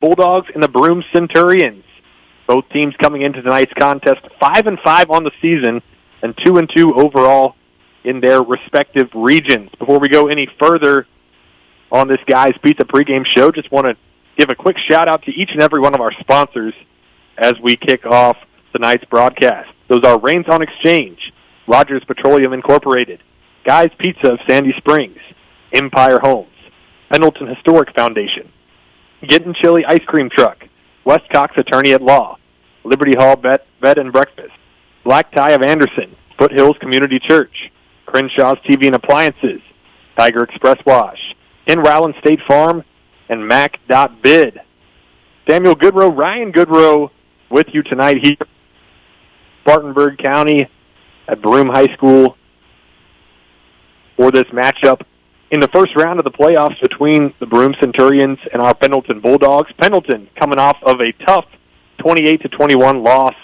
Bulldogs and the Broome Centurions. Both teams coming into tonight's contest 5-5 on the season and 2-2 overall in their respective regions. Before we go any further on this Guy's Pizza pregame show, just want to give a quick shout-out to each and every one of our sponsors as we kick off tonight's broadcast. Those are Rains on Exchange, Rogers Petroleum Incorporated, Guy's Pizza of Sandy Springs, Empire Homes, Pendleton Historic Foundation, Gettin' Chili Ice Cream Truck, West Cox Attorney at Law, Liberty Hall Bed and Breakfast, Black Tie of Anderson, Foothills Community Church, Crenshaws TV and Appliances, Tiger Express Wash, in Rowland State Farm, and Mac.Bid. Samuel Goodrow, Ryan Goodrow with you tonight here in Spartanburg County at Broome High School for this matchup in the first round of the playoffs between the Broome Centurions and our Pendleton Bulldogs. Pendleton coming off of a tough 28-21 loss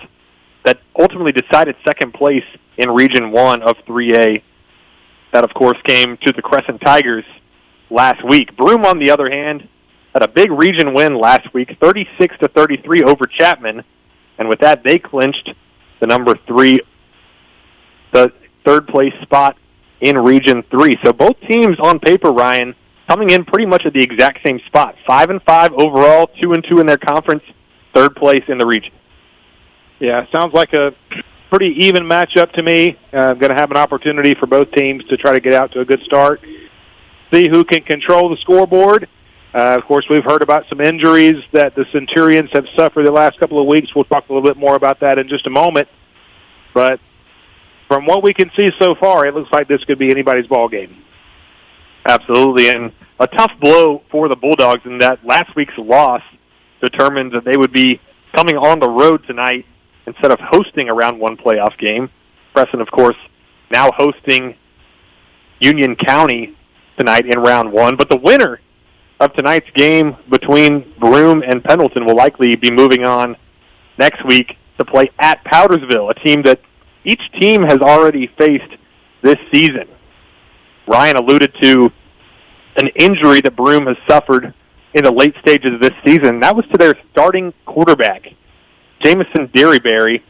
that ultimately decided second place in Region 1 of 3A. That, of course, came to the Crescent Tigers last week. Broome, on the other hand, had a big region win last week, 36-33 over Chapman, and with that, they clinched the third place spot in Region 3. So both teams on paper, Ryan, coming in pretty much at the exact same spot. 5-5 overall, 2-2 in their conference, third place in the region. Yeah, sounds like a pretty even matchup to me. I'm going to have an opportunity for both teams to try to get out to a good start, see who can control the scoreboard. Of course, we've heard about some injuries that the Centurions have suffered the last couple of weeks. We'll talk a little bit more about that in just a moment. But from what we can see so far, it looks like this could be anybody's ball game. Absolutely, and a tough blow for the Bulldogs in that last week's loss determined that they would be coming on the road tonight instead of hosting a round one playoff game. Crescent, of course, now hosting Union County tonight in round one. But the winner of tonight's game between Broome and Pendleton will likely be moving on next week to play at Powdersville, a team that each team has already faced this season. Ryan alluded to an injury that Broome has suffered in the late stages of this season. That was to their starting quarterback, Jamison Derryberry,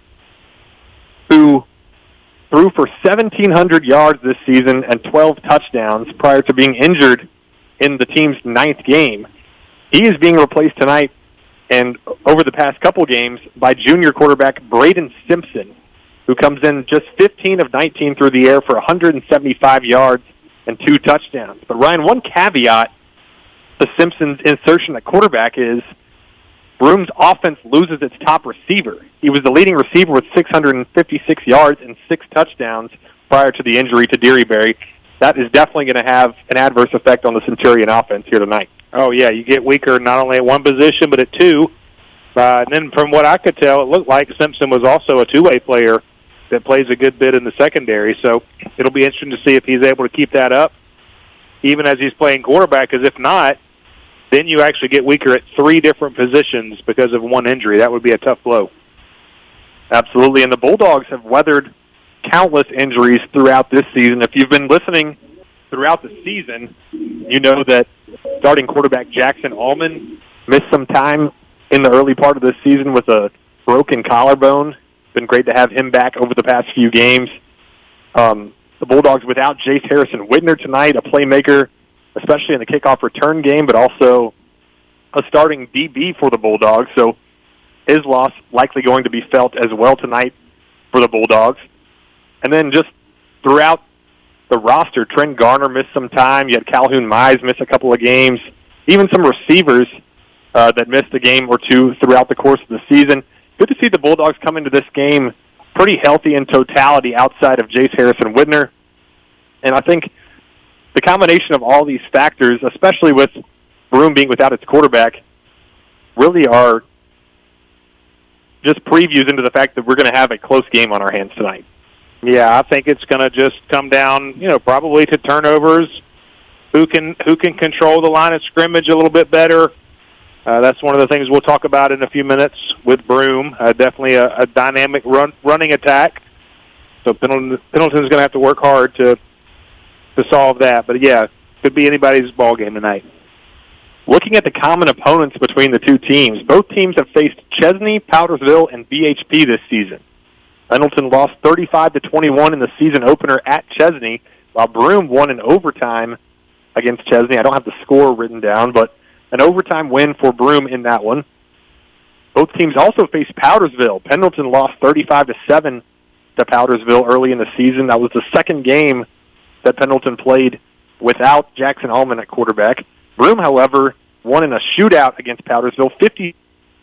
who threw for 1,700 yards this season and 12 touchdowns prior to being injured in the team's ninth game. He is being replaced tonight and over the past couple games by junior quarterback Braden Simpson, who comes in just 15 of 19 through the air for 175 yards and 2 touchdowns. But, Ryan, one caveat to Simpson's insertion at quarterback is Broome's offense loses its top receiver. He was the leading receiver with 656 yards and 6 touchdowns prior to the injury to Derryberry. That is definitely going to have an adverse effect on the Centurion offense here tonight. Oh, yeah, you get weaker not only at one position but at two. And then from what I could tell, it looked like Simpson was also a two-way player that plays a good bit in the secondary. So it'll be interesting to see if he's able to keep that up, even as he's playing quarterback, because if not, then you actually get weaker at 3 different positions because of one injury. That would be a tough blow. Absolutely, and the Bulldogs have weathered countless injuries throughout this season. If you've been listening throughout the season, you know that starting quarterback Jackson Allman missed some time in the early part of this season with a broken collarbone. Been great to have him back over the past few games. The Bulldogs without Jace Harrison Whitner tonight, a playmaker, especially in the kickoff return game, but also a starting DB for the Bulldogs. So his loss likely going to be felt as well tonight for the Bulldogs. And then just throughout the roster, Trent Garner missed some time. You had Calhoun Mize miss a couple of games. Even some receivers that missed a game or two throughout the course of the season. Good to see the Bulldogs come into this game pretty healthy in totality outside of Jace Harrison Whitner. And I think the combination of all these factors, especially with Broome being without its quarterback, really are just previews into the fact that we're going to have a close game on our hands tonight. Yeah, I think it's going to just come down, probably to turnovers. Who can control the line of scrimmage a little bit better? That's one of the things we'll talk about in a few minutes with Broome. Definitely a dynamic running attack. So Pendleton's going to have to work hard to solve that. But, yeah, could be anybody's ball game tonight. Looking at the common opponents between the two teams, both teams have faced Chesney, Powdersville, and BHP this season. Pendleton lost 35-21 in the season opener at Chesney, while Broome won in overtime against Chesney. I don't have the score written down, but an overtime win for Broome in that one. Both teams also faced Powdersville. Pendleton lost 35-7 to Powdersville early in the season. That was the second game that Pendleton played without Jackson Allman at quarterback. Broome, however, won in a shootout against Powdersville,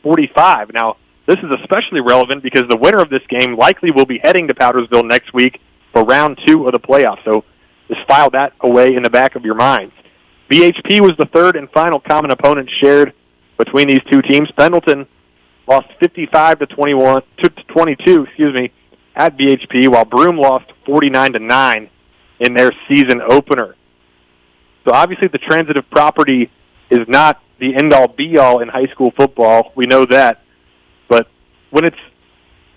50-45. Now, this is especially relevant because the winner of this game likely will be heading to Powdersville next week for round 2 of the playoffs. So just file that away in the back of your minds. BHP was the third and final common opponent shared between these two teams. Pendleton lost 55-22, at BHP, while Broome lost 49-9 in their season opener. So obviously the transitive property is not the end-all, be-all in high school football. We know that. But when it's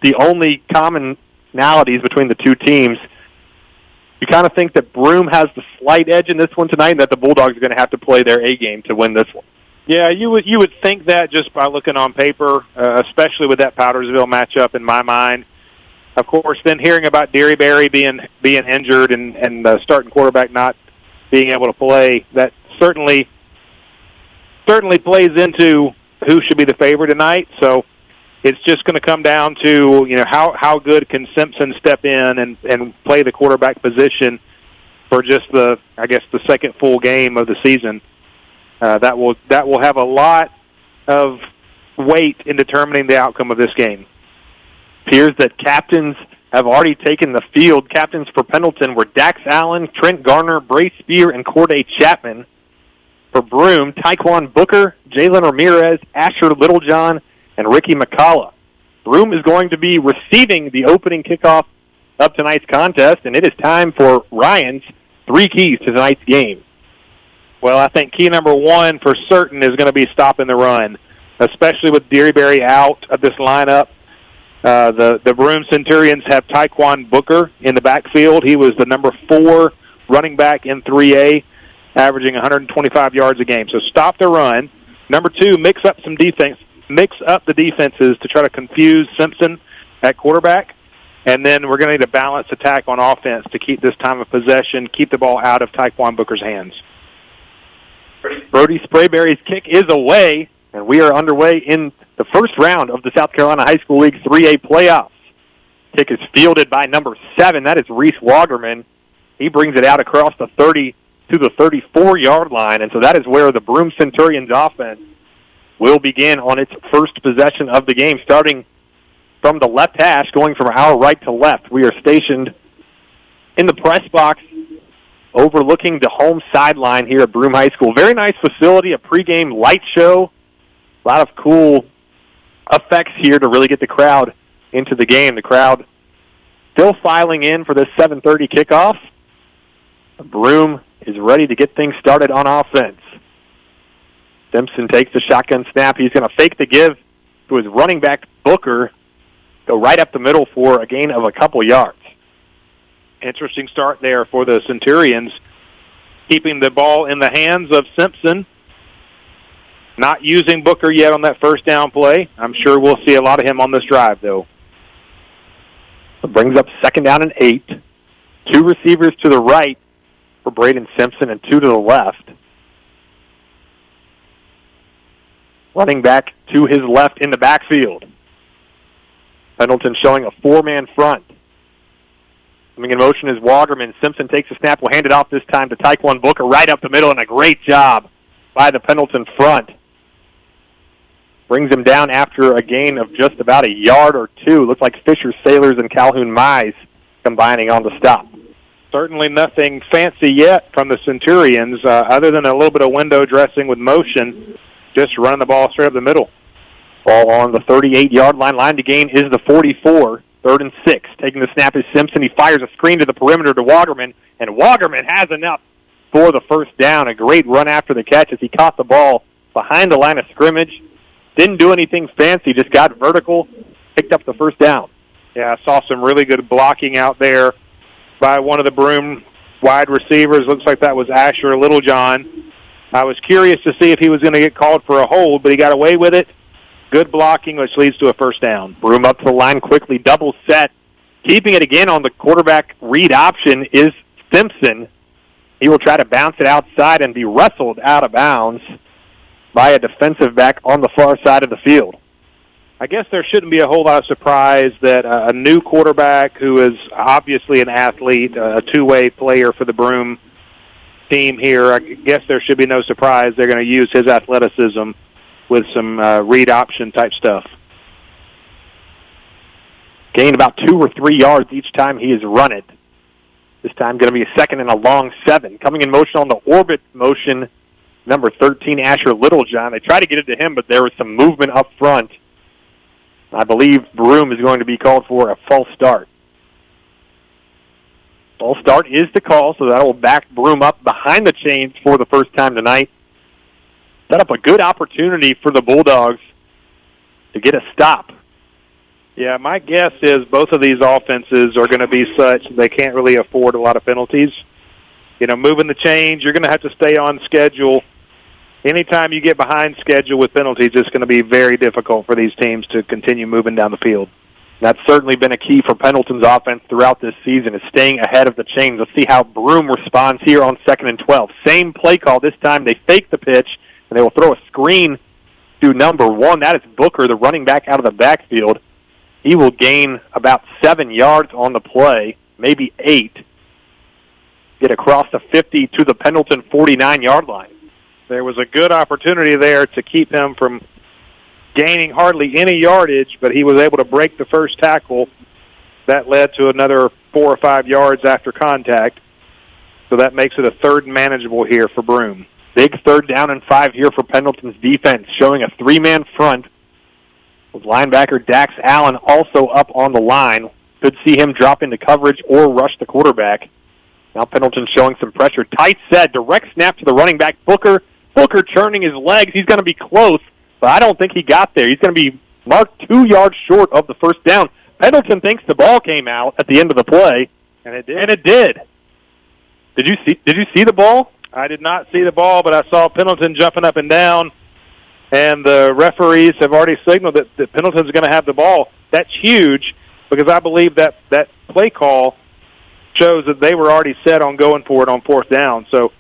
the only commonalities between the two teams, you kind of think that Broome has the slight edge in this one tonight and that the Bulldogs are going to have to play their A game to win this one. Yeah, you would think that just by looking on paper, especially with that Powdersville matchup in my mind. Of course, then hearing about Derryberry being injured and the starting quarterback not being able to play, that certainly plays into who should be the favorite tonight. So it's just going to come down to how good can Simpson step in and play the quarterback position for just the second full game of the season. That will have a lot of weight in determining the outcome of this game. Appears that captains have already taken the field. Captains for Pendleton were Dax Allen, Trent Garner, Bray Spear, and Corday Chapman. For Broome, Taekwon Booker, Jalen Ramirez, Asher Littlejohn, and Ricky McCullough. Broome is going to be receiving the opening kickoff of tonight's contest, and it is time for Ryan's 3 keys to tonight's game. Well, I think key number 1 for certain is going to be stopping the run, especially with Derryberry out of this lineup. The Broome Centurions have Taekwon Booker in the backfield. He was the number 4 running back in 3A, averaging 125 yards a game. So stop the run. Number 2, mix up the defenses to try to confuse Simpson at quarterback. And then we're going to need a balanced attack on offense to keep this time of possession, keep the ball out of Taekwon Booker's hands. Brody Sprayberry's kick is away, and we are underway in the first round of the South Carolina High School League 3A playoffs. Kick is fielded by number 7. That is Reese Wagerman. He brings it out across the 30 to the 34-yard line, and so that is where the Broome Centurions offense will begin on its first possession of the game, starting from the left hash, going from our right to left. We are stationed in the press box overlooking the home sideline here at Broome High School. Very nice facility, a pregame light show, a lot of cool effects here to really get the crowd into the game. The crowd still filing in for this 7:30 kickoff. Broome is ready to get things started on offense. Simpson takes the shotgun snap. He's going to fake the give to his running back, Booker, go right up the middle for a gain of a couple yards. Interesting start there for the Centurions, keeping the ball in the hands of Simpson. Not using Booker yet on that first down play. I'm sure we'll see a lot of him on this drive, though. It brings up 2nd down and 8. 2 receivers to the right for Braden Simpson and 2 to the left. Running back to his left in the backfield. Pendleton showing a 4-man front. Coming in motion is Wagerman. Simpson takes the snap. Will hand it off this time to Taekwon Booker right up the middle, and a great job by the Pendleton front. Brings him down after a gain of just about a yard or 2. Looks like Fisher Sailors and Calhoun Mize combining on the stop. Certainly nothing fancy yet from the Centurions, other than a little bit of window dressing with motion, just running the ball straight up the middle. Ball on the 38-yard line. Line to gain is the 44. 3rd and 6. Taking the snap is Simpson. He fires a screen to the perimeter to Wagerman, and Wagerman has enough for the first down. A great run after the catch as he caught the ball behind the line of scrimmage. Didn't do anything fancy, just got vertical, picked up the first down. Yeah, I saw some really good blocking out there by one of the Broome wide receivers. Looks like that was Asher Littlejohn. I was curious to see if he was going to get called for a hold, but he got away with it. Good blocking, which leads to a first down. Broome up to the line quickly, double set. Keeping it again on the quarterback read option is Simpson. He will try to bounce it outside and be wrestled out of bounds by a defensive back on the far side of the field. I guess there shouldn't be a whole lot of surprise that a new quarterback who is obviously an athlete, a two-way player for the Broome team here, I guess there should be no surprise they're going to use his athleticism with some read option type stuff. Gained about 2 or 3 yards each time he has run it. This time going to be a second and a long 7. Coming in motion on the orbit motion, number 13, Asher Littlejohn. They tried to get it to him, but there was some movement up front. I believe Broome is going to be called for a false start. False start is the call, so that will back Broome up behind the chains for the first time tonight. Set up a good opportunity for the Bulldogs to get a stop. Yeah, my guess is both of these offenses are going to be such they can't really afford a lot of penalties. You know, moving the chains, you're going to have to stay on schedule. Anytime you get behind schedule with penalties, it's going to be very difficult for these teams to continue moving down the field. That's certainly been a key for Pendleton's offense throughout this season, is staying ahead of the chains. Let's see how Broome responds here on 2nd and 12. Same play call this time. They fake the pitch, and they will throw a screen to number 1. That is Booker, the running back out of the backfield. He will gain about 7 yards on the play, maybe 8. Get across the 50 to the Pendleton 49-yard line. There was a good opportunity there to keep him from gaining hardly any yardage, but he was able to break the first tackle. That led to another 4 or 5 yards after contact. So that makes it a third and manageable here for Broome. Big 3rd down and 5 here for Pendleton's defense, showing a 3-man front with linebacker Dax Allen also up on the line. Could see him drop into coverage or rush the quarterback. Now Pendleton showing some pressure. Tight set, direct snap to the running back, Booker. Booker churning his legs. He's going to be close, but I don't think he got there. He's going to be marked 2 yards short of the first down. Pendleton thinks the ball came out at the end of the play, and it did. Did you see the ball? I did not see the ball, but I saw Pendleton jumping up and down, and the referees have already signaled that Pendleton's going to have the ball. That's huge because I believe that play call shows that they were already set on going for it on 4th down. So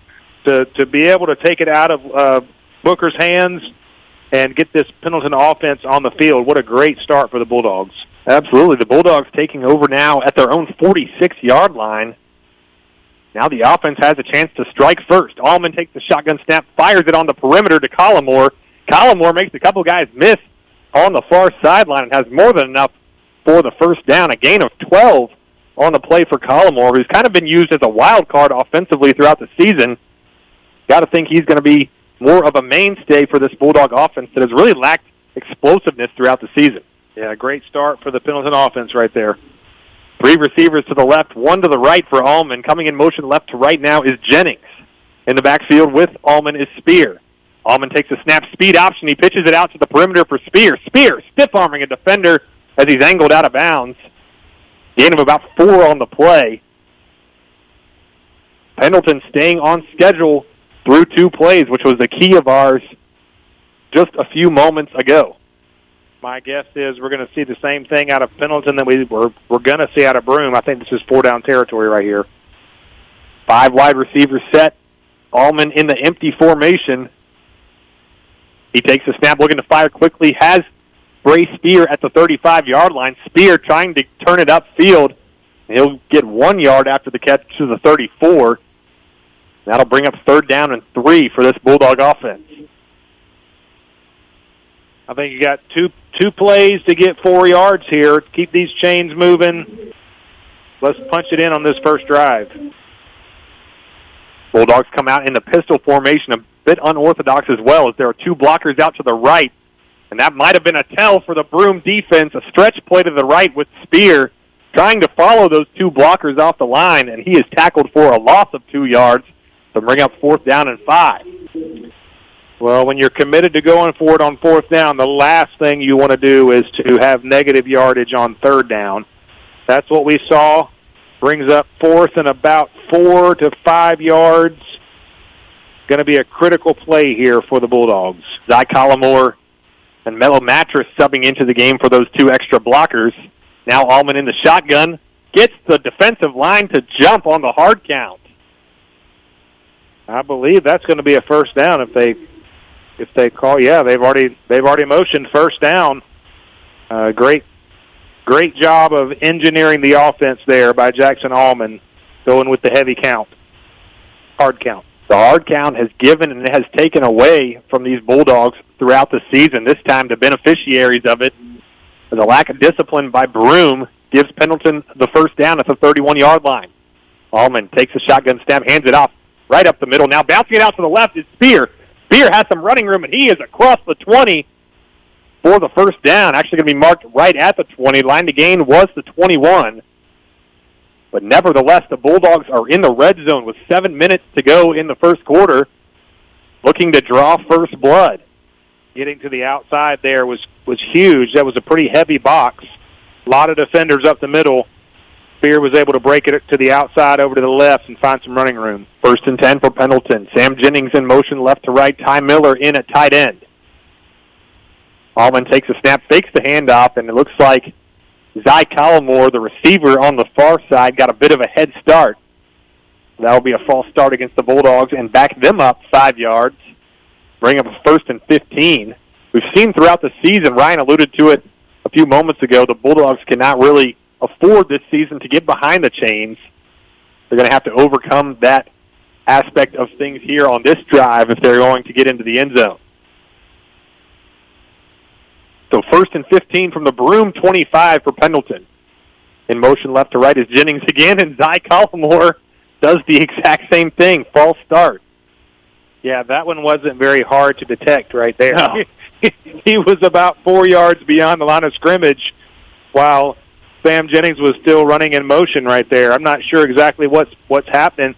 to be able to take it out of Booker's hands and get this Pendleton offense on the field, what a great start for the Bulldogs. Absolutely. The Bulldogs taking over now at their own 46-yard line. Now the offense has a chance to strike first. Allman takes the shotgun snap, fires it on the perimeter to Collimore. Collimore makes a couple guys miss on the far sideline and has more than enough for the first down. A gain of 12 on the play for Collimore, who's kind of been used as a wild card offensively throughout the season. Got to think he's going to be more of a mainstay for this Bulldog offense that has really lacked explosiveness throughout the season. Yeah, great start for the Pendleton offense right there. 3 receivers to the left, 1 to the right for Allman. Coming in motion left to right now is Jennings. In the backfield with Allman is Spear. Allman takes a snap speed option. He pitches it out to the perimeter for Spear. Spear stiff-arming a defender as he's angled out of bounds. Gain of about 4 on the play. Pendleton staying on schedule through 2 plays, which was the key of ours just a few moments ago. My guess is we're going to see the same thing out of Pendleton that we're going to see out of Broome. I think this is 4-down territory right here. 5 wide receivers set. Allman in the empty formation. He takes the snap, looking to fire quickly, has Bray Spear at the 35-yard line. Spear trying to turn it upfield. He'll get 1 yard after the catch to the 34. That'll bring up 3rd down and 3 for this Bulldog offense. I think you got two plays to get 4 yards here. Keep these chains moving. Let's punch it in on this first drive. Bulldogs come out in the pistol formation, a bit unorthodox as well, as there are 2 blockers out to the right. And that might have been a tell for the Broome defense, a stretch play to the right with Spear trying to follow those 2 blockers off the line, and he is tackled for a loss of 2 yards to bring up 4th down and 5. Well, when you're committed to going for it on 4th down, the last thing you want to do is to have negative yardage on 3rd down. That's what we saw. Brings up 4th and about 4 to 5 yards. going to be a critical play here for the Bulldogs. Zy Collmore and Mellow Mattress subbing into the game for those 2 extra blockers. Now Allman in the shotgun gets the defensive line to jump on the hard count. I believe that's going to be a first down if they call. Yeah, they've already motioned first down. Great job of engineering the offense there by Jackson Allman, going with the heavy count, hard count. The hard count has given and has taken away from these Bulldogs throughout the season. This time the beneficiaries of it, the lack of discipline by Broome, gives Pendleton the first down at the 31-yard line. Allman takes a shotgun snap, hands it off right up the middle. Now bouncing it out to the left is Spear. Spear has some running room, and he is across the 20 for the first down. Actually going to be marked right at the 20. Line to gain was the 21. But nevertheless, the Bulldogs are in the red zone with 7 minutes to go in the first quarter, looking to draw first blood. Getting to the outside there was huge. That was a pretty heavy box. A lot of defenders up the middle. Spear was able to break it to the outside over to the left and find some running room. 1st and 10 for Pendleton. Sam Jennings in motion left to right. Ty Miller in at tight end. Allman takes a snap, fakes the handoff, and it looks like Zy Collmore, the receiver on the far side, got a bit of a head start. That will be a false start against the Bulldogs and back them up 5 yards. Bring up a 1st and 15. We've seen throughout the season, Ryan alluded to it a few moments ago, the Bulldogs cannot really afford this season to get behind the chains. They're going to have to overcome that aspect of things here on this drive if they're going to get into the end zone. So 1st and 15 from the Broome 25 for Pendleton. In motion left to right is Jennings again, and Zy Collmore does the exact same thing, false start. Yeah, that one wasn't very hard to detect right there. No. He was about 4 yards beyond the line of scrimmage while Sam Jennings was still running in motion right there. I'm not sure exactly what's happening.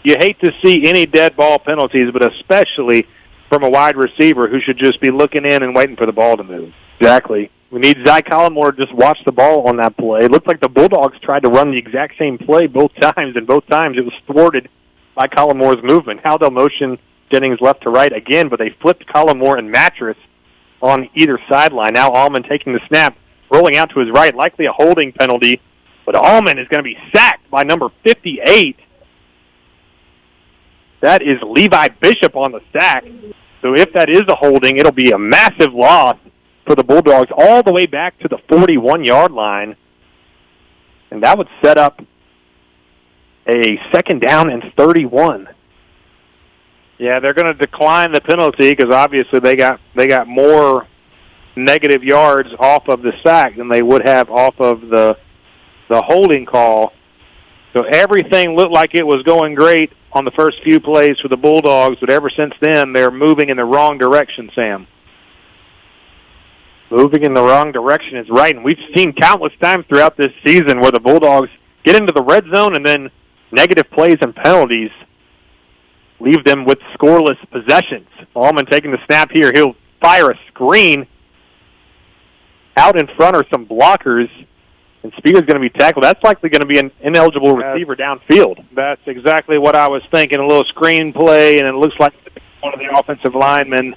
You hate to see any dead ball penalties, but especially from a wide receiver who should just be looking in and waiting for the ball to move. Exactly. We need Zy Collmore to just watch the ball on that play. It looked like the Bulldogs tried to run the exact same play both times, and both times it was thwarted by Collmore's movement. How they'll motion Jennings left to right again, but they flipped Collmore and Mattress on either sideline. Now Allman taking the snap, rolling out to his right, likely a holding penalty, but Allman is going to be sacked by number 58. That is Levi Bishop on the sack. So if that is a holding, it'll be a massive loss for the Bulldogs all the way back to the 41-yard line. And that would set up a 2nd down and 31. Yeah, they're going to decline the penalty because obviously they got more negative yards off of the sack than they would have off of the holding call. So everything looked like it was going great on the first few plays for the Bulldogs, but ever since then they're moving in the wrong direction, Sam. Moving in the wrong direction is right, and we've seen countless times throughout this season where the Bulldogs get into the red zone and then negative plays and penalties leave them with scoreless possessions. Allman taking the snap here. He'll fire a screen. Out in front are some blockers, and Spear's going to be tackled. That's likely going to be an ineligible receiver downfield. That's exactly what I was thinking, a little screen play, and it looks like one of the offensive linemen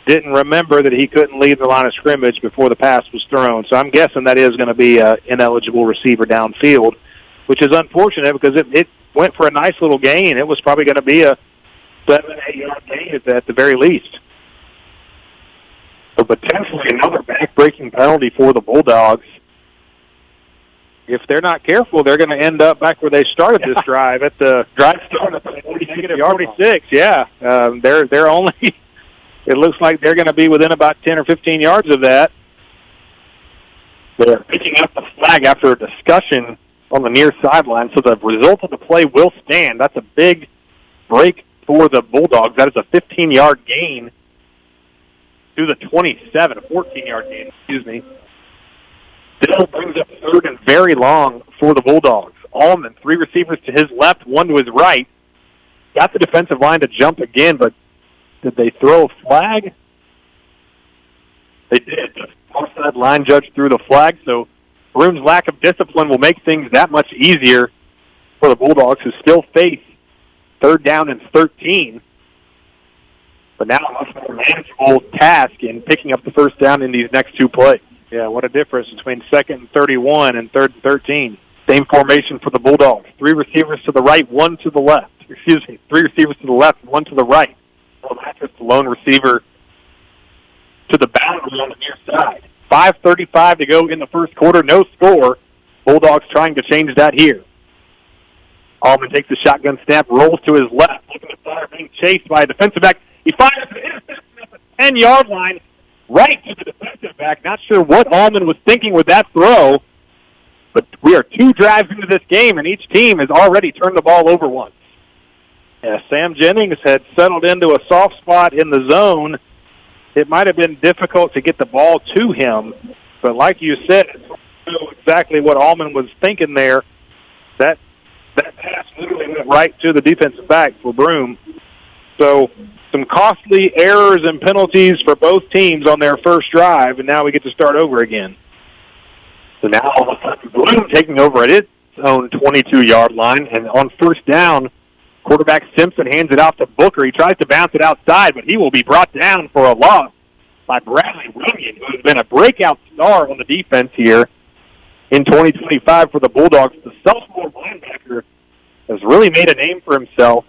didn't remember that he couldn't leave the line of scrimmage before the pass was thrown. So I'm guessing that is going to be an ineligible receiver downfield, which is unfortunate because it went for a nice little gain. It was probably going to be a 7-8 yard gain at the very least. So potentially another back-breaking penalty for the Bulldogs. If they're not careful, they're going to end up back where they started this drive at the drive started at the 46. Yeah, they're only. It looks like they're going to be within about 10 or 15 yards of that. They're picking up the flag after a discussion on the near sideline, so the result of the play will stand. That's a big break for the Bulldogs. That is a 15-yard gain to the 27, a 14-yard gain, excuse me. Still brings up 3rd and very long for the Bulldogs. Allman, 3 receivers to his left, 1 to his right. Got the defensive line to jump again, but did they throw a flag? They did. The offside line judge threw the flag, so Broome's lack of discipline will make things that much easier for the Bulldogs, who still face 3rd down and 13. but now a much more manageable task in picking up the first down in these next two plays. Yeah, what a difference between 2nd and 31 and 3rd and 13. Same formation for the Bulldogs. 3 receivers to the right, 1 to the left. 3 receivers to the left, 1 to the right. So that's just the lone receiver to the boundary on the near side. 5:35 to go in the first quarter. No score. Bulldogs trying to change that here. Allman takes the shotgun snap, rolls to his left, looking to fire, being chased by a defensive back. He fires an interception at the 10-yard line, right to the defensive back. Not sure what Allman was thinking with that throw, but we are 2 drives into this game, and each team has already turned the ball over once. Yeah, Sam Jennings had settled into a soft spot in the zone. It might have been difficult to get the ball to him, but like you said, it's exactly what Allman was thinking there. That pass literally went right to the defensive back for Broome. So some costly errors and penalties for both teams on their first drive, and now we get to start over again. So now all of a sudden Broome taking over at its own 22-yard line, and on first down, quarterback Simpson hands it off to Booker. He tries to bounce it outside, but he will be brought down for a loss by Bradley Runyon, who has been a breakout star on the defense here in 2025 for the Bulldogs. The sophomore linebacker has really made a name for himself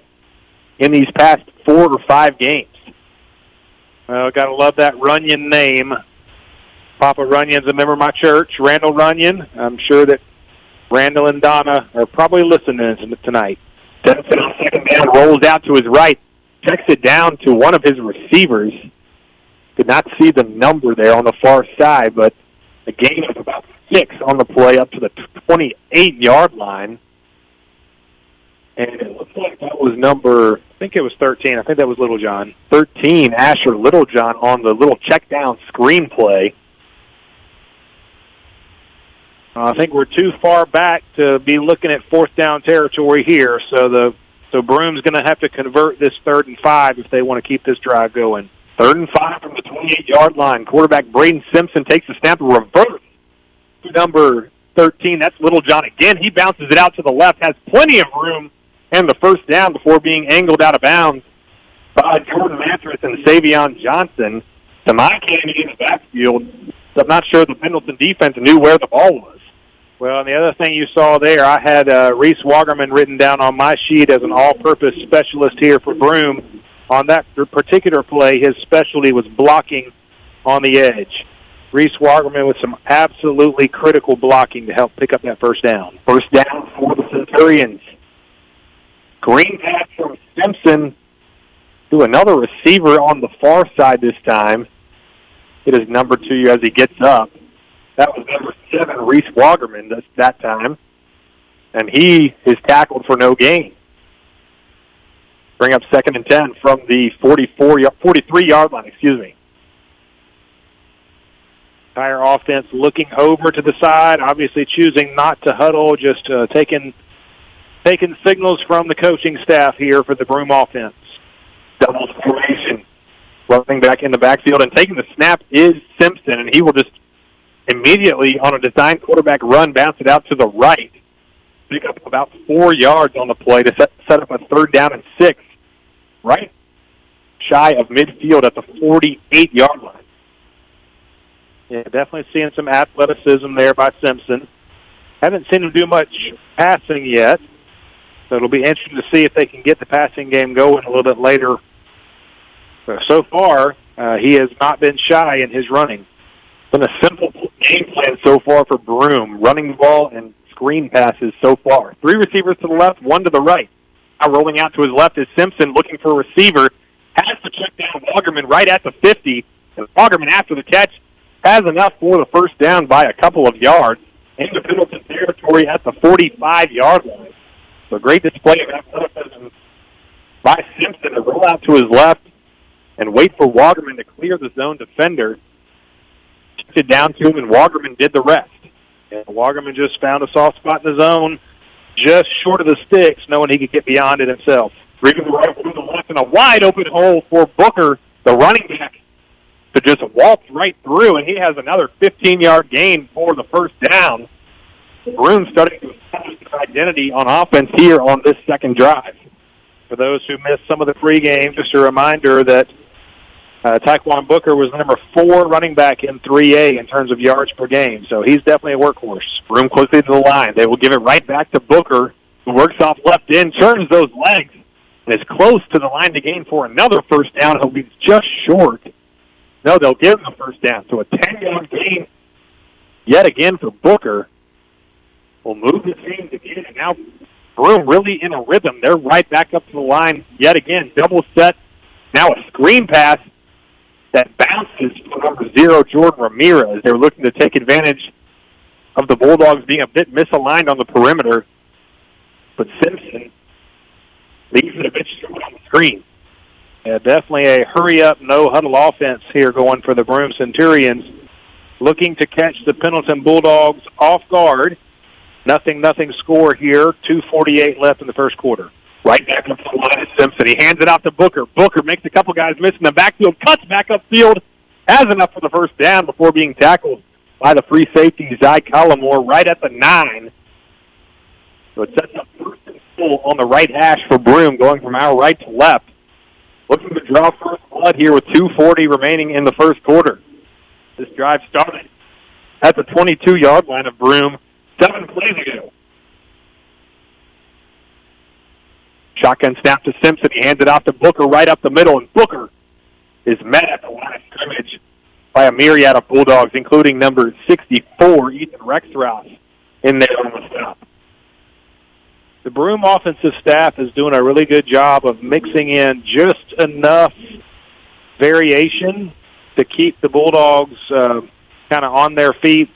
in these past 4 or 5 games. Well, got to love that Runyon name. Papa Runyon's a member of my church, Randall Runyon. I'm sure that Randall and Donna are probably listening tonight. Denson on second down rolls out to his right, checks it down to one of his receivers. Could not see the number there on the far side, but a gain of about 6 on the play up to the 28-yard line. And it looks like that was number... I think it was 13. I think that was Littlejohn. 13, Asher Littlejohn on the little check down screen play. I think we're too far back to be looking at 4th down territory here, so Broome's going to have to convert this 3rd and 5 if they want to keep this drive going. 3rd and 5 from the 28-yard line. Quarterback Braden Simpson takes the snap and reverse to number 13. That's Littlejohn again. He bounces it out to the left, has plenty of room, and the first down before being angled out of bounds by Jordan Mattress and Savion Johnson. To my candy in the backfield, so I'm not sure the Pendleton defense knew where the ball was. Well, and the other thing you saw there, I had Reese Wagerman written down on my sheet as an all-purpose specialist here for Broome. On that particular play, his specialty was blocking on the edge. Reese Wagerman with some absolutely critical blocking to help pick up that first down. First down for the Centurions. Green pass from Simpson to another receiver on the far side this time. It is number 2 as he gets up. That was number 7, Reese Wagerman, that time. And he is tackled for no gain. Bring up 2nd and 10 from the 43-yard line, Entire offense looking over to the side, obviously choosing not to huddle, just taking signals from the coaching staff here for the Broome offense. Double formation. Running back in the backfield and taking the snap is Simpson, and he will just immediately on a designed quarterback run bounce it out to the right. Pick up about 4 yards on the play to set up a 3rd down and 6. Right shy of midfield at the 48-yard line. Yeah, definitely seeing some athleticism there by Simpson. Haven't seen him do much passing yet, so it'll be interesting to see if they can get the passing game going a little bit later. So far, he has not been shy in his running. Been a simple game plan so far for Broome. Running the ball and screen passes so far. 3 receivers to the left, 1 to the right. Now rolling out to his left is Simpson looking for a receiver. Has to check down Wagerman right at the 50. And Wagerman, after the catch, has enough for the first down by a couple of yards into Pendleton territory at the 45-yard line. So great display of athleticism by Simpson to roll out to his left and wait for Wagerman to clear the zone defender. Checked it down to him, and Wagerman did the rest. And Wagerman just found a soft spot in the zone, just short of the sticks, knowing he could get beyond it himself. 3 to the right, 1 to the left, and a wide-open hole for Booker, the running back, to just waltz right through, and he has another 15-yard gain for the first down. Broome starting to establish his identity on offense here on this second drive. For those who missed some of the pregame, just a reminder that Tyquan Booker was number 4 running back in 3A in terms of yards per game, so he's definitely a workhorse. Broome quickly to the line. They will give it right back to Booker, who works off left end, turns those legs, and is close to the line to gain for another first down. He'll be just short. No, they'll give him a first down. So a 10-yard gain yet again for Booker. Will move the chains again, and now Broome really in a rhythm. They're right back up to the line yet again. Double set. Now a screen pass that bounces for number 0, Jordan Ramirez. They're looking to take advantage of the Bulldogs being a bit misaligned on the perimeter. But Simpson leaves it a bit short on the screen. Yeah, definitely a hurry-up, no-huddle offense here going for the Broome Centurions. Looking to catch the Pendleton Bulldogs off guard. Nothing score here. 2:48 left in the first quarter. Right back up to the line is Simpson. He hands it off to Booker. Booker makes a couple guys miss in the backfield, cuts back upfield, has enough for the first down before being tackled by the free safety, Zy Collimore, right at the 9. So it sets up first and goal on the right hash for Broome, going from our right to left. Looking to draw first blood here with 2:40 remaining in the first quarter. This drive started at the 22-yard line of Broome 7 plays ago. Shotgun snap to Simpson. He hands it off to Booker right up the middle, and Booker is met at the line of scrimmage by a myriad of Bulldogs, including number 64, Ethan Rexroth, in there on the stop. The Broome offensive staff is doing a really good job of mixing in just enough variation to keep the Bulldogs kind of on their feet,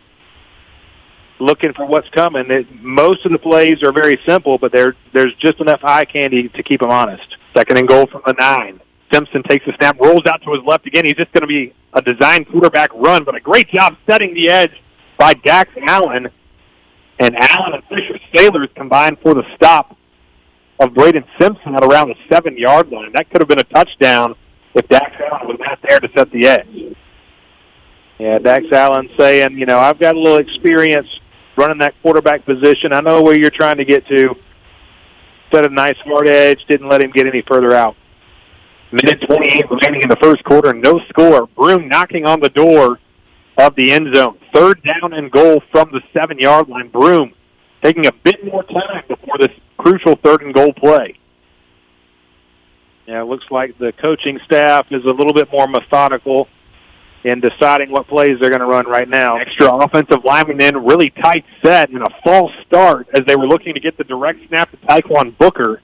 looking for what's coming. Most of the plays are very simple, but there's just enough eye candy to keep them honest. Second and goal from the 9. Simpson takes the snap, rolls out to his left again. He's just going to be a designed quarterback run, but a great job setting the edge by Dax Allen. And Allen and Fisher Sailors combined for the stop of Braden Simpson at around the 7-yard line. That could have been a touchdown if Dax Allen was not there to set the edge. Yeah, Dax Allen saying, I've got a little experience running that quarterback position. I know where you're trying to get to. Set a nice hard edge, didn't let him get any further out. Minute 28 remaining in the first quarter, no score. Broome knocking on the door of the end zone. Third down and goal from the 7-yard line. Broome taking a bit more time before this crucial third and goal play. Yeah, it looks like the coaching staff is a little bit more methodical in deciding what plays they're going to run right now. Extra offensive lineman in, really tight set, and a false start as they were looking to get the direct snap to Tyquan Booker.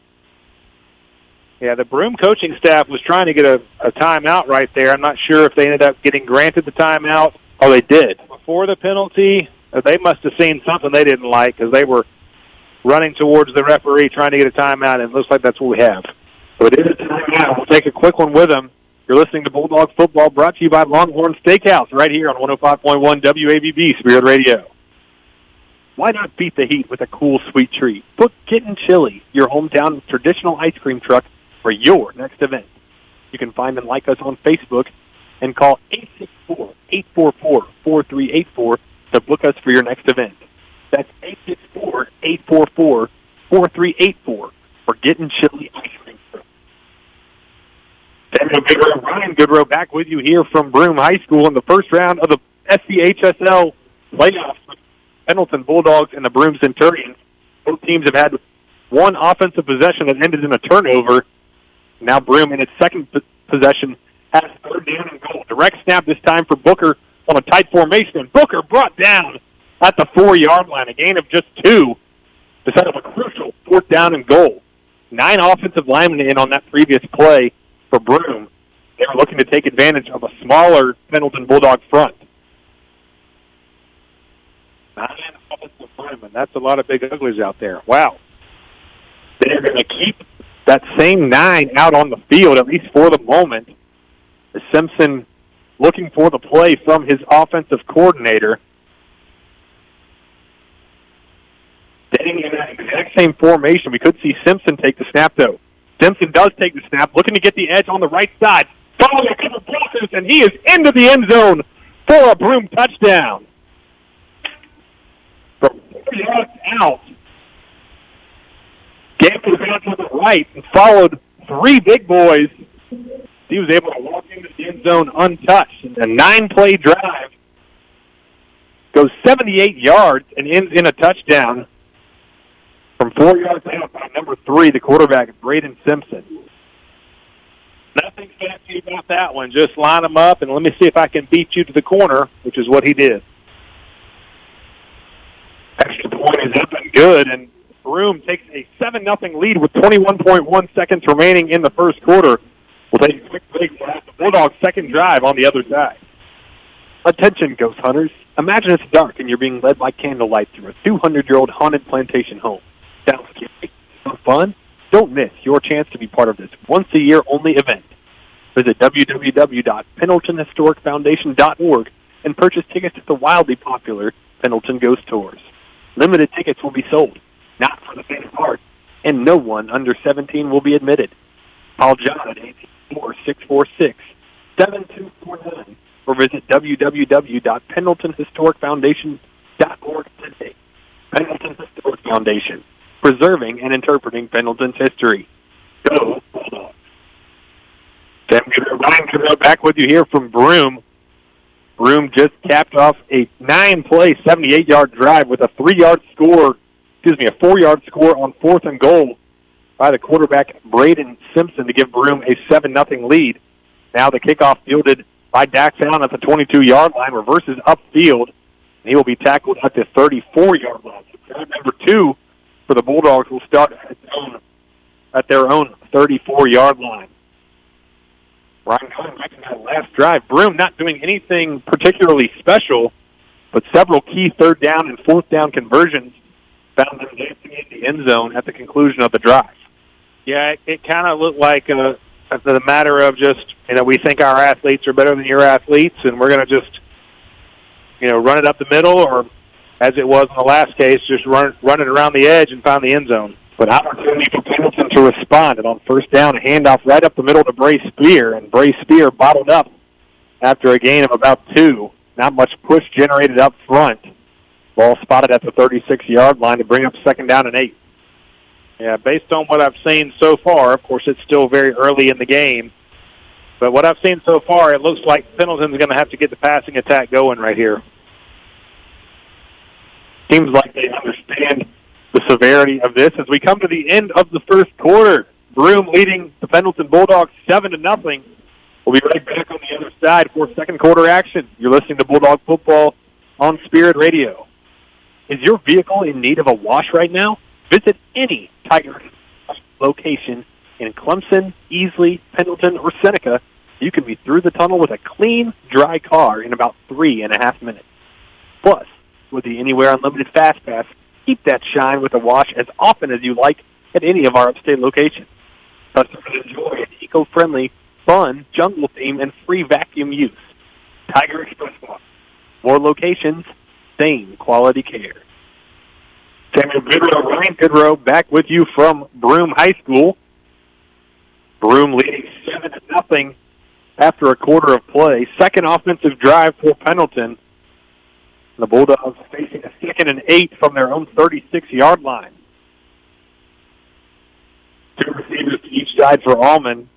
Yeah, the Broome coaching staff was trying to get a timeout right there. I'm not sure if they ended up getting granted the timeout. Oh, they did. Before the penalty, they must have seen something they didn't like because they were running towards the referee trying to get a timeout, and it looks like that's what we have. So it is a timeout. We'll take a quick one with them. You're listening to Bulldog Football, brought to you by Longhorn Steakhouse, right here on 105.1 WABB Spirit Radio. Why not beat the heat with a cool, sweet treat? Book Kitten Chili, your hometown traditional ice cream truck, for your next event. You can find and like us on Facebook and call 864-844-4384 to book us for your next event. That's 864-844-4384 for Getting Chili Ice Cream Truck. Samuel Goodrow, Ryan Goodrow back with you here from Broome High School in the first round of the SCHSL playoffs with Pendleton Bulldogs and the Broome Centurions. Both teams have had one offensive possession that ended in a turnover. Now Broome in its second possession has third down and goal. Direct snap this time for Booker on a tight formation, and Booker brought down at the 4-yard line, a gain of just 2 to set up a crucial fourth down and goal. 9 offensive linemen in on that previous play for Broome. They were looking to take advantage of a smaller Pendleton Bulldog front. 9 offensive linemen. That's a lot of big uglies out there. Wow. They're going to keep that same 9 out on the field, at least for the moment. Simpson looking for the play from his offensive coordinator. Staying in that exact same formation. We could see Simpson take the snap, though. Simpson does take the snap, looking to get the edge on the right side. Following a couple blockers, and he is into the end zone for a Broome touchdown. From 4 yards out, Gamble was out to the right and followed 3 big boys He was able to walk into the end zone untouched. And a 9-play drive goes 78 yards and ends in a touchdown from 4 yards out by number 3, the quarterback, Braden Simpson. Nothing fancy about that one. Just line them up and let me see if I can beat you to the corner, which is what he did. Extra point is up and good, and Broome takes a 7-0 lead with 21.1 seconds remaining in the first quarter. We'll take a quick break. We'll have the Bulldogs' second drive on the other side. Attention, ghost hunters. Imagine it's dark and you're being led by candlelight through a 200-year-old haunted plantation home. Sounds scary. Sounds fun? Don't miss your chance to be part of this once-a-year only event. Visit www.pendletonhistoricfoundation.org and purchase tickets to the wildly popular Pendleton Ghost Tours. Limited tickets will be sold, not for the faint of heart, and no one under 17 will be admitted. Call John at 844-646-7249 or visit www.pendletonhistoricfoundation.org today. Pendleton Historic Foundation, preserving and interpreting Pendleton's history. Go Bulldogs. Sam Goodrow, Ryan Goodrow back with you here from Broome. Broome just capped off a 9-play, 78-yard drive with a 4-yard score on 4th and goal by the quarterback, Braden Simpson, to give Broome a 7-0 lead. Now the kickoff fielded by Dax Allen at the 22-yard line, reverses upfield, and he will be tackled at the 34-yard line. Drive number 2 for the Bulldogs will start at their own 34-yard line. Ryan, going back to that last drive, Broome not doing anything particularly special, but several key 3rd down and 4th down conversions found them dancing in the end zone at the conclusion of the drive. Yeah, it kind of looked like the matter of just, we think our athletes are better than your athletes, and we're going to just, run it up the middle, or as it was in the last case, just run it around the edge and find the end zone. But opportunity for Pendleton to respond, and on 1st down, a handoff right up the middle to Bray Spear, and Bray Spear bottled up after a gain of about 2. Not much push generated up front. Ball spotted at the 36-yard line to bring up 2nd down and 8. Yeah, based on what I've seen so far, of course it's still very early in the game, but what I've seen so far, it looks like Pendleton's going to have to get the passing attack going right here. Seems like they understand the severity of this as we come to the end of the first quarter. Broome leading the Pendleton Bulldogs 7-0. We'll be right back on the other side for second quarter action. You're listening to Bulldog Football on Spirit Radio. Is your vehicle in need of a wash right now? Visit any Tiger location in Clemson, Easley, Pendleton, or Seneca. You can be through the tunnel with a clean, dry car in about 3.5 minutes. Plus, with the Anywhere Unlimited Fast Pass, keep that shine with a wash as often as you like at any of our upstate locations. Customers enjoy an eco-friendly, fun, jungle theme, and free vacuum use. Tiger Express Wash. More locations, same quality care. Samuel Goodrow, Ryan Goodrow, back with you from Broome High School. Broome leading 7-0 after a quarter of play. Second offensive drive for Pendleton. The Bulldogs facing a 2nd and 8 from their own 36-yard line. 2 receivers to each side for Allman.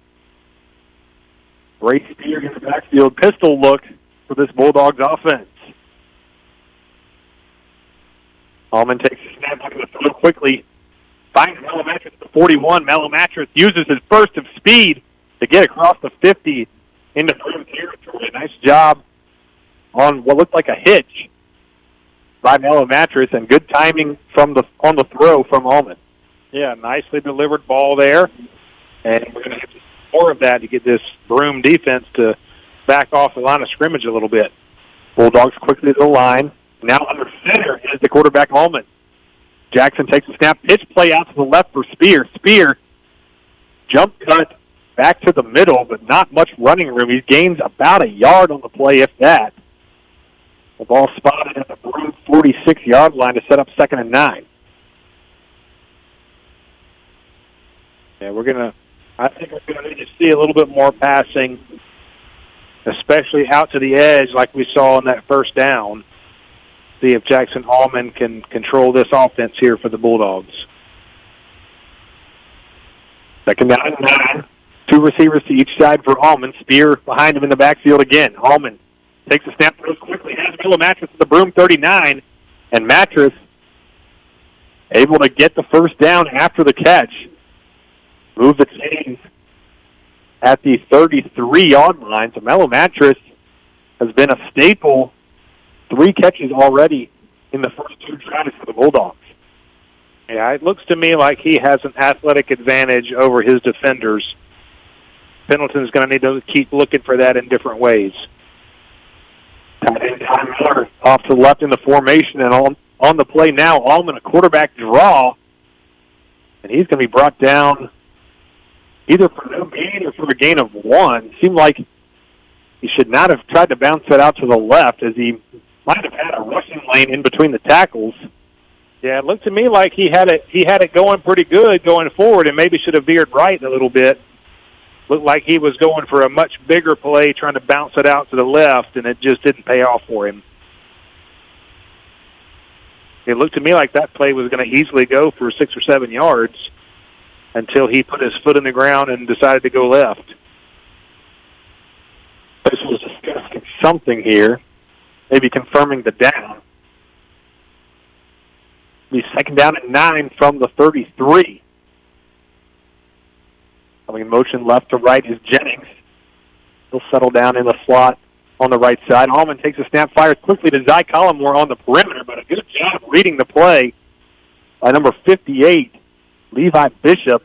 Bray Spear in the backfield. Pistol look for this Bulldogs offense. Allman takes a snap, looking to throw quickly. Finds Malamatris at the 41. Malamatris uses his burst of speed to get across the 50 into Broome territory. Nice job on what looked like a hitch by Malamatris, and good timing on the throw from Allman. Yeah, nicely delivered ball there. And we're going to have more of that to get this Broome defense to back off the line of scrimmage a little bit. Bulldogs quickly to the line. Now under center is the quarterback, Allman. Jackson takes a snap, pitch play out to the left for Spear. Spear, jump cut back to the middle, but not much running room. He gains about a yard on the play, if that. The ball spotted at the Broome 46-yard line to set up 2nd and 9. Yeah, I think we're going to need to see a little bit more passing, especially out to the edge like we saw on that 1st down. See if Jackson Allman can control this offense here for the Bulldogs. 2nd down and 9. Two receivers to each side for Allman. Spear behind him in the backfield again. Allman takes a snap, throws quickly, has Mattress at the Broome 39, and Mattress able to get the first down after the catch. Move the chains at the 33-yard line. So Mellow Mattress has been a staple. 3 catches already in the first 2 drives for the Bulldogs. Yeah, it looks to me like he has an athletic advantage over his defenders. Pendleton's going to need to keep looking for that in different ways. Tight end Ty Miller off to the left in the formation, and on the play now, Allman a quarterback draw, and he's going to be brought down either for no gain or for a gain of 1. Seemed like he should not have tried to bounce that out to the left, as he might have had a rushing lane in between the tackles. Yeah, it looked to me like he had it going pretty good going forward, and maybe should have veered right a little bit. Looked like he was going for a much bigger play, trying to bounce it out to the left, and it just didn't pay off for him. It looked to me like that play was going to easily go for 6 or 7 yards until he put his foot in the ground and decided to go left. This was discussing something here, maybe confirming the down. Be second down and 9 from the 33. Coming in motion left to right is Jennings. He'll settle down in the slot on the right side. Allman takes a snap, fires quickly to Zy Collmore on the perimeter, but a good job reading the play by number 58, Levi Bishop,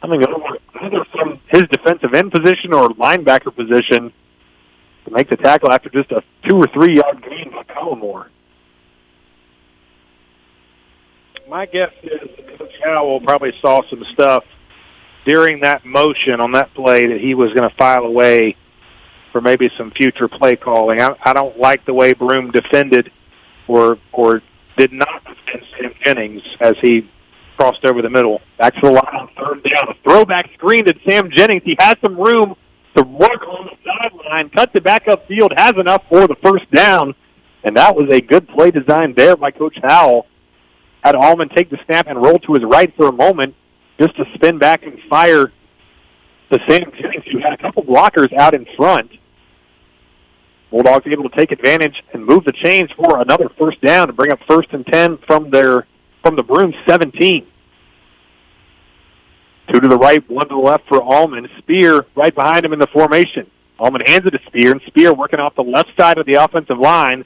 coming over either from his defensive end position or linebacker position to make the tackle after just a 2 or 3 yard gain by Collmore. My guess is Coach Howell probably saw some stuff during that motion on that play that he was going to file away for maybe some future play calling. I don't like the way Broome defended or did not defend Sam Jennings as he crossed over the middle. Back to the line on third down. A throwback screen to Sam Jennings. He has some room to work on the sideline, cuts it back upfield, has enough for the first down, and that was a good play design there by Coach Howell. Had Allman take the snap and roll to his right for a moment, just to spin back and fire to Sam Jennings, who had a couple blockers out in front. Bulldogs able to take advantage and move the chains for another first down to bring up 1st and 10 from the Broome 17. 2 to the right, 1 to the left for Allman. Spear right behind him in the formation. Allman hands it to Spear, and Spear working off the left side of the offensive line.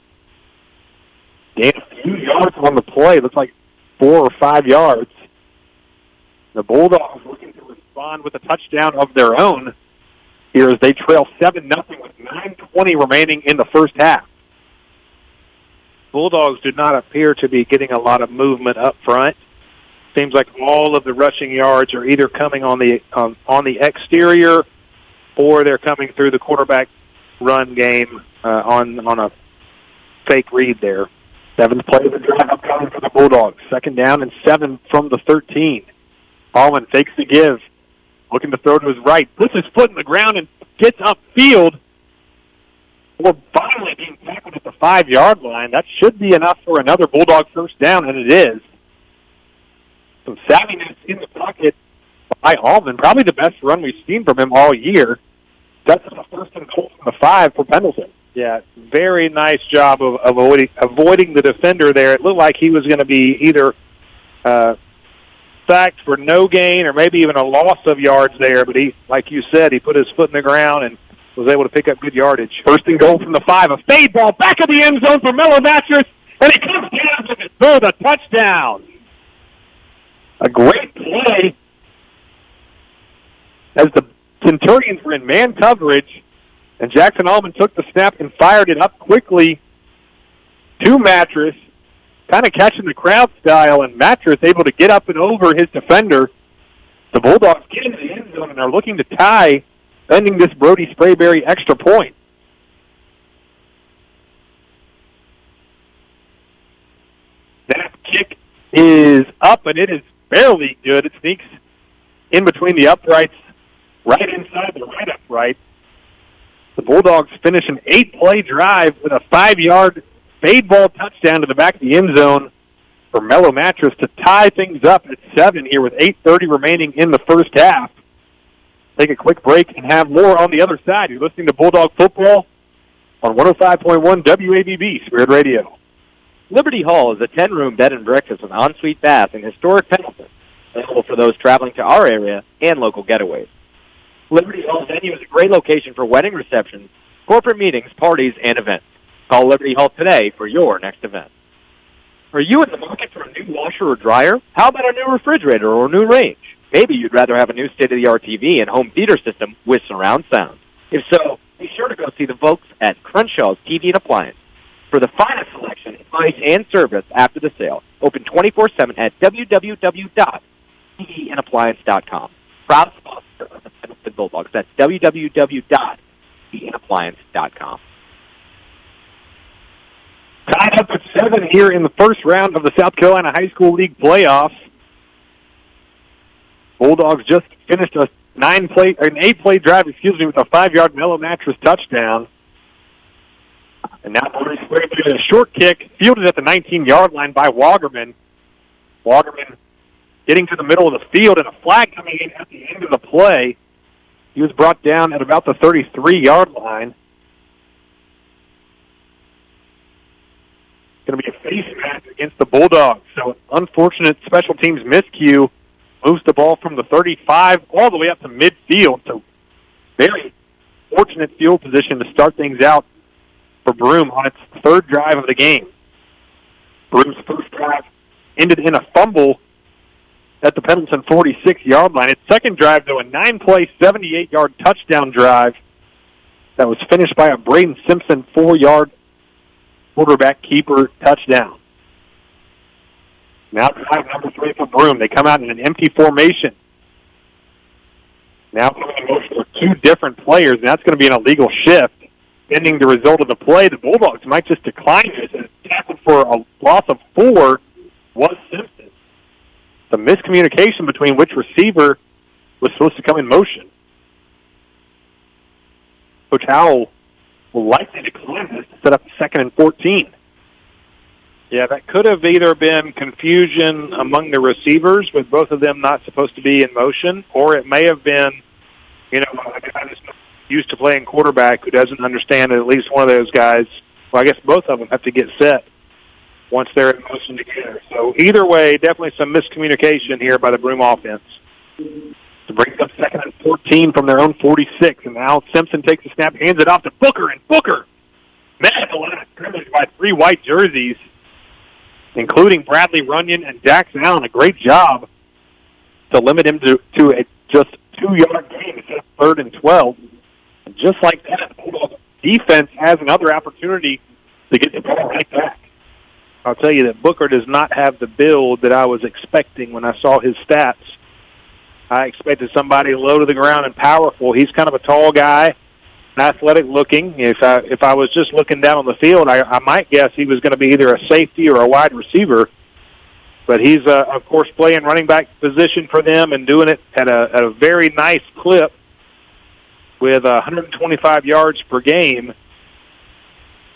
Gained a few yards on the play. Looks like 4 or 5 yards. The Bulldogs looking to respond with a touchdown of their own here as they trail 7-0 with 9:20 remaining in the first half. Bulldogs do not appear to be getting a lot of movement up front. Seems like all of the rushing yards are either coming on the exterior or they're coming through the quarterback run game on a fake read there. 7th play of the drive upcoming for the Bulldogs. 2nd down and 7 from the 13. Allman fakes the give, looking to throw to his right, puts his foot in the ground and gets upfield. Or finally being tackled at the 5-yard line. That should be enough for another Bulldog first down, and it is. Some savviness in the pocket by Allman. Probably the best run we've seen from him all year. That's the 1st and goal from the 5 for Pendleton. Yeah, very nice job of avoiding the defender there. It looked like he was going to be either sacked for no gain or maybe even a loss of yards there, but he, like you said, he put his foot in the ground and was able to pick up good yardage. 1st and goal from the 5. A fade ball back of the end zone for Mellow Mattress, and it comes down to the touchdown. A great play as the Centurions were in man coverage, and Jackson Allman took the snap and fired it up quickly to Mattress, kind of catching the crowd style, and Mattress able to get up and over his defender. The Bulldogs get into the end zone and are looking to tie, ending this Brody Sprayberry extra point. That kick is up, and it is barely good. It sneaks in between the uprights, right inside the right upright. The Bulldogs finish an 8-play drive with a 5-yard fade ball touchdown to the back of the end zone for Mellow Mattress to tie things up at 7 here with 8:30 remaining in the first half. take a quick break and have more on the other side. You're listening to Bulldog Football on 105.1 WABB Spirit Radio. Liberty Hall is a 10-room bed and breakfast with ensuite bath in historic Pendleton, available for those traveling to our area and local getaways. Liberty Hall venue is a great location for wedding receptions, corporate meetings, parties, and events. Call Liberty Hall today for your next event. Are you in the market for a new washer or dryer? How about a new refrigerator or a new range? Maybe you'd rather have a new state-of-the-art TV and home theater system with surround sound. If so, be sure to go see the folks at Crenshaws TV and Appliance for the finest selection, advice, and service after the sale. Open 24/7 at www.tvandappliance.com. Proud sponsor of the Pendleton Bulldogs. That's www.tvandappliance.com. Tied up at 7 here in the first round of the South Carolina High School League playoffs. Bulldogs just finished an 8-play drive, with a 5-yard Mellow Mattress touchdown. And now Bruce Square did a short kick, fielded at the 19-yard line by Wagerman. Wagerman getting to the middle of the field, and a flag coming in at the end of the play. He was brought down at about the 33-yard line. Going to be a face mask against the Bulldogs. So unfortunate special teams miscue, moves the ball from the 35 all the way up to midfield. So very fortunate field position to start things out for Broome on its third drive of the game. Broome's first drive ended in a fumble at the Pendleton 46-yard line. Its second drive, though, a 9-play, 78-yard touchdown drive that was finished by a Braden Simpson 4-yard quarterback keeper touchdown. Now drive number 3 for Broome. They come out in an empty formation. Now coming in motion with 2 different players, and that's going to be an illegal shift. Pending the result of the play, the Bulldogs might just decline this, and tackled for a loss of 4 was Simpson. The miscommunication between which receiver was supposed to come in motion. Coach Howell will likely decline this to set up 2nd and 14. Yeah, that could have either been confusion among the receivers with both of them not supposed to be in motion, or it may have been, a guy that's used to playing quarterback who doesn't understand that at least one of those guys, well, I guess both of them have to get set once they're in motion together. So either way, definitely some miscommunication here by the Broome offense. To bring up 2nd and 14 from their own 46, and now Simpson takes the snap, hands it off to Booker, and Booker met at the line of scrimmage by 3 white jerseys, including Bradley Runyon and Dax Allen. A great job to limit him to a just 2-yard gain instead of 3rd and 12. And just like that, the Bulldogs defense has another opportunity to get the ball right back. I'll tell you that Booker does not have the build that I was expecting when I saw his stats. I expected somebody low to the ground and powerful. He's kind of a tall guy, athletic looking. If I was just looking down on the field, I might guess he was going to be either a safety or a wide receiver. But he's, of course, playing running back position for them and doing it at a very nice clip with 125 yards per game.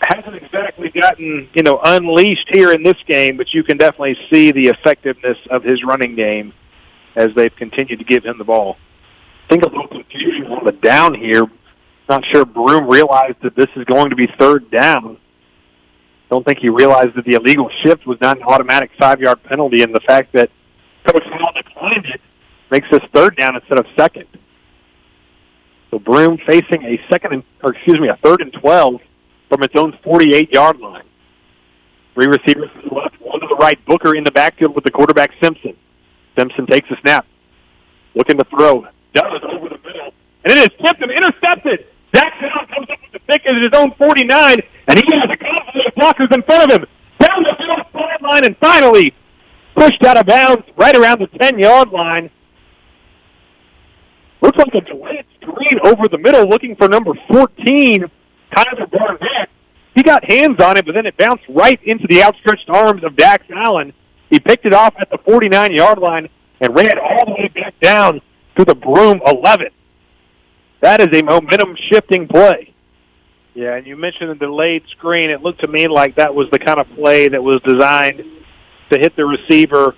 Hasn't exactly gotten, unleashed here in this game, but you can definitely see the effectiveness of his running game as they've continued to give him the ball. I think a little confusion on the down here. Not sure Broome realized that this is going to be 3rd down. Don't think he realized that the illegal shift was not an automatic 5-yard penalty, and the fact that Coach Howell declined it makes this 3rd down instead of 2nd. So Broome facing a 3rd and 12 from its own 48-yard line. 3 receivers to the left, 1 to the right. Booker in the backfield with the quarterback Simpson. Simpson takes a snap, looking to throw. Does over the middle, and it is tipped and intercepted. Dax Allen comes up with the pick at his own 49, and he has a couple of blockers in front of him. Down the field sideline, and finally pushed out of bounds right around the 10-yard line. Looks like a delayed screen over the middle, looking for number 14, Tyler Barnett. He got hands on it, but then it bounced right into the outstretched arms of Dax Allen. He picked it off at the 49-yard line and ran all the way back down to the Broome 11. That is a momentum-shifting play. Yeah, and you mentioned the delayed screen. It looked to me like that was the kind of play that was designed to hit the receiver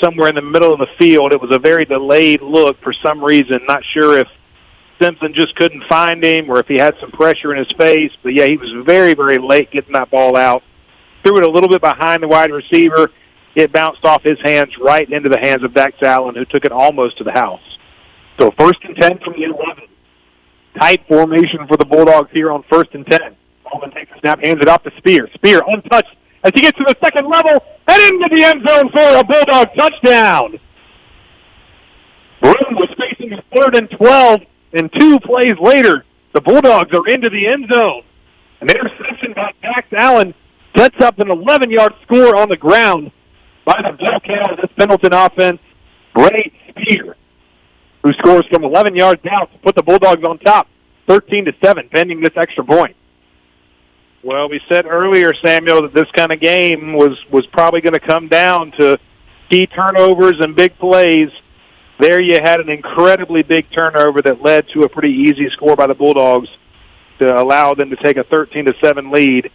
somewhere in the middle of the field. It was a very delayed look for some reason. Not sure if Simpson just couldn't find him or if he had some pressure in his face. But, yeah, he was very, very late getting that ball out. Threw it a little bit behind the wide receiver. It bounced off his hands right into the hands of Dax Allen, who took it almost to the house. So 1st and 10 from the 11. Tight formation for the Bulldogs here on 1st and 10. Bowman takes a snap, hands it off to Spear. Spear untouched as he gets to the second level and into the end zone for a Bulldog touchdown. Broome was facing a 3rd and 12, and 2 plays later, the Bulldogs are into the end zone. An interception by Dax Allen sets up an 11-yard score on the ground by the Bellcat of this Pendleton offense, Bray Spear, who scores from 11 yards out to put the Bulldogs on top, 13-7, pending this extra point. Well, we said earlier, Samuel, that this kind of game was probably going to come down to key turnovers and big plays. There you had an incredibly big turnover that led to a pretty easy score by the Bulldogs to allow them to take a 13-7 lead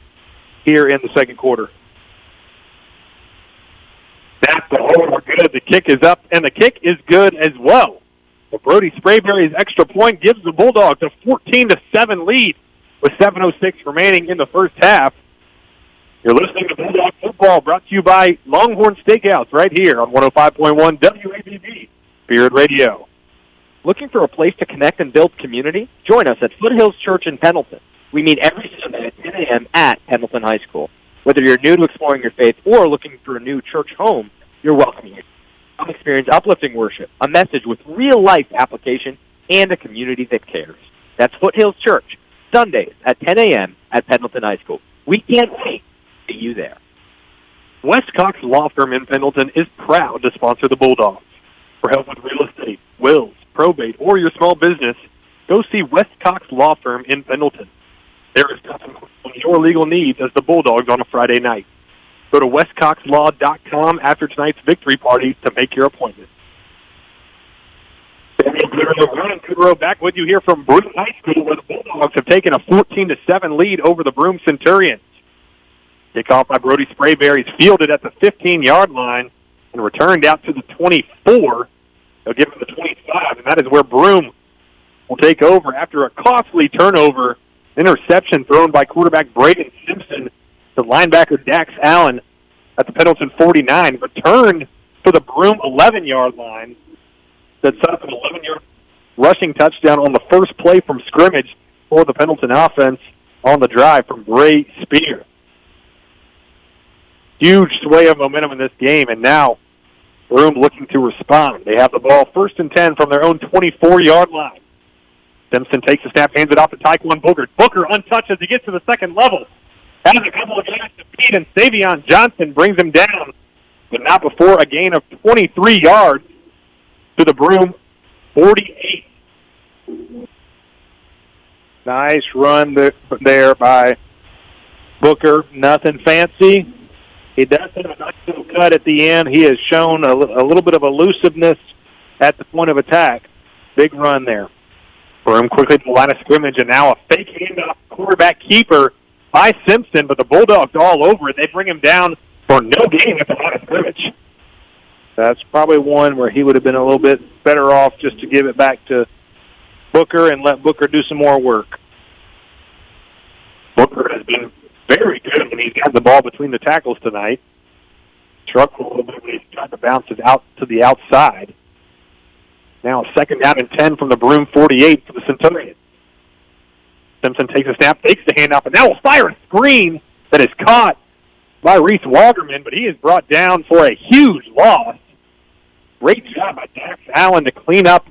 here in the second quarter. That's the hold are good. The kick is up, and the kick is good as well. But Brody Sprayberry's extra point gives the Bulldogs a 14-7 lead with 7:06 remaining in the first half. You're listening to Bulldog Football, brought to you by Longhorn Steakhouse right here on 105.1 WABB Spirit Radio. Looking for a place to connect and build community? Join us at Foothills Church in Pendleton. We meet every Sunday at 10 a.m. at Pendleton High School. Whether you're new to exploring your faith or looking for a new church home, you're welcome here. Come experience uplifting worship, a message with real-life application, and a community that cares. That's Foothills Church, Sundays at 10 a.m. at Pendleton High School. We can't wait to see you there. West Cox Law Firm in Pendleton is proud to sponsor the Bulldogs. For help with real estate, wills, probate, or your small business, go see West Cox Law Firm in Pendleton. There is nothing on your legal needs as the Bulldogs on a Friday night. Go to westcoxlaw.com after tonight's victory party to make your appointment. Rowland Kudrow back with you here from Broome High School, where the Bulldogs have taken a 14-7 lead over the Broome Centurions. Kickoff by Brody Sprayberry is fielded at the 15-yard line and returned out to the 24. They'll give it the 25, and that is where Broome will take over after a costly turnover interception thrown by quarterback Braden Simpson to linebacker Dax Allen at the Pendleton 49. Returned to the Broome 11-yard line that set up an 11-yard rushing touchdown on the first play from scrimmage for the Pendleton offense on the drive from Bray Spear. Huge sway of momentum in this game, and now Broome looking to respond. They have the ball 1st and 10 from their own 24-yard line. Simpson takes the snap, hands it off to Tyquan Booker. Booker untouched as he gets to the second level. Has a couple of guys to beat, and Savion Johnson brings him down, but not before a gain of 23 yards to the Broome 48. Nice run there by Booker. Nothing fancy. He does have a nice little cut at the end. He has shown a little bit of elusiveness at the point of attack. Big run there. Broome quickly to the line of scrimmage, and now a fake handoff quarterback keeper by Simpson, but the Bulldogs all over it. They bring him down for no gain at the line of scrimmage. That's probably one where he would have been a little bit better off just to give it back to Booker and let Booker do some more work. Booker has been very good when he's got the ball between the tackles tonight. Struggled a little bit when he's tried to bounce it out to the outside. Now 2nd down and 10 from the Broome 48 for the Centurions. Simpson takes a snap, fakes the handoff, and now will fire a screen that is caught by Reese Walgerman, but he is brought down for a huge loss. Great job by Dax Allen to clean up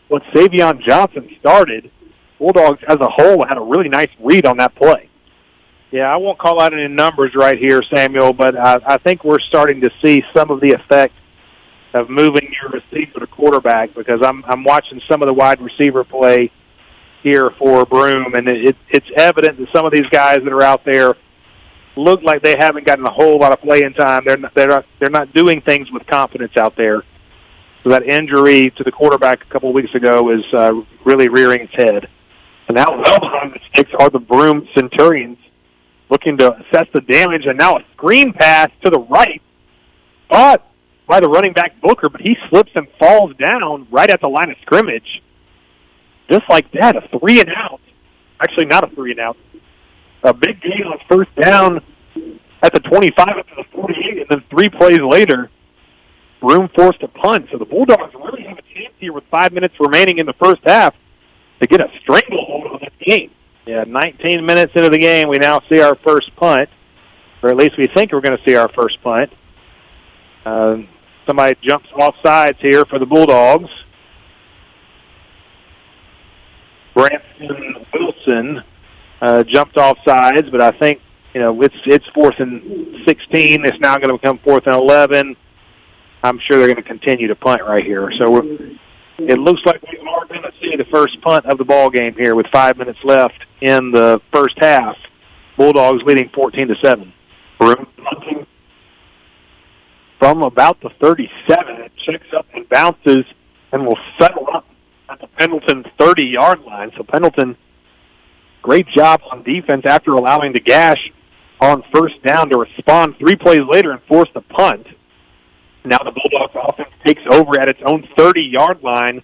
what Savion Johnson started. Bulldogs as a whole had a really nice read on that play. Yeah, I won't call out any numbers right here, Samuel, but I think we're starting to see some of the effect of moving your receiver to quarterback, because I'm watching some of the wide receiver play here for Broome, and it's evident that some of these guys that are out there look like they haven't gotten a whole lot of playing time. They're not doing things with confidence out there. So that injury to the quarterback a couple of weeks ago is really rearing its head. And now well behind the sticks are the Broome Centurions, looking to assess the damage, and now a screen pass to the right. But by the running back Booker, but he slips and falls down right at the line of scrimmage. Just like that, a 3-and-out. Actually, not a 3-and-out. A big gain on first down at the 25 up to the 48, and then 3 plays later, Broome forced a punt. So the Bulldogs really have a chance here with 5 minutes remaining in the first half to get a stranglehold on this game. Yeah, 19 minutes into the game, we now see our first punt, or at least we think we're going to see our first punt. Somebody jumps off sides here for the Bulldogs. Branson Wilson jumped off sides, but I think, it's 4th and 16. It's now going to become 4th and 11. I'm sure they're going to continue to punt right here. So it looks like we are going to see the first punt of the ball game here with 5 minutes left in the first half. Bulldogs leading 14-7. Broome punting from about the 37. It checks up and bounces and will settle up at the Pendleton 30-yard line. So Pendleton, great job on defense after allowing the gash on first down to respond 3 plays later and force the punt. Now the Bulldogs offense takes over at its own 30-yard line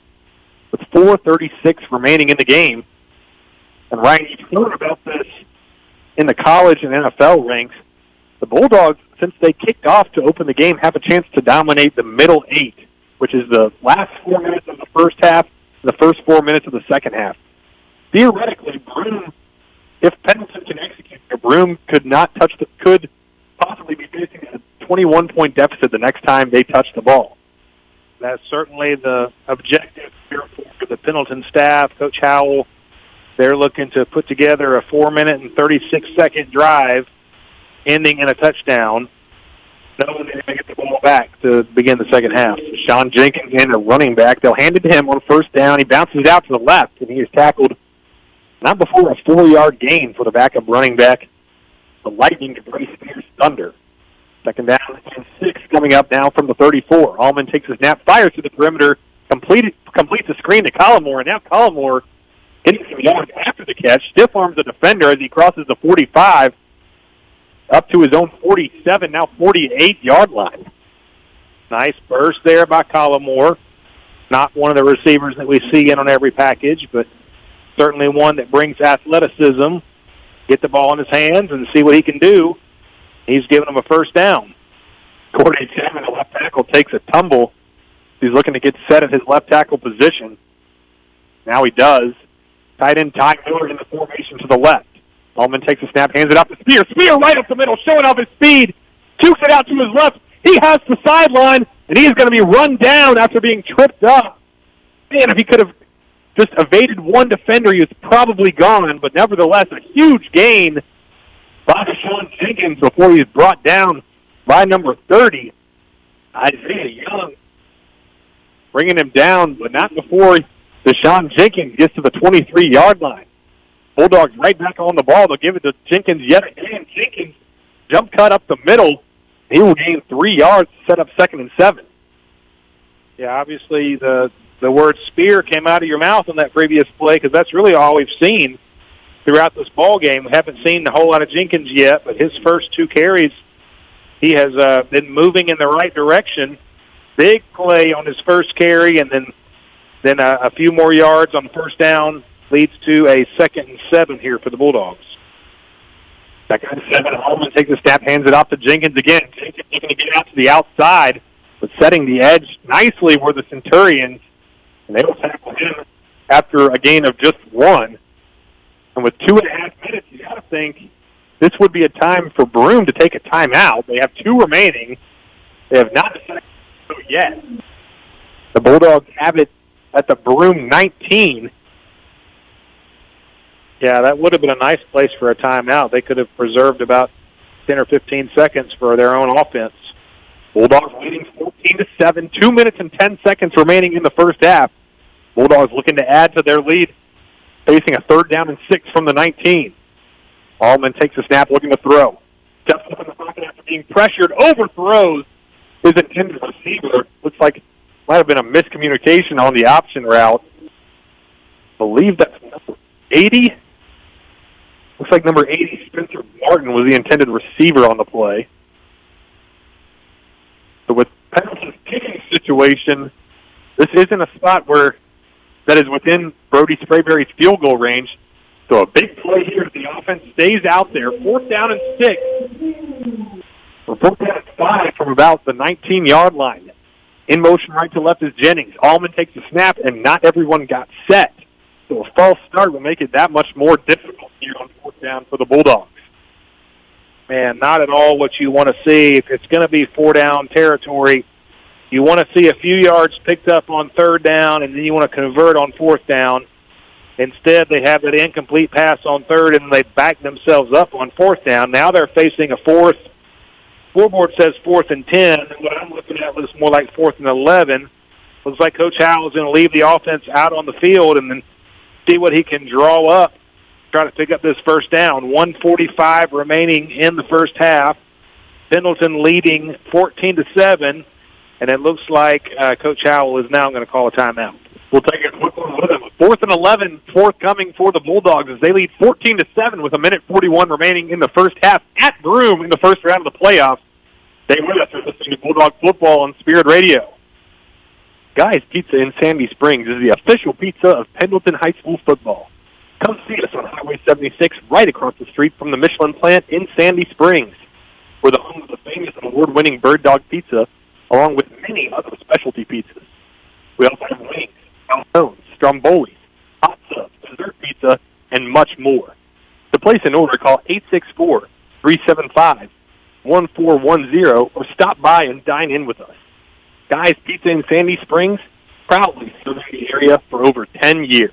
with 4:36 remaining in the game. And Ryan, you've heard about this in the college and NFL ranks. The Bulldogs, since they kicked off to open the game, have a chance to dominate the middle 8, which is the last 4 minutes of the first half and the first 4 minutes of the second half. Theoretically, Broome, if Pendleton can execute, Broome could possibly be facing a 21-point deficit the next time they touch the ball. That's certainly the objective here for the Pendleton staff. Coach Howell, they're looking to put together a 4-minute and 36-second drive ending in a touchdown, knowing they're going to get the ball back to begin the second half. Sean Jenkins in a running back. They'll hand it to him on first down. He bounces out to the left, and he is tackled not before a 4-yard gain for the backup running back. The Lightning to Brace Spears Thunder. Second down and 6 coming up now from the 34. Allman takes a snap, fires to the perimeter, completes the screen to Collmore, and now Collmore getting some yards after the catch. Stiff arms the defender as he crosses the 45 up to his own 47, now 48-yard line. Nice burst there by Collmore. Not one of the receivers that we see in on every package, but certainly one that brings athleticism. Get the ball in his hands and see what he can do. He's giving him a first down. Corday Chapman, the left tackle, takes a tumble. He's looking to get set at his left tackle position. Now he does. Tight end Ty Miller in the formation to the left. Allman takes a snap, hands it off to Spear. Spear right up the middle, showing off his speed. Tukes it out to his left. He has the sideline, and he is going to be run down after being tripped up. Man, if he could have just evaded one defender, he was probably gone. But nevertheless, a huge gain by Sean Jenkins before he's brought down by number 30, Isaiah Young. Bringing him down, but not before Deshaun Jenkins gets to the 23-yard line. Bulldogs right back on the ball. They'll give it to Jenkins yet again. Jenkins jump cut up the middle. He will gain 3 yards to set up 2nd and 7. Yeah, obviously the word spear came out of your mouth on that previous play because that's really all we've seen throughout this ball game. We haven't seen a whole lot of Jenkins yet, but his first 2 carries, he has been moving in the right direction. Big play on his first carry, and then a few more yards on the first down leads to a 2nd and 7 here for the Bulldogs. 2nd and 7. Allman takes a snap, hands it off to Jenkins again. Jenkins looking to get out to the outside, but setting the edge nicely were the Centurions, and they will tackle him after a gain of just 1. And with 2.5 minutes, you got to think this would be a time for Broome to take a timeout. They have 2 remaining. They have not decided yet. The Bulldogs have it at the Broome 19. Yeah, that would have been a nice place for a timeout. They could have preserved about 10 or 15 seconds for their own offense. Bulldogs leading 14-7, 2 minutes and 10 seconds remaining in the first half. Bulldogs looking to add to their lead, facing a 3rd down and 6 from the 19. Allman takes a snap, looking to throw. Steps up in the pocket after being pressured, overthrows his intended receiver. Looks like might have been a miscommunication on the option route. I believe that's number 80. Looks like number 80, Spencer Martin, was the intended receiver on the play. So with Pendleton's situation. This isn't a spot that is within Brody Sprayberry's field goal range. So a big play here. The offense stays out there. 4th down and 6. Or 4th down and 5 from about the 19-yard line. In motion right to left is Jennings. Allman takes the snap, and not everyone got set. So a false start will make it that much more difficult here on 4th down for the Bulldogs. Man, not at all what you want to see. If it's going to be 4-down territory, you want to see a few yards picked up on 3rd down, and then you want to convert on 4th down. Instead, they have that incomplete pass on 3rd, and they back themselves up on 4th down. Now they're facing a 4th. Scoreboard says 4th and 10. And what I'm looking at looks more like 4th and 11. Looks like Coach Howell is going to leave the offense out on the field and then see what he can draw up, try to pick up this 1st down. 1:45 remaining in the first half. Pendleton leading 14-7, and it looks like Coach Howell is now going to call a timeout. We'll take a quick one with them. 4th and 11, forthcoming for the Bulldogs as they lead 14-7 with 1:41 remaining in the first half at Broome in the first round of the playoffs. Stay with us. You're listening to Bulldog Football on Spirit Radio. Guy's Pizza in Sandy Springs is the official pizza of Pendleton High School football. Come see us on Highway 76 right across the street from the Michelin plant in Sandy Springs. We're the home of the famous and award-winning Bird Dog Pizza, along with many other specialty pizzas. We also have wings, calzones, strombolis, hot subs, dessert pizza, and much more. To place an order, call 864-375-1410 or stop by and dine in with us. Guy's Pizza in Sandy Springs, proudly serving the area for over 10 years.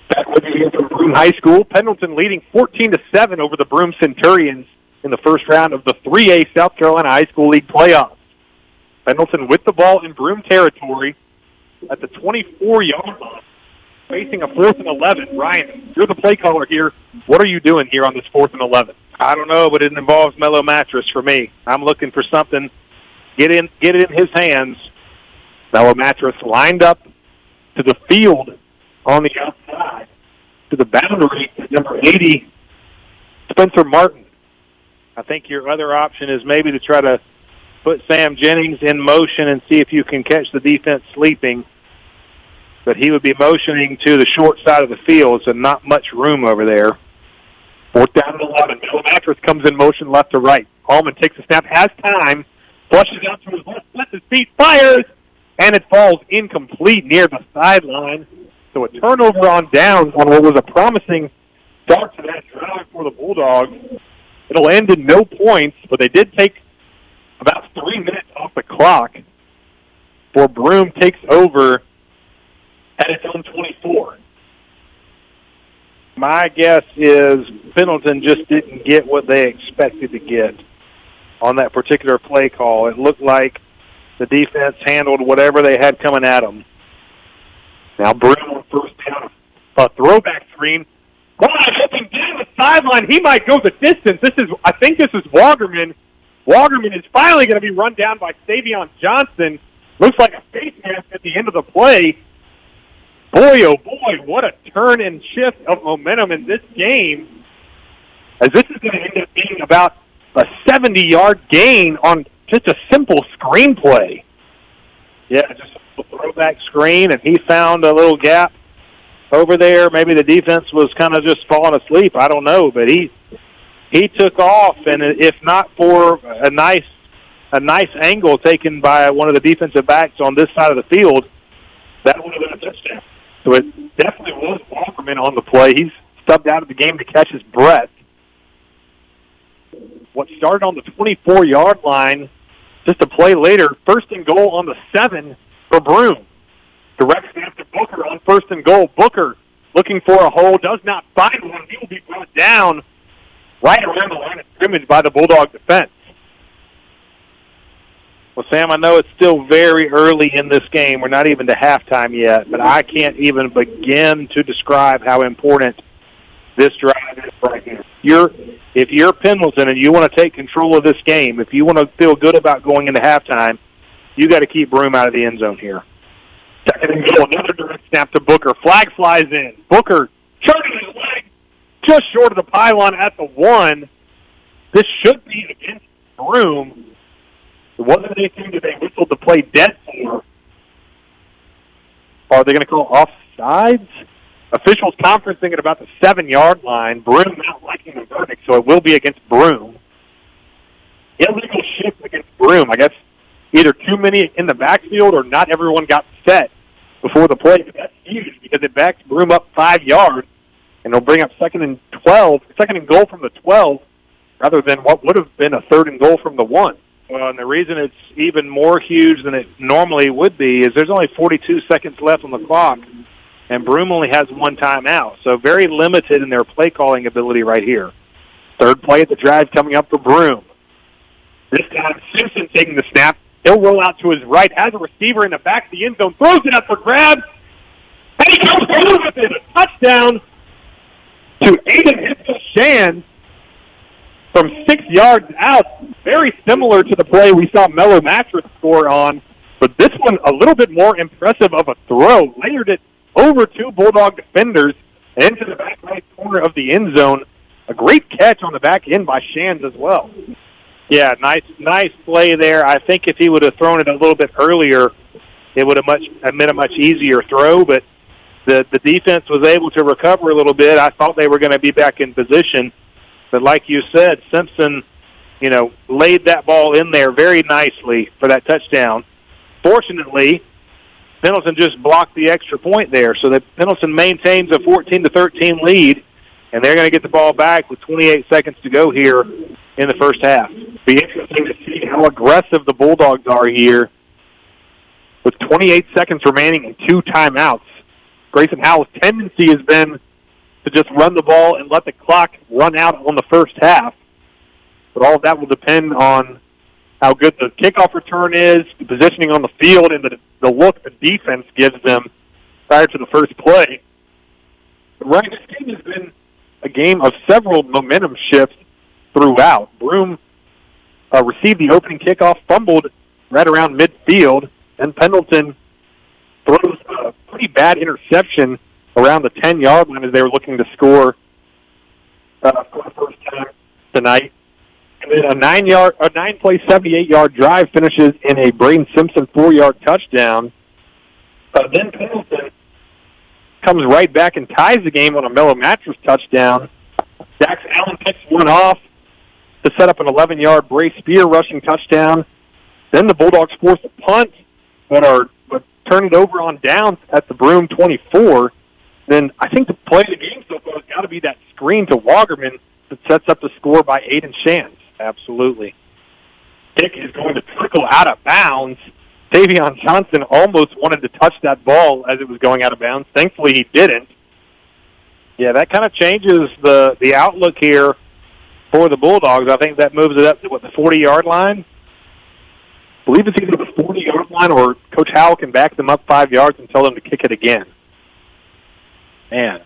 Back with you here from Broome High School, Pendleton leading 14-7 over the Broome Centurions in the first round of the 3A South Carolina High School League playoffs. Pendleton with the ball in Broome territory at the 24-yard line, facing a 4th and 11. Ryan, you're the play caller here. What are you doing here on this 4th and 11? I don't know, but it involves Mellow Mattress for me. I'm looking for something. Get it in his hands. Mellow Mattress lined up to the field on the outside to the boundary, number 80, Spencer Martin. I think your other option is maybe to try to put Sam Jennings in motion and see if you can catch the defense sleeping. But he would be motioning to the short side of the field, so not much room over there. 4th down and 11. Mellow Mattress comes in motion left to right. Allman takes a snap, has time, flushes out to his left, lets his feet, fires, and it falls incomplete near the sideline. So a turnover on downs on what was a promising start to that drive for the Bulldogs. It'll end in no points, but they did take about 3 minutes off the clock before Broome takes over at its own 24. My guess is Pendleton just didn't get what they expected to get on that particular play call. It looked like the defense handled whatever they had coming at them. Now Broome on 1st down, a throwback screen. Wide open down the sideline. He might go the distance. I think this is Wagerman. Wagerman is finally going to be run down by Savion Johnson. Looks like a face mask at the end of the play. Boy, oh boy, what a turn and shift of momentum in this game. As this is going to end up being about a 70-yard gain on just a simple screenplay. Yeah, just a throwback screen, and he found a little gap over there. Maybe the defense was kind of just falling asleep. I don't know, but he took off, and if not for a nice angle taken by one of the defensive backs on this side of the field, that would have been a touchdown. So it definitely was Walkerman on the play. He's stubbed out of the game to catch his breath. What started on the 24-yard line, just a play later, 1st and goal on the 7 for Broome. Direct snap to Booker on 1st and goal. Booker looking for a hole, does not find one. He will be brought down right around the line of scrimmage by the Bulldog defense. Well, Sam, I know it's still very early in this game. We're not even to halftime yet, but I can't even begin to describe how important this drive is right here. If you're Pendleton and you want to take control of this game, if you want to feel good about going into halftime, you got to keep Broome out of the end zone here. 2nd and goal, another direct snap to Booker. Flag flies in. Booker charging his leg just short of the pylon at the 1. This should be against Broome. It wasn't anything that they whistled the play dead for. Are they going to call offsides? Officials conferencing at about the 7-yard line. Broome not liking the verdict, so it will be against Broome. Illegal shift against Broome. I guess either too many in the backfield or not everyone got set before the play. But that's huge because it backs Broome up 5 yards, and it'll bring up second and goal from the 12, rather than what would have been a 3rd and goal from the 1. Well, and the reason it's even more huge than it normally would be is there's only 42 seconds left on the clock, and Broome only has 1 timeout. So very limited in their play-calling ability right here. 3rd play at the drive coming up for Broome. This time, Simpson taking the snap. He'll roll out to his right, has a receiver in the back of the end zone, throws it up for grabs, and he comes through with it. A touchdown to Aiden Shands from 6 yards out. Very similar to the play we saw Mellow Mattress score on, but this one a little bit more impressive of a throw. Layered it over 2 Bulldog defenders and into the back right corner of the end zone. A great catch on the back end by Shands as well. Yeah, nice play there. I think if he would have thrown it a little bit earlier, it would have been a much easier throw, but the defense was able to recover a little bit. I thought they were going to be back in position, but like you said, Simpson, laid that ball in there very nicely for that touchdown. Fortunately, Pendleton just blocked the extra point there, so that Pendleton maintains a 14-13 lead, and they're going to get the ball back with 28 seconds to go here in the first half. Be interesting to see how aggressive the Bulldogs are here with 28 seconds remaining and 2 timeouts. Grayson Howell's tendency has been to just run the ball and let the clock run out on the first half. But all of that will depend on how good the kickoff return is, the positioning on the field, and the look the defense gives them prior to the first play. But Ryan, this game has been a game of several momentum shifts throughout. Broome received the opening kickoff, fumbled right around midfield, and Pendleton throws a pretty bad interception around the 10-yard line as they were looking to score for the first time tonight. And then a 9-play, 78-yard drive finishes in a Braden Simpson 4-yard touchdown. Then Pendleton comes right back and ties the game on a Mellow Mattress touchdown. Dax Allen picks one off to set up an 11-yard Bray Spear rushing touchdown. Then the Bulldogs force a punt, but turn it over on downs at the Broome 24. Then I think the play of the game so far has got to be that screen to Wagerman that sets up the score by Aiden Shands. Absolutely. Kick is going to trickle out of bounds. Tavion Johnson almost wanted to touch that ball as it was going out of bounds. Thankfully, he didn't. Yeah, that kind of changes the outlook here for the Bulldogs. I think that moves it up to, the 40-yard line? I believe it's either the 40-yard line or Coach Howell can back them up 5 yards and tell them to kick it again. Man,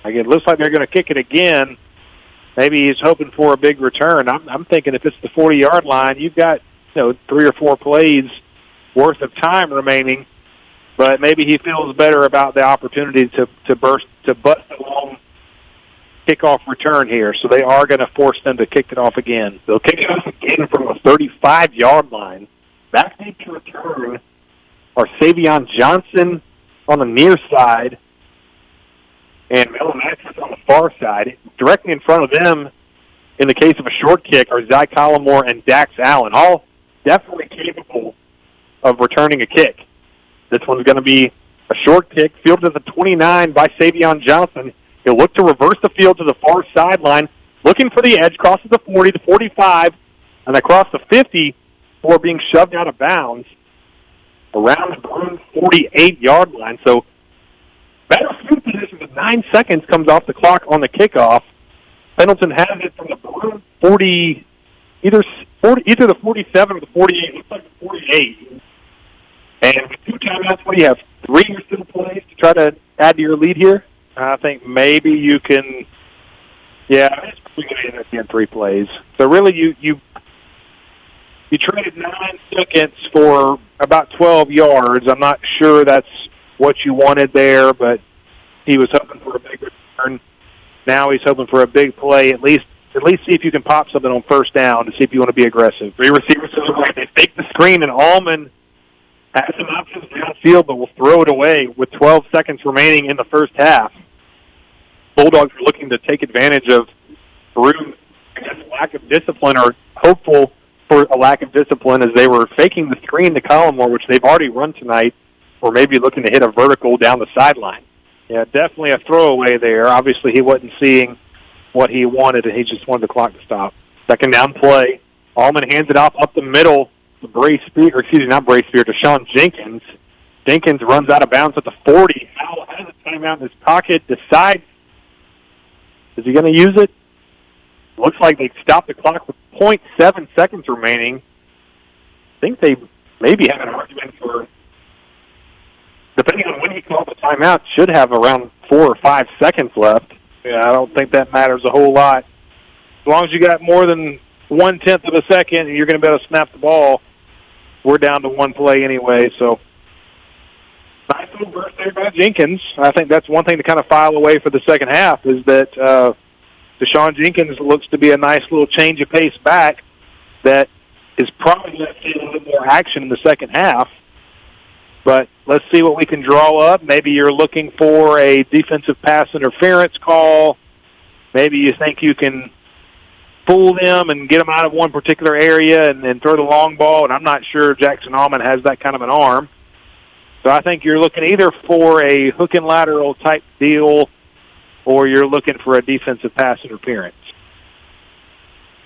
it looks like they're going to kick it again. Maybe he's hoping for a big return. I'm thinking if it's the 40-yard line, you've got 3 or 4 plays worth of time remaining, but maybe he feels better about the opportunity to bust a long kickoff return here. So they are going to force them to kick it off again. They'll kick it off again from a 35-yard line. Back deep to return are Savion Johnson on the near side and Mellow Mattress on the far side. Directly in front of them, in the case of a short kick, are Zy Collimore and Dax Allen, all definitely capable of returning a kick. This one's going to be a short kick, fielded at the 29 by Savion Johnson. He'll look to reverse the field to the far sideline, looking for the edge, crosses the 40, the 45, and across the 50 before being shoved out of bounds around the Broome 48-yard line. So better field position with 9 seconds comes off the clock on the kickoff. Pendleton has it from the Broome 40, either the 47 or the 48. Looks like the 48. And with 2 timeouts, what do you have? 3 or still plays to try to add to your lead here? I think maybe you can. Yeah, it's probably going to end up being 3 plays. So really, you traded 9 seconds for about 12 yards. I'm not sure that's what you wanted there, but he was hoping for a big return. Now he's hoping for a big play, at least at least see if you can pop something on first down to see if you want to be aggressive. Three receivers to the right. They fake the screen, and Allman has some options downfield, but will throw it away with 12 seconds remaining in the first half. Bulldogs are looking to take advantage of Broome's lack of discipline, or hopeful for a lack of discipline, as they were faking the screen to Collmore, which they've already run tonight, or maybe looking to hit a vertical down the sideline. Yeah, definitely a throwaway there. Obviously, he wasn't seeing what he wanted, and he just wanted the clock to stop. Second down play. Allman hands it off up the middle to to Sean Jenkins. Jenkins runs out of bounds at the 40. Howell has a timeout in his pocket, decides, is he going to use it? Looks like they stopped the clock with 0.7 seconds remaining. I think they maybe have an argument for, depending on when he called the timeout, should have around 4 or 5 seconds left. Yeah, I don't think that matters a whole lot. As long as you got more than 1/10 of a second and you're going to be able to snap the ball, we're down to one play anyway. So nice little burst there by Jenkins. I think that's one thing to kind of file away for the second half, is that Deshaun Jenkins looks to be a nice little change of pace back that is probably going to see a little bit more action in the second half. But let's see what we can draw up. Maybe you're looking for a defensive pass interference call. Maybe you think you can fool them and get them out of one particular area and then throw the long ball, and I'm not sure Jackson Allman has that kind of an arm. So I think you're looking either for a hook and lateral type deal, or you're looking for a defensive pass interference.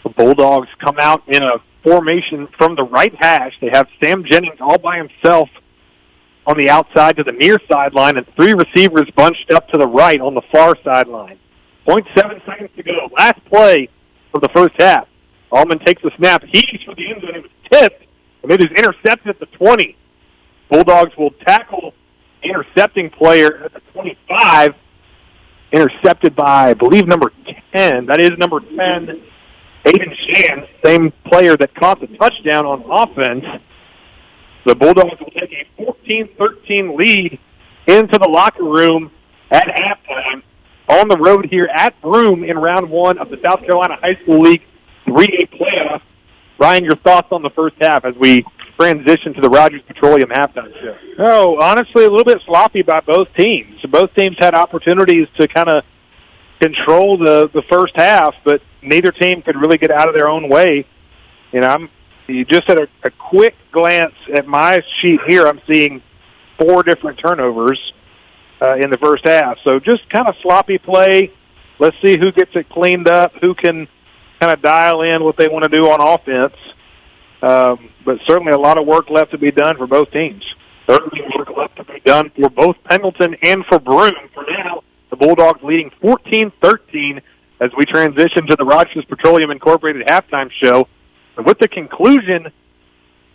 The Bulldogs come out in a formation from the right hash. They have Sam Jennings all by himself on the outside to the near sideline, and 3 receivers bunched up to the right on the far sideline. 0.7 seconds to go. Last play of the first half. Allman takes the snap, heaves for the end zone. It was tipped, and it is intercepted at the 20. Bulldogs will tackle the intercepting player at the 25. Intercepted by, I believe, number 10. That is number 10, Aiden Shan, same player that caught the touchdown on offense. The Bulldogs will take a 14-13 lead into the locker room at halftime on the road here at Broome in round 1 of the South Carolina High School League 3A playoff. Ryan, your thoughts on the first half as we transition to the Rogers Petroleum halftime show? Oh, honestly, a little bit sloppy by both teams. Both teams had opportunities to kind of control the first half, but neither team could really get out of their own way. You know, you just at a quick glance at my sheet here, I'm seeing 4 different turnovers in the first half. So just kind of sloppy play. Let's see who gets it cleaned up, who can kind of dial in what they want to do on offense. But certainly a lot of work left to be done for both teams. Certainly work left to be done for both Pendleton and for Broome. For now, the Bulldogs leading 14-13 as we transition to the Rogers Petroleum Incorporated halftime show. And with the conclusion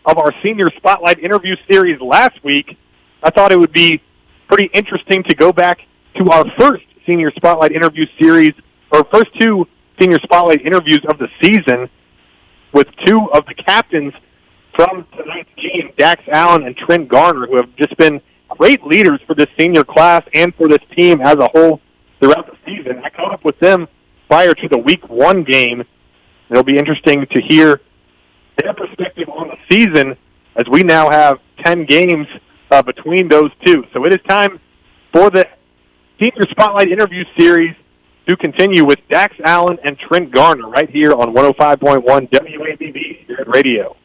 of our senior spotlight interview series last week, I thought it would be pretty interesting to go back to our first senior spotlight interview series, or first 2 senior spotlight interviews of the season, with 2 of the captains from tonight's game, Dax Allen and Trent Garner, who have just been great leaders for this senior class and for this team as a whole throughout the season. I caught up with them prior to the Week 1 game. It'll be interesting to hear their perspective on the season, as we now have 10 games between those 2. So it is time for the Senior Spotlight interview series to continue with Dax Allen and Trent Garner right here on 105.1 WABB Spirit Radio.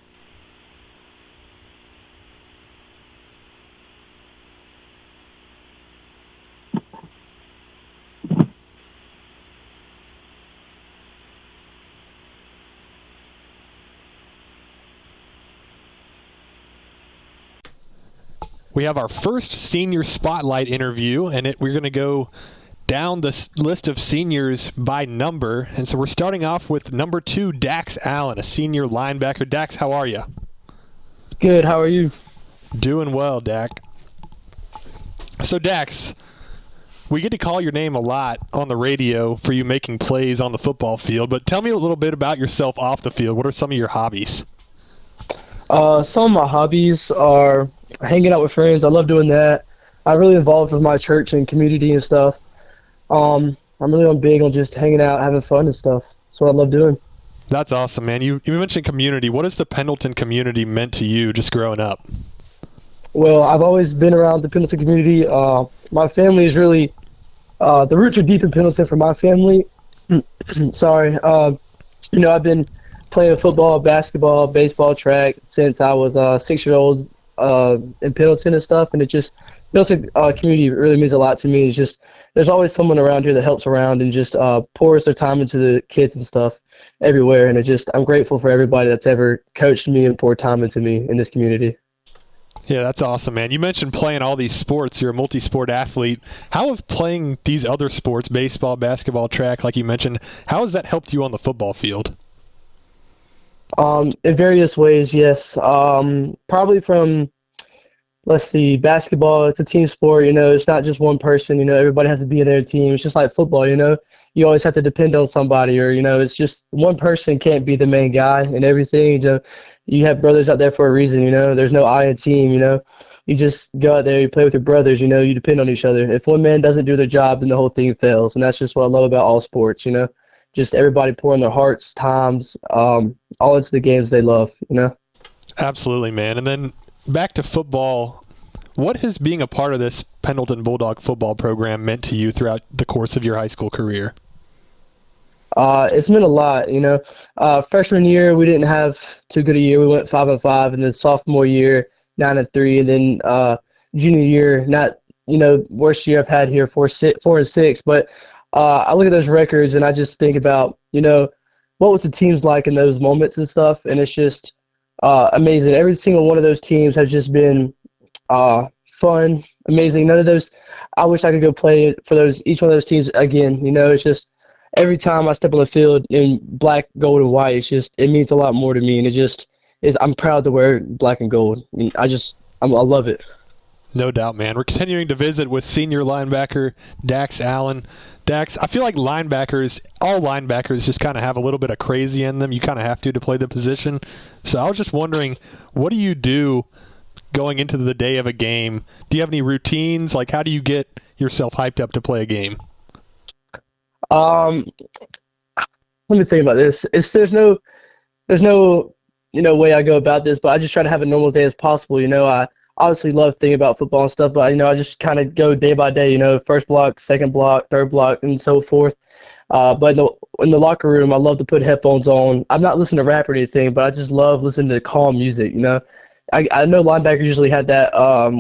We have our first senior spotlight interview, and we're going to go down the list of seniors by number. And so we're starting off with number 2, Dax Allen, a senior linebacker. Dax, how are you? Good. How are you? Doing well, Dak. So, Dax, we get to call your name a lot on the radio for you making plays on the football field, but tell me a little bit about yourself off the field. What are some of your hobbies? Some of my hobbies are hanging out with friends. I love doing that. I'm really involved with my church and community and stuff. I'm really big on just hanging out, having fun and stuff. That's what I love doing. That's awesome, man. You mentioned community. What has the Pendleton community meant to you just growing up? Well, I've always been around the Pendleton community. My family is really the roots are deep in Pendleton for my family. Sorry. I've been playing football, basketball, baseball, track since I was 6 years old in Pendleton and stuff, and Pendleton community really means a lot to me. It's just there's always someone around here that helps around and just pours their time into the kids and stuff everywhere, and I'm grateful for everybody that's ever coached me and poured time into me in this community. Yeah, that's awesome, man. You mentioned playing all these sports. You're a multi-sport athlete. How have playing these other sports, baseball, basketball, track, like you mentioned, how has that helped you on the football field? In various ways, yes. Probably from, let's see, basketball, it's a team sport, it's not just one person, everybody has to be in their team. It's just like football, you always have to depend on somebody or, it's just one person can't be the main guy and everything. You have brothers out there for a reason, there's no I in team, you just go out there, you play with your brothers, you depend on each other. If one man doesn't do their job, then the whole thing fails. And that's just what I love about all sports, just everybody pouring their hearts, times, all into the games they love, Absolutely, man. And then back to football, what has being a part of this Pendleton Bulldog football program meant to you throughout the course of your high school career? It's meant a lot, freshman year, we didn't have too good a year. We went 5-5, and then sophomore year, 9-3, and then junior year, not, worst year I've had here, 4-6. But I look at those records, and I just think about, what was the teams like in those moments and stuff, and it's just amazing. Every single one of those teams has just been fun, amazing. None of those, I wish I could go play for each one of those teams again. It's just every time I step on the field in black, gold, and white, it means a lot more to me, and it just is. I'm proud to wear black and gold. I love it. No doubt, man. We're continuing to visit with senior linebacker Dax Allen. Dax, I feel like all linebackers just kind of have a little bit of crazy in them. You kind of have to play the position. So I was just wondering, what do you do going into the day of a game? Do you have any routines? Like, how do you get yourself hyped up to play a game? Let me think about this. There's no way I go about this, but I just try to have a normal day as possible. I obviously love thinking about football and stuff, but I just kind of go day by day. First block, second block, third block, and so forth. But in the locker room, I love to put headphones on. I'm not listening to rap or anything, but I just love listening to calm music. I know linebackers usually had that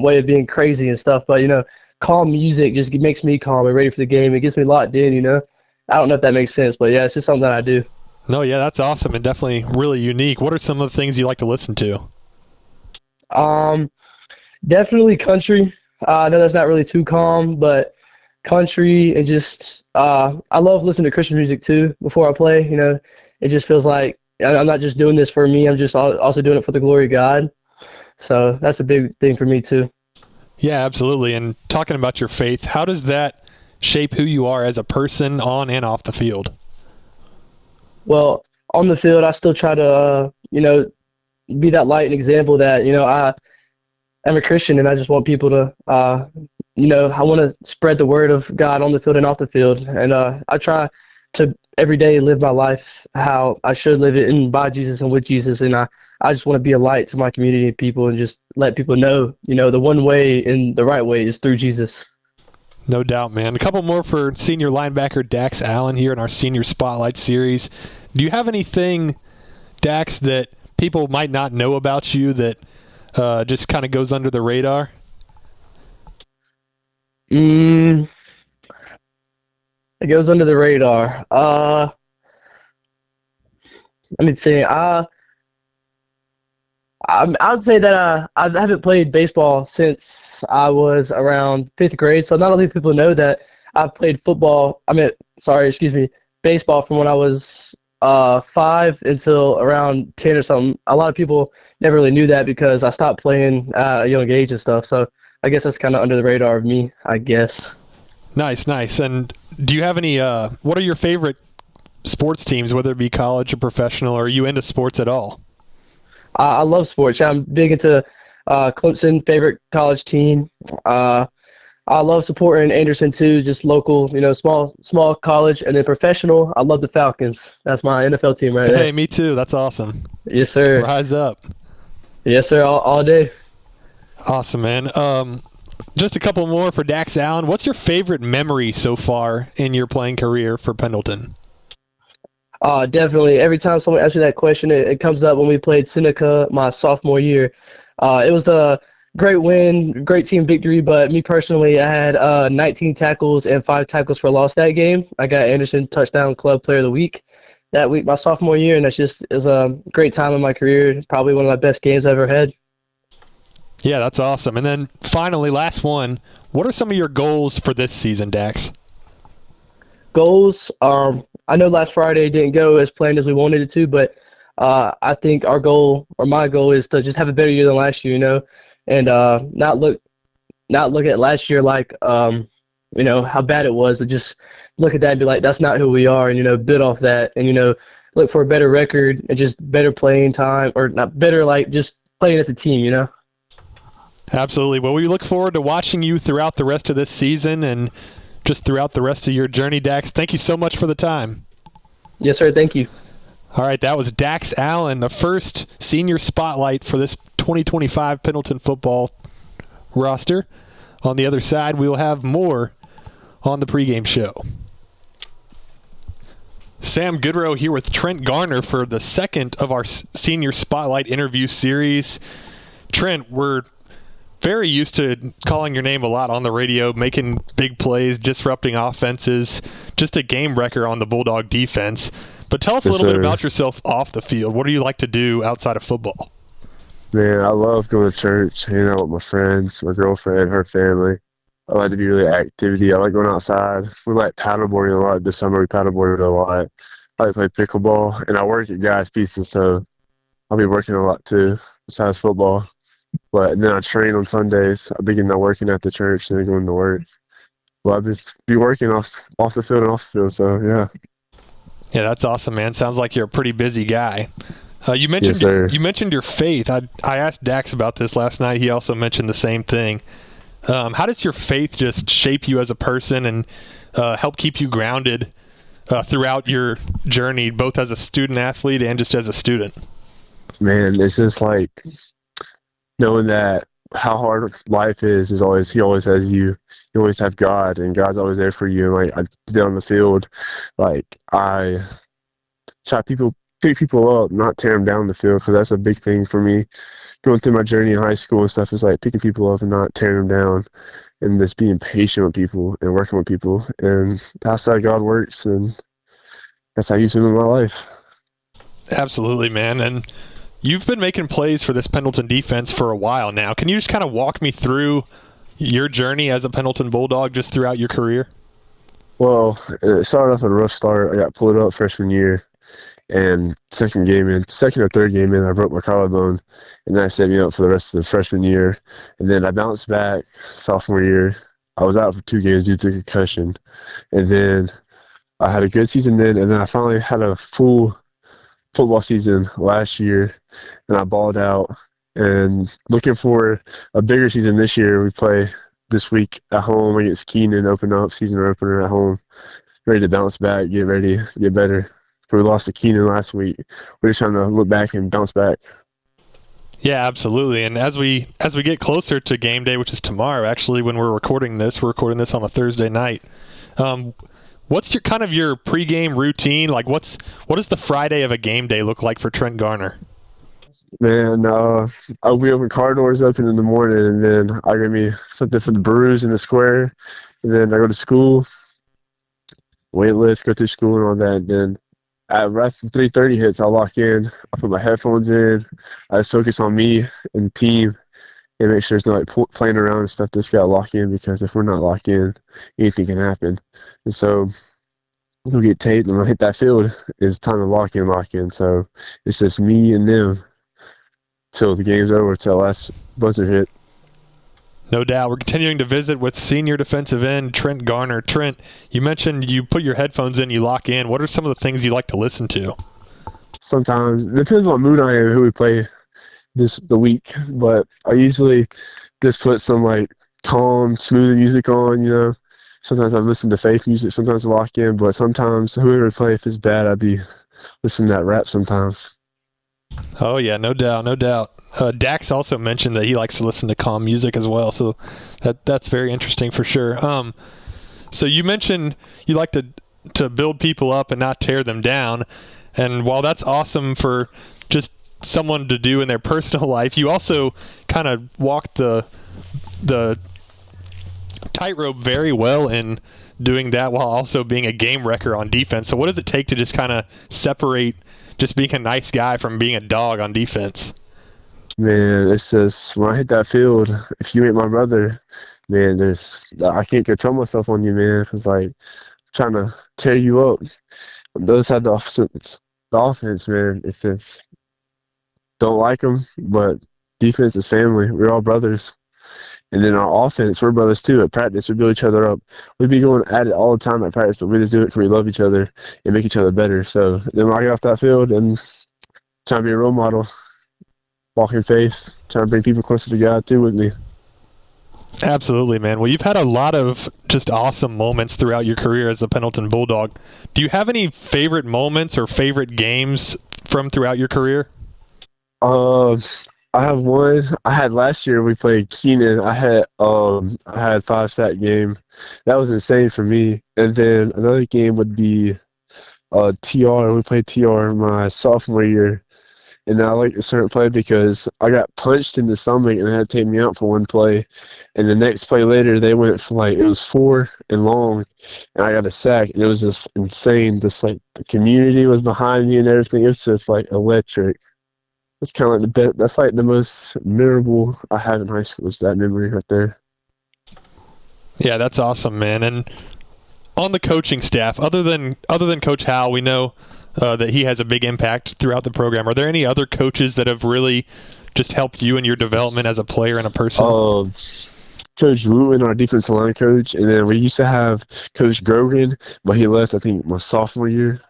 way of being crazy and stuff, but calm music just makes me calm and ready for the game. It gets me locked in. I don't know if that makes sense, but yeah, it's just something that I do. No, yeah, that's awesome and definitely really unique. What are some of the things you like to listen to? Definitely country. I know that's not really too calm, but country and just I love listening to Christian music too before I play. It just feels like I'm not just doing this for me. I'm just also doing it for the glory of God. So that's a big thing for me too. Yeah, absolutely. And talking about your faith, how does that shape who you are as a person on and off the field? Well, on the field, I still try to, be that light and example that, I'm a Christian and I just want people to, I want to spread the word of God on the field and off the field. And I try to every day live my life how I should live it in by Jesus and with Jesus. And I just want to be a light to my community of people and just let people know, the one way and the right way is through Jesus. No doubt, man. A couple more for senior linebacker Dax Allen here in our Senior Spotlight Series. Do you have anything, Dax, that people might not know about you that just kind of goes under the radar? It goes under the radar. Let me think. I would say that I haven't played baseball since I was around 5th grade, so not only people know that I've played baseball from when I was 5 until around 10 or something. A lot of people never really knew that because I stopped playing at a young age and stuff, so I guess that's kind of under the radar of me, I guess. Nice. And do you have any, what are your favorite sports teams, whether it be college or professional, or are you into sports at all? I love sports. I'm big into Clemson, favorite college team. I I love supporting Anderson too, just local, small college, and then professional. I love the Falcons. That's my NFL team right there. Hey, me too. That's awesome. Yes, sir. Rise up. Yes, sir. All day. Awesome, man. Just a couple more for Dax Allen. What's your favorite memory so far in your playing career for Pendleton? Definitely. Every time someone asks me that question, it comes up when we played Seneca my sophomore year. It was a great win, great team victory, but me personally, I had 19 tackles and 5 tackles for loss that game. I got Anderson Touchdown Club Player of the Week that week my sophomore year, and it was a great time in my career. Probably one of my best games I've ever had. Yeah, that's awesome. And then finally, last one, what are some of your goals for this season, Dax? Goals, I know last Friday didn't go as planned as we wanted it to, but I think our goal, or my goal, is to just have a better year than last year, and not look at last year like how bad it was, but just look at that and be like, that's not who we are, and build off that, and look for a better record and just better playing time, or not better, like just playing as a team, Absolutely. Well, we look forward to watching you throughout the rest of this season and just throughout the rest of your journey, Dax. Thank you so much for the time. Yes, sir. Thank you. All right, that was Dax Allen, the first senior spotlight for this 2025 Pendleton football roster. On the other side, we will have more on the pregame show. Sam Goodrow here with Trent Garner for the second of our senior spotlight interview series. Trent, we're very used to calling your name a lot on the radio, making big plays, disrupting offenses, just a game wrecker on the Bulldog defense. But tell us a little bit about yourself off the field. What do you like to do outside of football? Man, I love going to church, hanging out with my friends, my girlfriend, her family. I like to do really activity. I like going outside. We like paddleboarding a lot. This summer we paddleboarded a lot. I like to play pickleball, and I work at Guy's Pizza, so I'll be working a lot too, besides football. But then I train on Sundays. I begin working at the church and then going to work. Well, I just be working off the field and off the field, so yeah. Yeah, that's awesome, man. Sounds like you're a pretty busy guy. You mentioned your faith. I asked Dax about this last night. He also mentioned the same thing. How does your faith just shape you as a person and help keep you grounded throughout your journey, both as a student athlete and just as a student? Man, it's just like knowing that how hard life is always, he always has you. You always have God, and God's always there for you. And like I did on the field, like I try to pick people up, not tear them down the field, because that's a big thing for me. Going through my journey in high school and stuff is like picking people up and not tearing them down, and just being patient with people and working with people. And that's how God works, and that's how I use him in my life. Absolutely, man. And you've been making plays for this Pendleton defense for a while now. Can you just kind of walk me through your journey as a Pendleton Bulldog just throughout your career? Well, it started off with a rough start. I got pulled up freshman year, and second or third game in, I broke my collarbone, and that set me up for the rest of the freshman year. And then I bounced back sophomore year. I was out for 2 games due to concussion. And then I had a good season then, and then I finally had a full football season last year, and I balled out. And looking for a bigger season this year, we play this week at home against Keenan, season opener at home. Ready to bounce back, get ready, get better. We lost to Keenan last week. We're just trying to look back and bounce back. Yeah, absolutely. And as we get closer to game day, which is tomorrow, actually, when we're recording this on a Thursday night. What's your pregame routine? Like, what does the Friday of a game day look like for Trent Garner? Man, we open car doors open in the morning, and then I get me something for the brews in the square, and then I go to school, weight lift, go through school and all that. And then right after 3:30 hits, I'll lock in. I put my headphones in. I just focus on me and the team, and make sure there's no playing around and stuff. Just got to lock in, because if we're not locked in, anything can happen. And so we'll get taped, and when I hit that field, it's time to lock in. So it's just me and them till the game's over, till last buzzer hit. No doubt. We're continuing to visit with senior defensive end Trent Garner. Trent, you mentioned you put your headphones in, you lock in. What are some of the things you like to listen to? Sometimes. It depends on what mood I am and who we play the week. But I usually just put some, like, calm, smooth music on, you know. Sometimes I listen to faith music, sometimes I lock in, but sometimes whoever play, if it's bad, I'd be listening to that rap sometimes. Oh, yeah, no doubt, no doubt. Dax also mentioned that he likes to listen to calm music as well, so that's very interesting for sure. So you mentioned you like to build people up and not tear them down, and while that's awesome for just someone to do in their personal life, you also kind of walk the tightrope very well in doing that while also being a game wrecker on defense. So what does it take to just kind of separate just being a nice guy from being a dog on defense? Man, it's just when I hit that field, if you ain't my brother, man, I can't control myself on you, man. It's like I'm trying to tear you up. On the other side of the offense, man, it's just don't like them, but defense is family. We're all brothers. And then our offense, we're brothers too. At practice, we build each other up. We'd be going at it all the time at practice, but we just do it because we love each other and make each other better. So then when I get off that field and trying to be a role model, walk in faith, trying to bring people closer to God too with me. Absolutely, man. Well, you've had a lot of just awesome moments throughout your career as a Pendleton Bulldog. Do you have any favorite moments or favorite games from throughout your career? I have one. I had last year. We played Keenan. I had 5-sack game. That was insane for me. And then another game would be TR. We played TR my sophomore year, and I like a certain play because I got punched in the stomach and they had to take me out for one play. And the next play later, they went for it was 4 and long, and I got a sack. And it was just insane. Just like the community was behind me and everything. It was just like electric. It's kind of like the best. That's like the most memorable I have in high school. Is that memory right there? Yeah, that's awesome, man. And on the coaching staff, other than Coach Howell, we know that he has a big impact throughout the program. Are there any other coaches that have really just helped you in your development as a player and a person? Coach Rowland, our defensive line coach, and then we used to have Coach Grogan, but he left I think my sophomore year.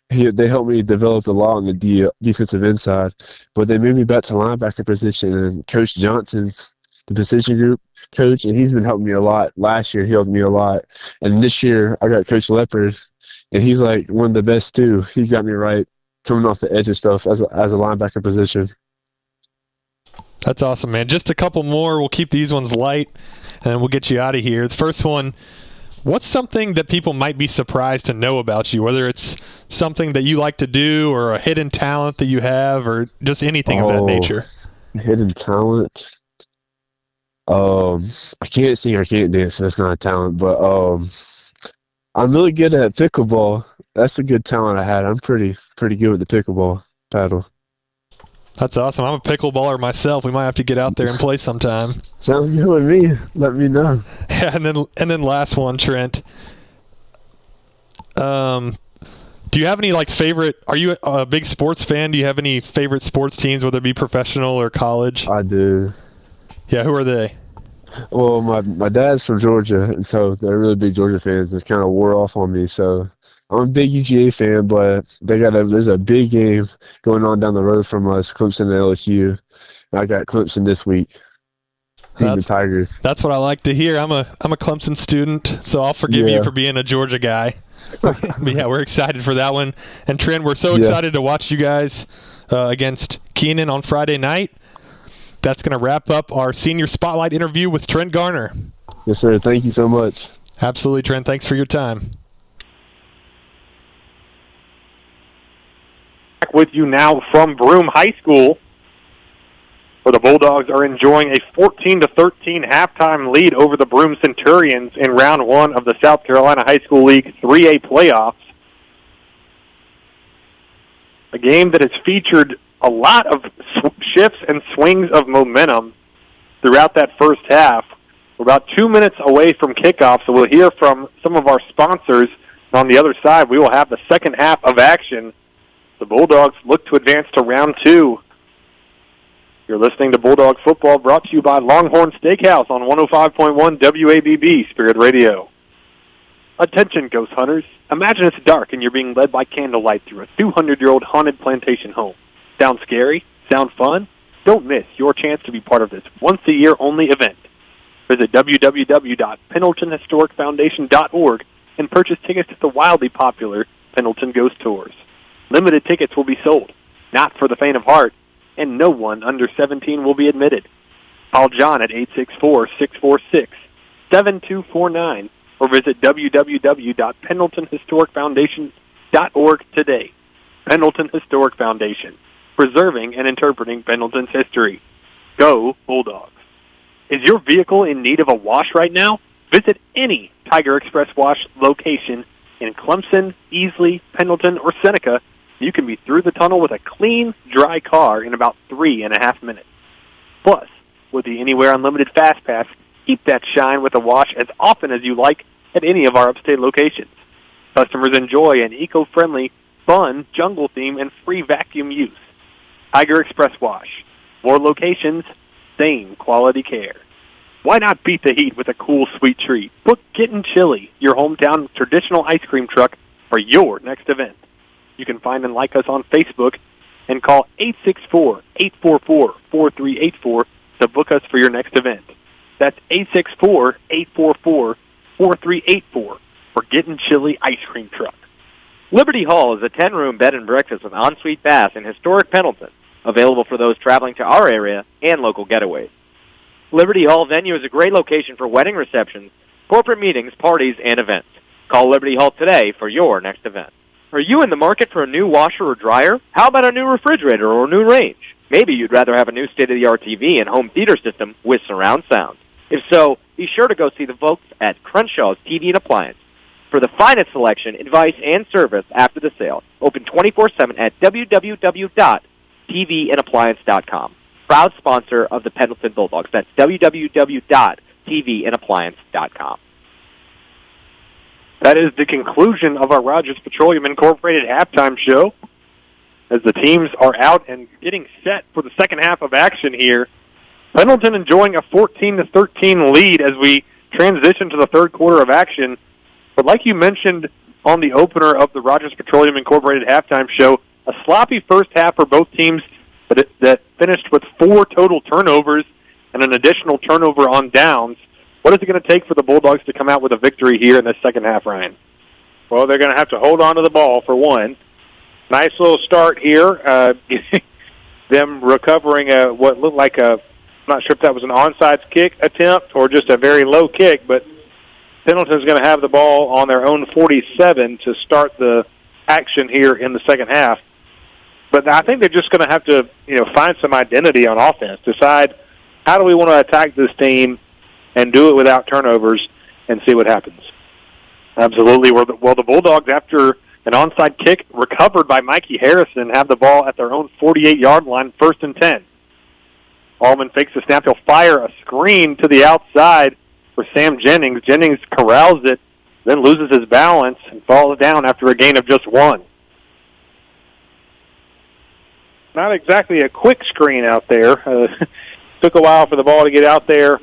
They helped me develop a lot on the defensive inside, but they moved me back to linebacker position. And Coach Johnson's the position group coach, and he's been helping me a lot. Last year, he helped me a lot, and this year I got Coach Leopard, and he's like one of the best too. He's got me right coming off the edge of stuff as a linebacker position. That's awesome, man. Just a couple more. We'll keep these ones light, and we'll get you out of here. The first one. What's something that people might be surprised to know about you, whether it's something that you like to do or a hidden talent that you have or just anything of that nature? Hidden talent? I can't sing or can't dance, so that's not a talent. But I'm really good at pickleball. That's a good talent I had. I'm pretty good with the pickleball paddle. That's awesome. I'm a pickleballer myself. We might have to get out there and play sometime. Sounds good with me. Let me know. Yeah, and then last one, Trent. Do you have any favorite? Are you a big sports fan? Do you have any favorite sports teams, whether it be professional or college? I do. Yeah, who are they? Well, my dad's from Georgia, and so they're really big Georgia fans. It's kind of wore off on me, so I'm a big UGA fan, but there's a big game going on down the road from us, Clemson and LSU. And I got Clemson this week. The Tigers. That's what I like to hear. I'm a Clemson student, so I'll forgive you for being a Georgia guy. But yeah, we're excited for that one. And Trent, we're so excited to watch you guys against Keenan on Friday night. That's going to wrap up our senior spotlight interview with Trent Garner. Yes, sir. Thank you so much. Absolutely, Trent. Thanks for your time. Back with you now from Broome High School, where the Bulldogs are enjoying a 14-13 halftime lead over the Broome Centurions in round one of the South Carolina High School League 3A playoffs. A game that has featured a lot of shifts and swings of momentum throughout that first half. We're about 2 minutes away from kickoff, so we'll hear from some of our sponsors. On the other side, we will have the second half of action. The Bulldogs look to advance to round two. You're listening to Bulldog Football, brought to you by Longhorn Steakhouse on 105.1 WABB Spirit Radio. Attention, ghost hunters. Imagine it's dark and you're being led by candlelight through a 200-year-old haunted plantation home. Sound scary? Sound fun? Don't miss your chance to be part of this once-a-year only event. Visit www.pendletonhistoricfoundation.org and purchase tickets to the wildly popular Pendleton Ghost Tours. Limited tickets will be sold, not for the faint of heart, and no one under 17 will be admitted. Call John at 864-646-7249 or visit www.pendletonhistoricfoundation.org today. Pendleton Historic Foundation, preserving and interpreting Pendleton's history. Go Bulldogs. Is your vehicle in need of a wash right now? Visit any Tiger Express Wash location in Clemson, Easley, Pendleton, or Seneca. You can be through the tunnel with a clean, dry car in about 3.5 minutes. Plus, with the Anywhere Unlimited Fast Pass, keep that shine with a wash as often as you like at any of our upstate locations. Customers enjoy an eco-friendly, fun jungle theme and free vacuum use. Tiger Express Wash. More locations, same quality care. Why not beat the heat with a cool, sweet treat? Book Gettin' Chili, your hometown traditional ice cream truck, for your next event. You can find and like us on Facebook and call 864-844-4384 to book us for your next event. That's 864-844-4384 for Gettin' Chili ice cream truck. Liberty Hall is a 10-room bed and breakfast with ensuite bath in historic Pendleton, available for those traveling to our area and local getaways. Liberty Hall venue is a great location for wedding receptions, corporate meetings, parties, and events. Call Liberty Hall today for your next event. Are you in the market for a new washer or dryer? How about a new refrigerator or a new range? Maybe you'd rather have a new state-of-the-art TV and home theater system with surround sound. If so, be sure to go see the folks at Crenshaws TV and Appliance for the finest selection, advice, and service after the sale. Open 24/7 at www.tvandappliance.com. Proud sponsor of the Pendleton Bulldogs. That's www.tvandappliance.com. That is the conclusion of our Rogers Petroleum Incorporated halftime show. As the teams are out and getting set for the second half of action here, Pendleton enjoying a 14-13 lead as we transition to the third quarter of action. But like you mentioned on the opener of the Rogers Petroleum Incorporated halftime show, a sloppy first half for both teams that finished with 4 total turnovers and an additional turnover on downs. What is it going to take for the Bulldogs to come out with a victory here in the second half, Ryan? Well, they're going to have to hold on to the ball, for one. Nice little start here. Them recovering what looked like I'm not sure if that was an onside kick attempt or just a very low kick, but Pendleton's going to have the ball on their own 47 to start the action here in the second half. But I think they're just going to have to, find some identity on offense, decide how do we want to attack this team and do it without turnovers and see what happens. Absolutely. Well, the Bulldogs, after an onside kick recovered by Mikey Harrison, have the ball at their own 48-yard line, 1st and 10. Allman fakes the snap. He'll fire a screen to the outside for Sam Jennings. Jennings corrals it, then loses his balance and falls down after a gain of just 1. Not exactly a quick screen out there. Took a while for the ball to get out there.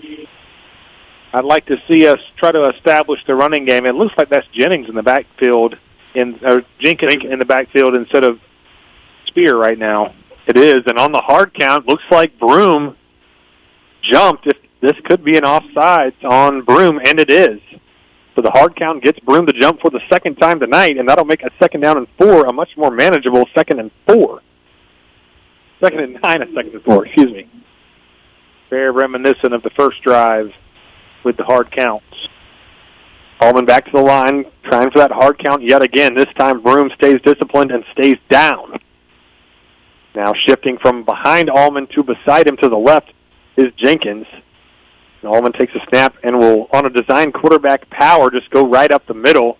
I'd like to see us try to establish the running game. It looks like that's Jennings in the backfield, or Jenkins in the backfield instead of Spear right now. It is, and on the hard count, looks like Broome jumped. If this could be an offsides on Broome, and it is. So the hard count gets Broome to jump for the second time tonight, and that'll make a 2nd down and 4 a much more manageable 2nd and 4. 2nd and 9, a 2nd and 4, excuse me. Very reminiscent of the first drive with the hard counts. Allman back to the line, trying for that hard count yet again. This time Broome stays disciplined and stays down. Now shifting from behind Allman to beside him to the left is Jenkins. And Allman takes a snap and will, on a design quarterback power, just go right up the middle,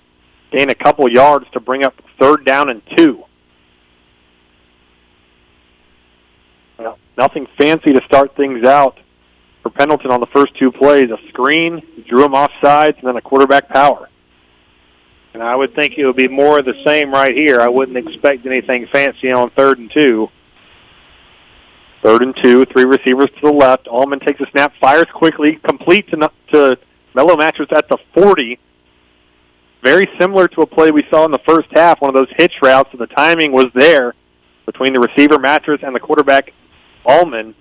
gain a couple yards to bring up 3rd down and 2. Well, nothing fancy to start things out for Pendleton on the first 2 plays. A screen, drew him off sides, and then a quarterback power. And I would think it would be more of the same right here. I wouldn't expect anything fancy on 3rd and 2. 3rd and 2, 3 receivers to the left. Allman takes a snap, fires quickly, complete to Mellow Mattress at the 40. Very similar to a play we saw in the first half, one of those hitch routes, so the timing was there between the receiver Mattress and the quarterback Allman.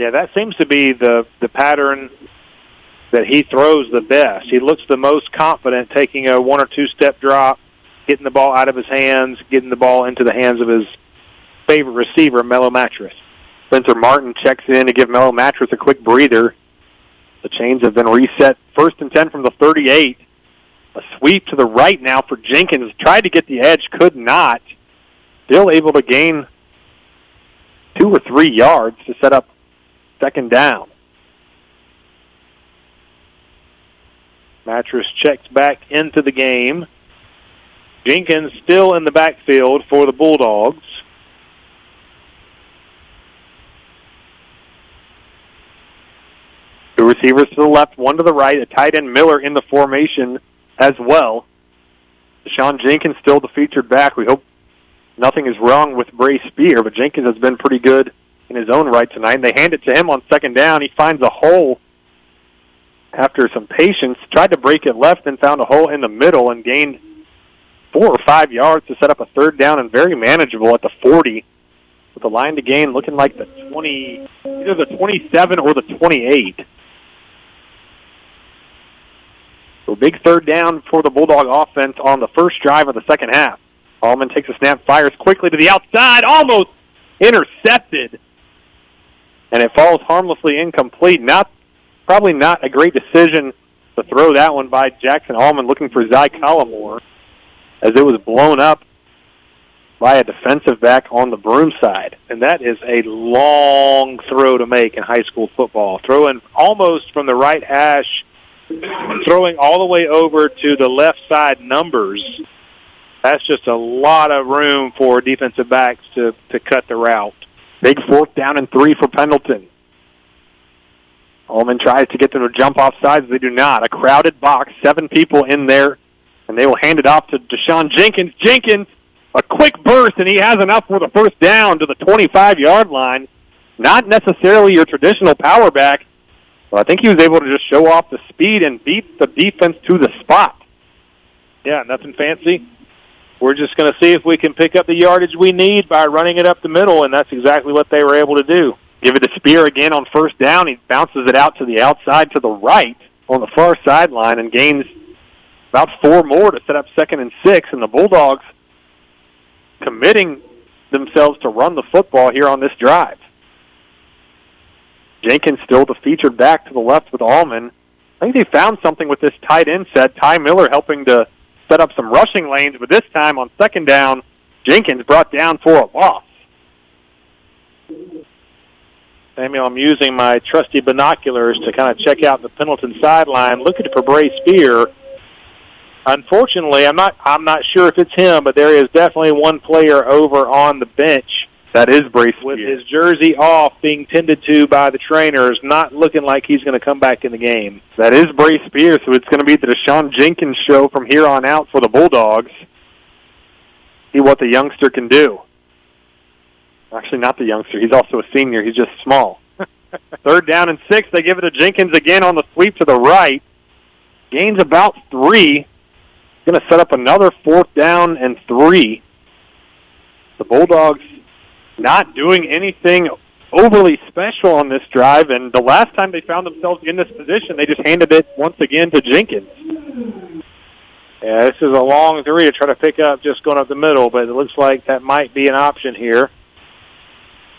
Yeah, that seems to be the pattern that he throws the best. He looks the most confident taking a 1 or 2 step drop, getting the ball out of his hands, getting the ball into the hands of his favorite receiver, Mellow Mattress. Spencer Martin checks in to give Mellow Mattress a quick breather. The chains have been reset. 1st and 10 from the 38. A sweep to the right now for Jenkins. Tried to get the edge, could not. Still able to gain 2 or 3 yards to set up 2nd down. Mattress checks back into the game. Jenkins still in the backfield for the Bulldogs. Two receivers to the left, one to the right. A tight end, Miller, in the formation as well. Deshaun Jenkins still the featured back. We hope nothing is wrong with Bray Spear, but Jenkins has been pretty good in his own right tonight. And they hand it to him on 2nd down. He finds a hole after some patience. Tried to break it left and found a hole in the middle and gained 4 or 5 yards to set up a 3rd down and very manageable at the 40. With the line to gain looking like the 20, either the 27 or the 28. So big 3rd down for the Bulldog offense on the first drive of the second half. Allman takes a snap, fires quickly to the outside, almost intercepted. And it falls harmlessly incomplete. Probably not a great decision to throw that one by Jackson Allman looking for Zy Collimore, as it was blown up by a defensive back on the Broome side. And that is a long throw to make in high school football. Throwing almost from the right hash, throwing all the way over to the left side numbers. That's just a lot of room for defensive backs to cut the route. Big 4th down and 3 for Pendleton. Allman tries to get them to jump off sides. They do not. A crowded box, 7 people in there, and they will hand it off to Deshaun Jenkins. Jenkins, a quick burst, and he has enough for the 1st down to the 25-yard line. Not necessarily your traditional power back, but I think he was able to just show off the speed and beat the defense to the spot. Yeah, nothing fancy. We're just going to see if we can pick up the yardage we need by running it up the middle, and that's exactly what they were able to do. Give it to Spear again on 1st down. He bounces it out to the outside to the right on the far sideline and gains about 4 more to set up 2nd and 6. And the Bulldogs committing themselves to run the football here on this drive. Jenkins still the featured back to the left with Allman. I think they found something with this tight end set. Ty Miller helping to set up some rushing lanes, but this time on 2nd down, Jenkins brought down for a loss. Samuel, I'm using my trusty binoculars to kind of check out the Pendleton sideline, looking for Bray Spear. Unfortunately, I'm not sure if it's him, but there is definitely one player over on the bench. That is Bray Spear. With his jersey off, being tended to by the trainers, not looking like he's going to come back in the game. That is Bray Spear, so it's going to be the Deshaun Jenkins show from here on out for the Bulldogs. See what the youngster can do. Actually, not the youngster. He's also a senior. He's just small. 3rd down and 6. They give it to Jenkins again on the sweep to the right. Gains about 3. Going to set up another 4th down and 3. The Bulldogs not doing anything overly special on this drive, and the last time they found themselves in this position, they just handed it once again to Jenkins. Yeah, this is a long 3 to try to pick up just going up the middle, but it looks like that might be an option here.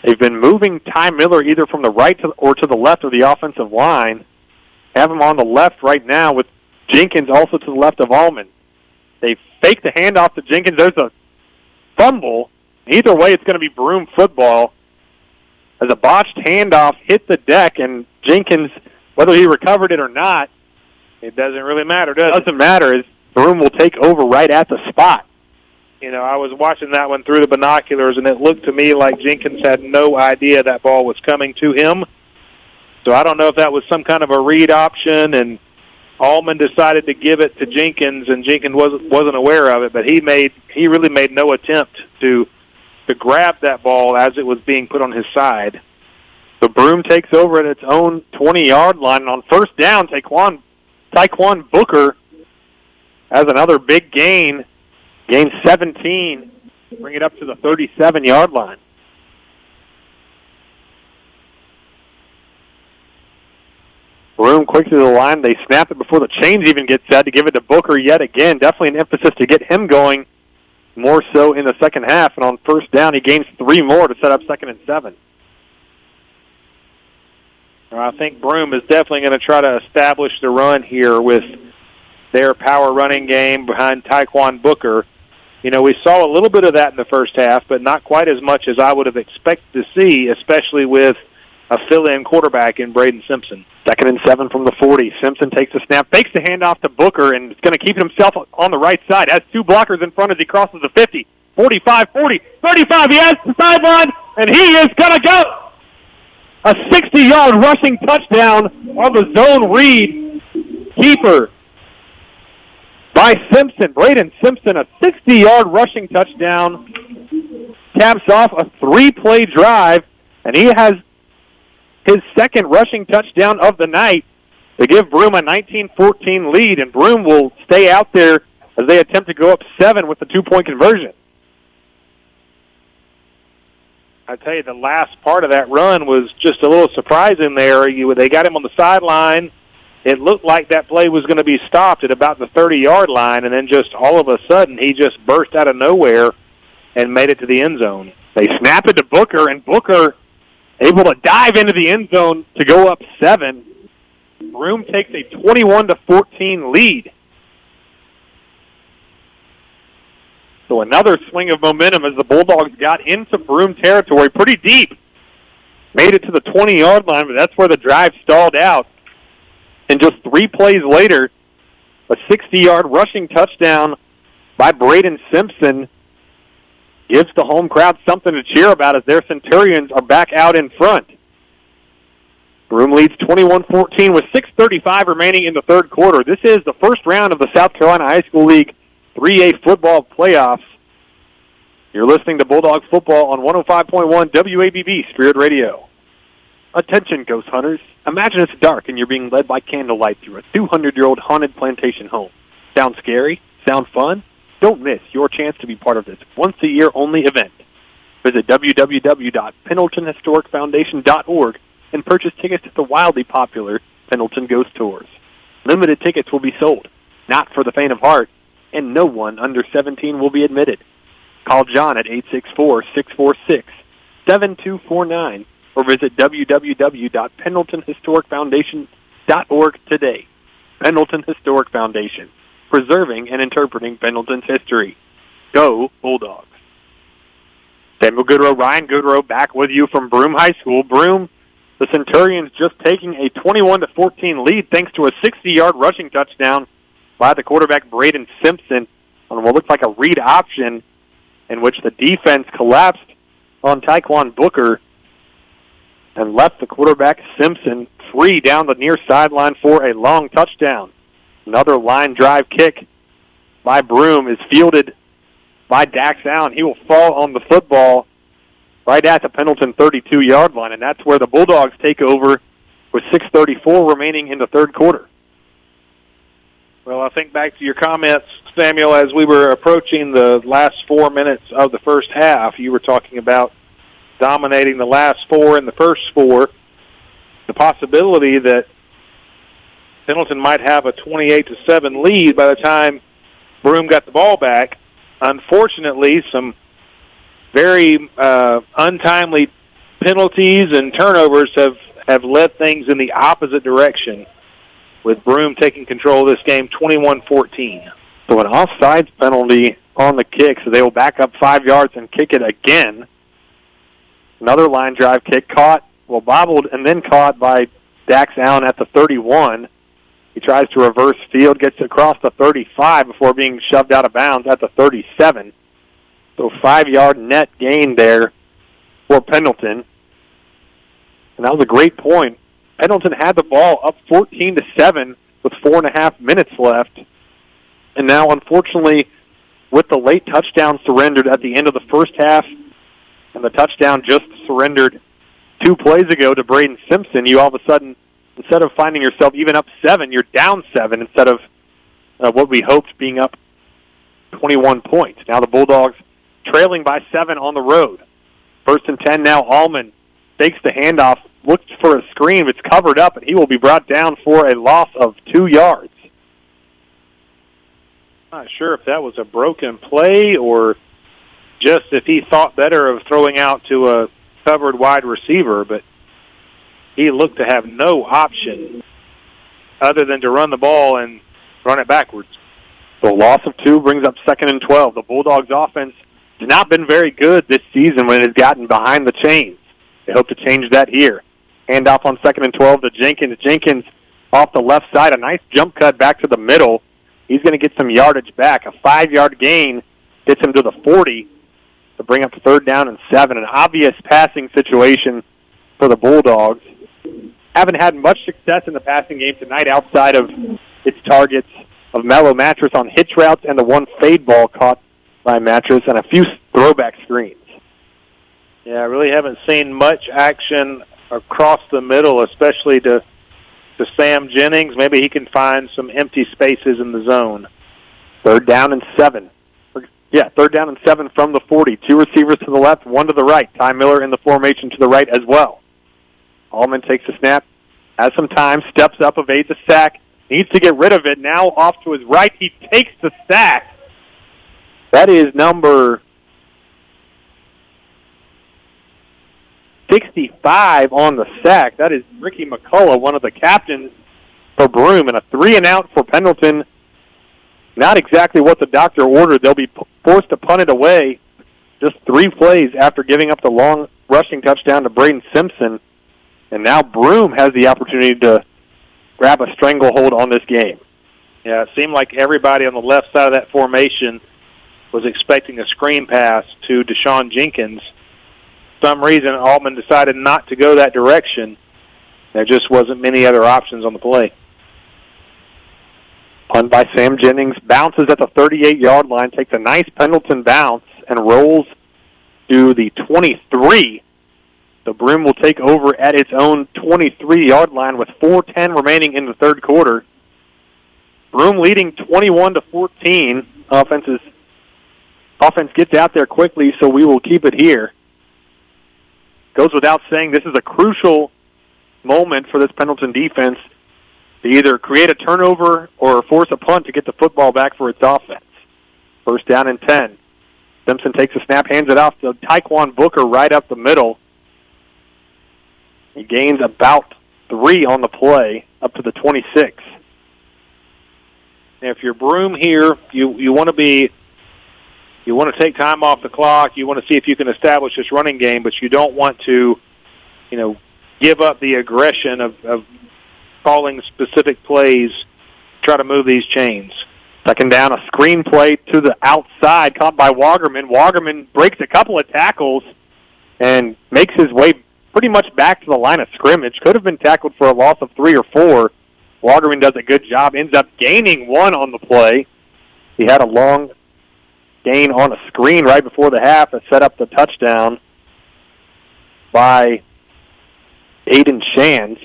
They've been moving Ty Miller either from the right or to the left of the offensive line. Have him on the left right now with Jenkins also to the left of Allman. They fake the handoff to Jenkins. There's a fumble. Either way, it's going to be Broome football. As a botched handoff hit the deck, and Jenkins, whether he recovered it or not, it doesn't really matter, does it? Doesn't matter. As Broome will take over right at the spot. You know, I was watching that one through the binoculars, and it looked to me like Jenkins had no idea that ball was coming to him. So I don't know if that was some kind of a read option, and Allman decided to give it to Jenkins, and Jenkins wasn't aware of it. But he really made no attempt to grab that ball as it was being put on his side. So Broome takes over at its own 20-yard line, and on 1st down, Tyquan Booker has another big gain. Gain 17, bring it up to the 37-yard line. Broome quick to the line. They snap it before the chains even get set to give it to Booker yet again. Definitely an emphasis to get him going more so in the second half. And on first down, he gains 3 more to set up 2nd and 7. I think Broome is definitely going to try to establish the run here with their power running game behind Tyquan Booker. You know, we saw a little bit of that in the first half, but not quite as much as I would have expected to see, especially with a fill-in quarterback in Braden Simpson. 2nd and 7 from the 40. Simpson takes the snap, fakes the handoff to Booker, and is going to keep himself on the right side. Has 2 blockers in front as he crosses the 50, 45, 40, 35. He has the sideline, and he is going to go. A 60-yard rushing touchdown on the zone read keeper by Simpson. Braden Simpson, a 60-yard rushing touchdown, caps off a 3-play drive, and he has his 2nd rushing touchdown of the night to give Broome a 19-14 lead, and Broome will stay out there as they attempt to go up 7 with the 2-point conversion. I tell you, the last part of that run was just a little surprising there. They got him on the sideline. It looked like that play was going to be stopped at about the 30-yard line, and then just all of a sudden he just burst out of nowhere and made it to the end zone. They snap it to Booker, and Booker able to dive into the end zone to go up 7. Broome takes a 21-14 lead. So another swing of momentum as the Bulldogs got into Broome territory pretty deep. Made it to the 20-yard line, but that's where the drive stalled out. And just 3 plays later, a 60-yard rushing touchdown by Braden Simpson gives the home crowd something to cheer about as their Centurions are back out in front. Broome leads 21-14 with 6:35 remaining in the third quarter. This is the first round of the South Carolina High School League 3A football playoffs. You're listening to Bulldogs football on 105.1 WABB Spirit Radio. Attention, ghost hunters. Imagine it's dark and you're being led by candlelight through a 200-year-old haunted plantation home. Sound scary? Sound fun? Don't miss your chance to be part of this once-a-year only event. Visit www.pendletonhistoricfoundation.org and purchase tickets to the wildly popular Pendleton Ghost Tours. Limited tickets will be sold, not for the faint of heart, and no one under 17 will be admitted. Call John at 864-646-7249 or visit www.pendletonhistoricfoundation.org today. Pendleton Historic Foundation, preserving and interpreting Pendleton's history. Go Bulldogs. Samuel Goodrow, Ryan Goodrow back with you from Broome High School. Broome, the Centurions just taking a 21-14 lead thanks to a 60-yard rushing touchdown by the quarterback Braden Simpson on what looked like a read option in which the defense collapsed on Tyquan Booker and left the quarterback Simpson free down the near sideline for a long touchdown. Another line drive kick by Broome is fielded by Dax Allen. He will fall on the football right at the Pendleton 32-yard line, and that's where the Bulldogs take over with 6:34 remaining in the third quarter. Well, I think back to your comments, Samuel, as we were approaching the last 4 minutes of the first half, you were talking about dominating the last 4 and the first 4, the possibility that Pendleton might have a 28-7 lead by the time Broome got the ball back. Unfortunately, some very untimely penalties and turnovers have led things in the opposite direction, with Broome taking control of this game 21-14. So an offsides penalty on the kick, so they will back up 5 yards and kick it again. Another line drive kick bobbled and then caught by Dax Allen at the 31. He tries to reverse field, gets across the 35 before being shoved out of bounds at the 37. So 5-yard net gain there for Pendleton. And that was a great point. Pendleton had the ball up 14-7 with 4.5 minutes left. And now, unfortunately, with the late touchdown surrendered at the end of the first half and the touchdown just surrendered 2 plays ago to Braden Simpson, you all of a sudden, instead of finding yourself even up 7, you're down 7 instead of what we hoped being up 21 points. Now the Bulldogs trailing by 7 on the road. 1st and 10 now. Allman takes the handoff, looks for a screen. It's covered up, and he will be brought down for a loss of 2 yards. Not sure if that was a broken play or just if he thought better of throwing out to a covered wide receiver, but he looked to have no option other than to run the ball and run it backwards. So loss of 2 brings up 2nd and 12. The Bulldogs offense has not been very good this season when it has gotten behind the chains. They hope to change that here. Handoff on 2nd and 12 to Jenkins. Jenkins off the left side, a nice jump cut back to the middle. He's going to get some yardage back. A 5-yard gain gets him to the 40 to bring up 3rd down and 7. An obvious passing situation for the Bulldogs. Haven't had much success in the passing game tonight outside of its targets of Mellow Mattress on hitch routes and the one fade ball caught by Mattress and a few throwback screens. Yeah, I really haven't seen much action across the middle, especially to Sam Jennings. Maybe he can find some empty spaces in the zone. 3rd down and 7. Yeah, 3rd down and 7 from the 40. 2 receivers to the left, 1 to the right. Ty Miller in the formation to the right as well. Allman takes the snap, has some time, steps up, evades a sack, needs to get rid of it. Now off to his right, he takes the sack. That is number 65 on the sack. That is Ricky McCullough, one of the captains for Broome, and a 3-and-out for Pendleton. Not exactly what the doctor ordered. They'll be forced to punt it away just 3 plays after giving up the long rushing touchdown to Braden Simpson. And now Broome has the opportunity to grab a stranglehold on this game. Yeah, it seemed like everybody on the left side of that formation was expecting a screen pass to Deshaun Jenkins. For some reason, Allman decided not to go that direction. There just wasn't many other options on the play. Punt by Sam Jennings, bounces at the 38-yard line, takes a nice Pendleton bounce, and rolls to the 23. The Broome will take over at its own 23-yard line with 4:10 remaining in the 3rd quarter. Broome leading 21-14. Offense gets out there quickly, so we will keep it here. Goes without saying, this is a crucial moment for this Pendleton defense to either create a turnover or force a punt to get the football back for its offense. 1st down and 10. Simpson takes a snap, hands it off to Tyquan Booker right up the middle. He gains about 3 on the play, up to the 26. If you're Broome here, you want to take time off the clock. You want to see if you can establish this running game, but you don't want to, give up the aggression of calling specific plays, try to move these chains. 2nd down, a screen play to the outside, caught by Wagerman. Wagerman breaks a couple of tackles and makes his way pretty much back to the line of scrimmage. Could have been tackled for a loss of 3 or 4. Wagerman does a good job, ends up gaining 1 on the play. He had a long gain on a screen right before the half that set up the touchdown by Aiden Shands.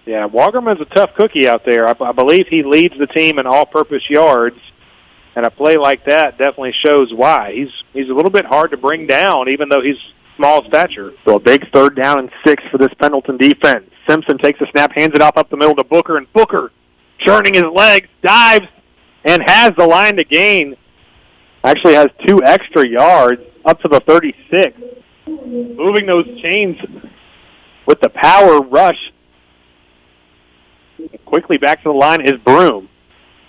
Yeah, Wagerman's a tough cookie out there. I believe he leads the team in all-purpose yards, and a play like that definitely shows why. He's a little bit hard to bring down, even though he's small stature. So a big 3rd down and 6 for this Pendleton defense. Simpson takes a snap, hands it off up the middle to Booker, and Booker, churning his legs, dives, and has the line to gain. Actually has 2 extra yards up to the 36. Moving those chains with the power rush. Quickly back to the line is Broome.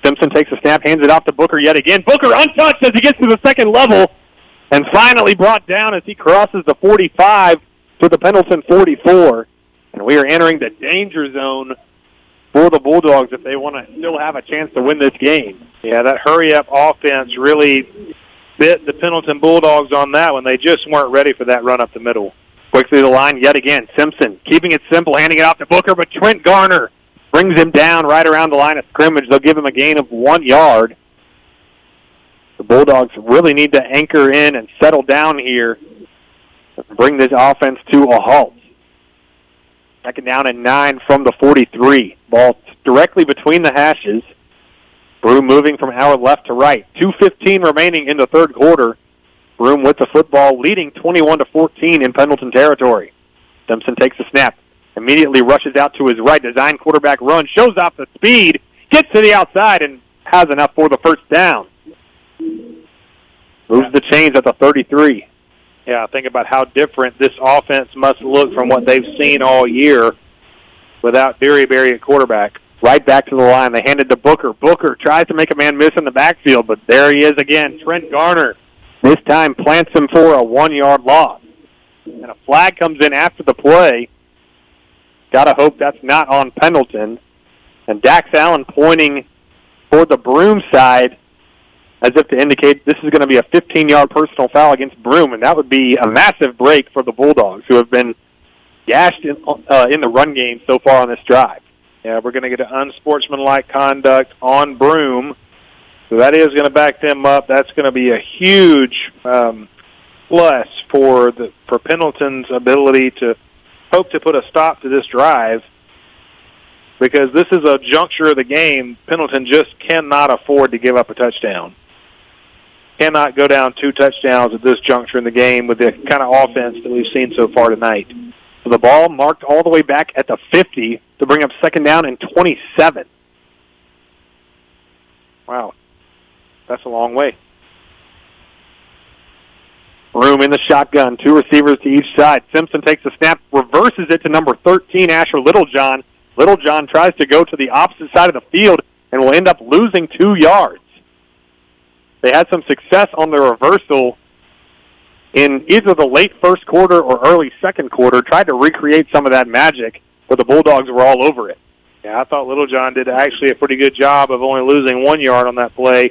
Simpson takes a snap, hands it off to Booker yet again. Booker untouched as he gets to the 2nd level, and finally brought down as he crosses the 45 to the Pendleton 44. And we are entering the danger zone for the Bulldogs if they want to still have a chance to win this game. Yeah, that hurry-up offense really bit the Pendleton Bulldogs on that one. They just weren't ready for that run up the middle. Quickly to the line yet again. Simpson keeping it simple, handing it off to Booker, but Trent Garner brings him down right around the line of scrimmage. They'll give him a gain of 1 yard. The Bulldogs really need to anchor in and settle down here and bring this offense to a halt. 2nd down and 9 from the 43. Ball directly between the hashes. Broome moving from our left to right. 2:15 remaining in the 3rd quarter. Broome with the football, leading 21-14 in Pendleton territory. Simpson takes the snap, immediately rushes out to his right, design quarterback run, shows off the speed, gets to the outside, and has enough for the first down. Moves the chains at the 33. Yeah, think about how different this offense must look from what they've seen all year without Derryberry at quarterback. Right back to the line. They hand it to Booker. Booker tries to make a man miss in the backfield, but there he is again. Trent Garner this time plants him for a 1-yard loss. And a flag comes in after the play. Got to hope that's not on Pendleton. And Dax Allen pointing toward the Broome side as if to indicate this is going to be a 15-yard personal foul against Broome, and that would be a massive break for the Bulldogs, who have been gashed in the run game so far on this drive. Yeah, we're going to get an unsportsmanlike conduct on Broome, so that is going to back them up. That's going to be a huge plus for Pendleton's ability to hope to put a stop to this drive, because this is a juncture of the game. Pendleton just cannot afford to give up a touchdown. Cannot go down 2 touchdowns at this juncture in the game with the kind of offense that we've seen so far tonight. So the ball marked all the way back at the 50 to bring up second down and 27. Wow. That's a long way. Broome in the shotgun, 2 receivers to each side. Simpson takes the snap, reverses it to number 13, Asher Littlejohn. Littlejohn tries to go to the opposite side of the field and will end up losing 2 yards. They had some success on the reversal in either the late first quarter or early second quarter, tried to recreate some of that magic, but the Bulldogs were all over it. Yeah, I thought Littlejohn did actually a pretty good job of only losing 1 yard on that play.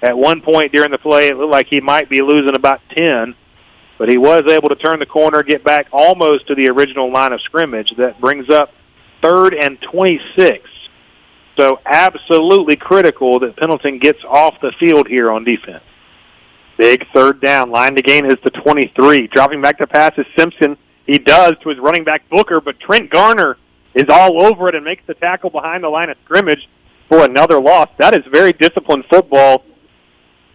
At one point during the play, it looked like he might be losing about 10, but he was able to turn the corner, get back almost to the original line of scrimmage. That brings up 3rd and 26. So absolutely critical that Pendleton gets off the field here on defense. Big third down. Line to gain is the 23. Dropping back to pass is Simpson. He does to his running back Booker, but Trent Garner is all over it and makes the tackle behind the line of scrimmage for another loss. That is very disciplined football.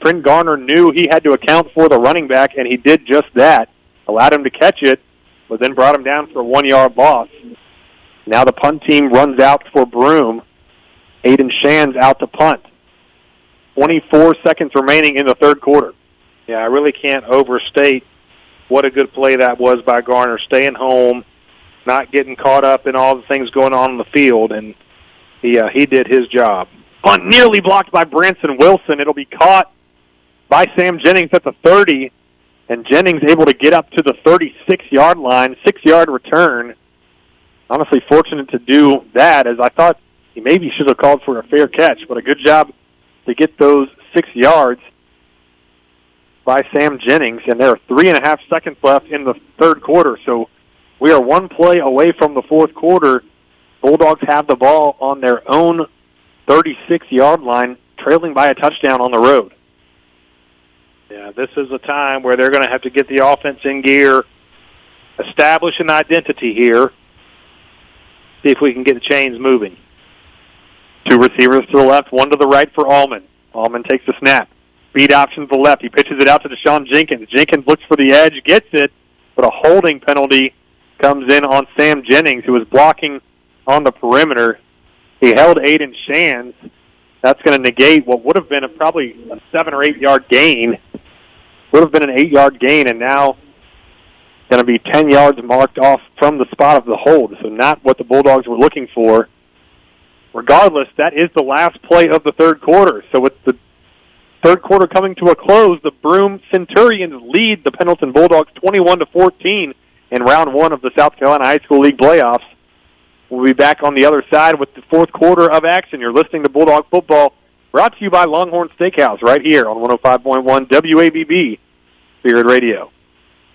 Trent Garner knew he had to account for the running back, and he did just that. Allowed him to catch it, but then brought him down for a 1-yard loss. Now the punt team runs out for Broome. Aiden Shands out to punt. 24 seconds remaining in the third quarter. Yeah, I really can't overstate what a good play that was by Garner, staying home, not getting caught up in all the things going on the field, and he did his job. Punt nearly blocked by Branson Wilson. It'll be caught by Sam Jennings at the 30, and Jennings able to get up to the 36-yard line, 6-yard return. Honestly, fortunate to do that, as I thought he maybe should have called for a fair catch, but a good job to get those 6 yards by Sam Jennings, and there are 3.5 seconds left in the third quarter, so we are 1 play away from the fourth quarter. Bulldogs have the ball on their own 36-yard line, trailing by a touchdown on the road. Yeah, this is a time where they're going to have to get the offense in gear, establish an identity here, see if we can get the chains moving. 2 receivers to the left, 1 to the right for Allman. Allman takes the snap. Speed option to the left. He pitches it out to Deshaun Jenkins. Jenkins looks for the edge, gets it, but a holding penalty comes in on Sam Jennings, who was blocking on the perimeter. He held Aiden Shands. That's going to negate what would have been probably a 7 or 8 yard gain. Would have been an 8-yard gain, and now going to be 10 yards marked off from the spot of the hold. So not what the Bulldogs were looking for. Regardless, that is the last play of the third quarter. So with the third quarter coming to a close, the Broome Centurions lead the Pendleton Bulldogs 21-14 in round 1 of the South Carolina High School League playoffs. We'll be back on the other side with the fourth quarter of action. You're listening to Bulldog Football, brought to you by Longhorn Steakhouse right here on 105.1 WABB Spirit Radio.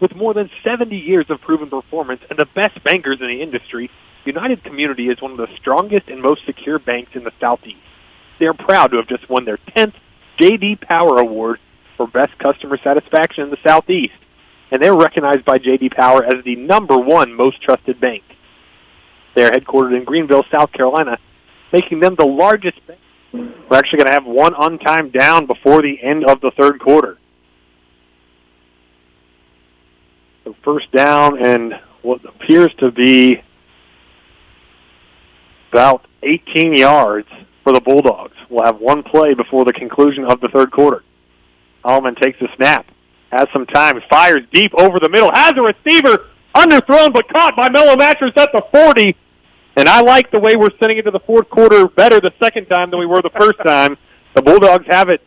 With more than 70 years of proven performance and the best bankers in the industry, United Community is one of the strongest and most secure banks in the Southeast. They are proud to have just won their 10th J.D. Power Award for Best Customer Satisfaction in the Southeast, and they're recognized by J.D. Power as the #1 most trusted bank. They are headquartered in Greenville, South Carolina, making them the largest bank. We're actually going to have 1 on-time down before the end of the third quarter. So first down and what appears to be about 18 yards for the Bulldogs. We'll have one play before the conclusion of the third quarter. Allman takes the snap, has some time, fires deep over the middle, has a receiver, underthrown but caught by Mellow Mattress at the 40. And I like the way we're sending it to the fourth quarter better the second time than we were the first time. The Bulldogs have it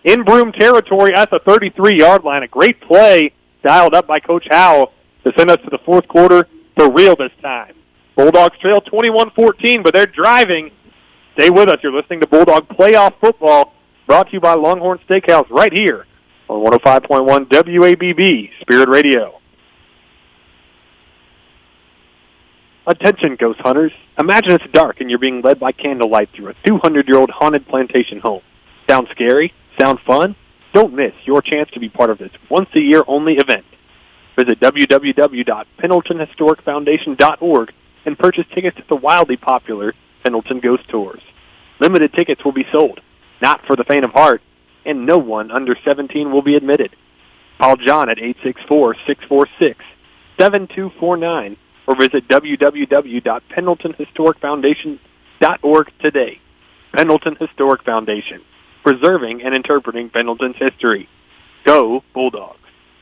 in Broome territory at the 33-yard line. A great play dialed up by Coach Howell to send us to the fourth quarter for real this time. Bulldogs trail 21-14, but they're driving. Stay with us. You're listening to Bulldog Playoff Football, brought to you by Longhorn Steakhouse right here on 105.1 WABB Spirit Radio. Attention, ghost hunters. Imagine it's dark and you're being led by candlelight through a 200-year-old haunted plantation home. Sound scary? Sound fun? Don't miss your chance to be part of this once-a-year only event. Visit www.pendletonhistoricfoundation.org and purchase tickets to the wildly popular Pendleton Ghost Tours. Limited tickets will be sold, not for the faint of heart, and no one under 17 will be admitted. Call John at 864-646-7249 or visit www.pendletonhistoricfoundation.org today. Pendleton Historic Foundation, preserving and interpreting Pendleton's history. Go Bulldogs.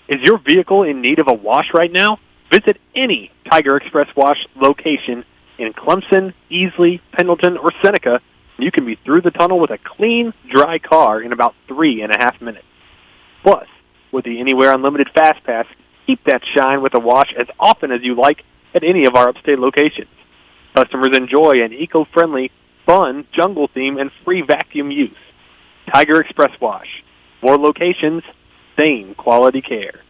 Is your vehicle in need of a wash right now? Visit any Tiger Express Wash location in Clemson, Easley, Pendleton, or Seneca. You can be through the tunnel with a clean, dry car in about 3.5 minutes. Plus, with the Anywhere Unlimited Fast Pass, keep that shine with a wash as often as you like at any of our upstate locations. Customers enjoy an eco-friendly, fun jungle theme and free vacuum use. Tiger Express Wash. More locations, same quality care.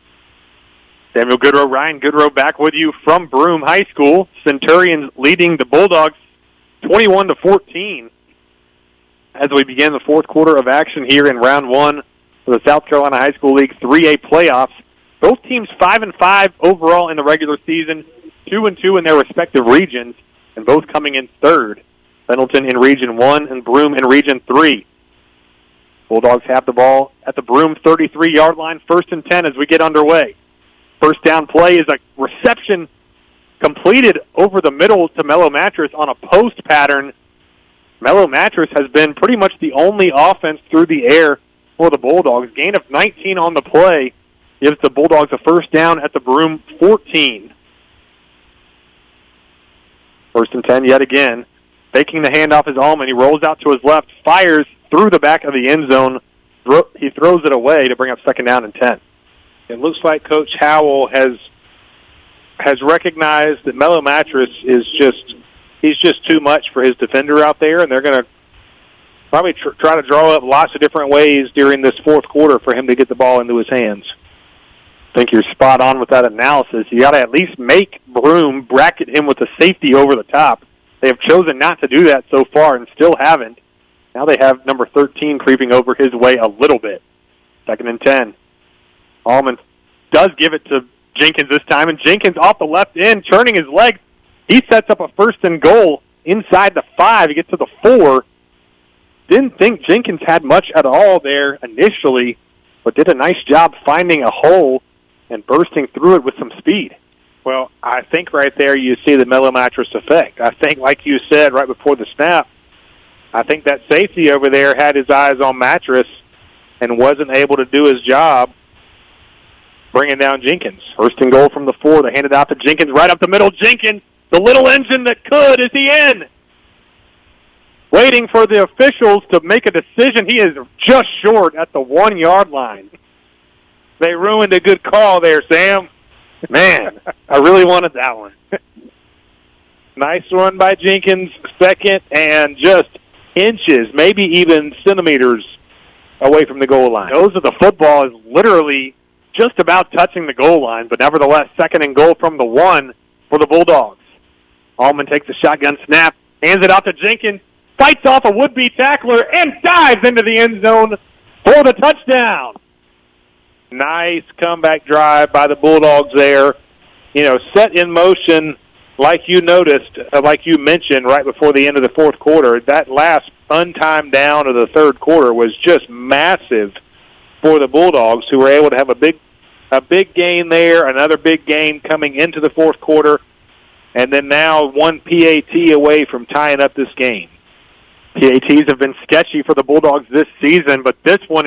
Samuel Goodrow, Ryan Goodrow back with you from Broome High School. Centurions leading the Bulldogs 21-14 as we begin the fourth quarter of action here in round one of the South Carolina High School League 3A playoffs. Both teams 5-5 overall in the regular season, 2-2 in their respective regions, and both coming in third. Pendleton in Region 1 and Broome in Region 3. Bulldogs have the ball at the Broome 33-yard line, 1st and 10 as we get underway. First down play is a reception completed over the middle to Mellow Mattress on a post pattern. Mellow Mattress has been pretty much the only offense through the air for the Bulldogs. Gain of 19 on the play gives the Bulldogs a first down at the Broome 14. 1st and 10 yet again. Faking the handoff is Allman. He rolls out to his left, fires through the back of the end zone. He throws it away to bring up 2nd down and 10. It looks like Coach Howell has recognized that Mellow Mattress is he's just too much for his defender out there, and they're going to probably try to draw up lots of different ways during this fourth quarter for him to get the ball into his hands. I think you're spot on with that analysis. You got to at least make Broome bracket him with a safety over the top. They have chosen not to do that so far and still haven't. Now they have number 13 creeping over his way a little bit. 2nd and 10. Allman does give it to Jenkins this time, and Jenkins off the left end, turning his legs. He sets up a 1st and goal inside the 5. He gets to the 4. Didn't think Jenkins had much at all there initially, but did a nice job finding a hole and bursting through it with some speed. Well, I think right there you see the Mellow Mattress effect. I think, like you said right before the snap, I think that safety over there had his eyes on Mattress and wasn't able to do his job bringing down Jenkins. 1st and goal from the 4. They hand it out to Jenkins right up the middle. Jenkins, the little engine that could. Is he in? Waiting for the officials to make a decision. He is just short at the 1-yard line. They ruined a good call there, Sam. Man, I really wanted that one. Nice run by Jenkins, 2nd and just inches, maybe even centimeters away from the goal line. Goes to the football is literally just about touching the goal line, but nevertheless, 2nd and goal from the 1 for the Bulldogs. Allman takes a shotgun snap, hands it out to Jenkins, fights off a would-be tackler, and dives into the end zone for the touchdown. Nice comeback drive by the Bulldogs there. You know, set in motion like you noticed, like you mentioned right before the end of the fourth quarter. That last untimed down of the third quarter was just massive for the Bulldogs, who were able to have a big a big gain there, another big gain coming into the fourth quarter, and then now one PAT away from tying up this game. PATs have been sketchy for the Bulldogs this season, but this one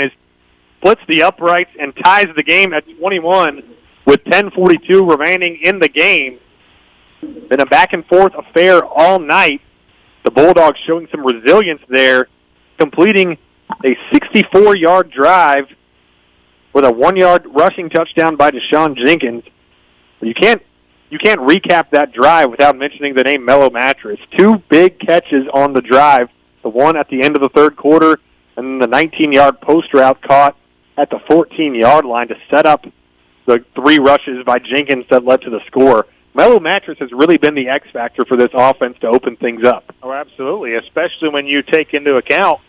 splits the uprights and ties the game at 21 with 10:42 remaining in the game. Been a back-and-forth affair all night. The Bulldogs showing some resilience there, completing a 64-yard drive with a 1-yard rushing touchdown by Deshaun Jenkins. You can't recap that drive without mentioning the name Mellow Mattress. 2 big catches on the drive, the one at the end of the third quarter and the 19-yard post route caught at the 14-yard line to set up the 3 rushes by Jenkins that led to the score. Mellow Mattress has really been the X factor for this offense to open things up. Oh, absolutely, especially when you take into account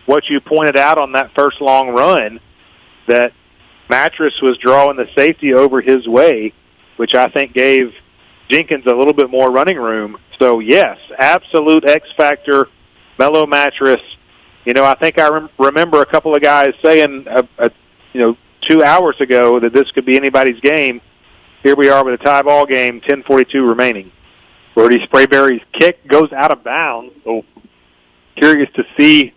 what you pointed out on that first long run, that Mattress was drawing the safety over his way, which I think gave Jenkins a little bit more running room. So, yes, absolute X factor, Mellow Mattress. I think I remember a couple of guys saying, 2 hours ago that this could be anybody's game. Here we are with a tie ball game, 10:42 remaining. Brody Sprayberry's kick goes out of bounds. So curious to see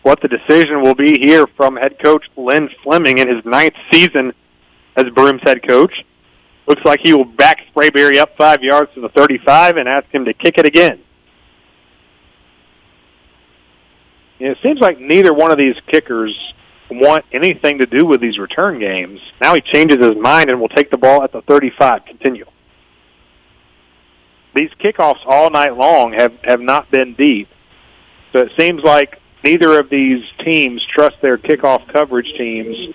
what the decision will be here from head coach Lynn Fleming in his 9th season as Broome's head coach. Looks like he will back Sprayberry up 5 yards to the 35 and ask him to kick it again. It seems like neither one of these kickers want anything to do with these return games. Now he changes his mind and will take the ball at the 35. Continue. These kickoffs all night long have not been deep. So it seems like neither of these teams trust their kickoff coverage teams.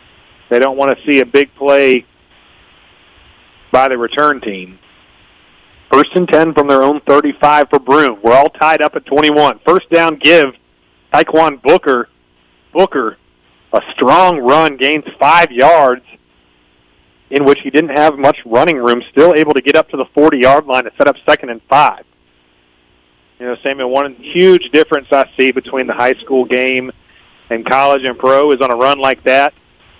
They don't want to see a big play by the return team. 1st and 10 from their own 35 for Broome. We're all tied up at 21. First down give, Taekwon Booker. A strong run, gains 5 yards, in which he didn't have much running room, still able to get up to the 40-yard line to set up 2nd and 5. Samuel, one huge difference I see between the high school game and college and pro is on a run like that.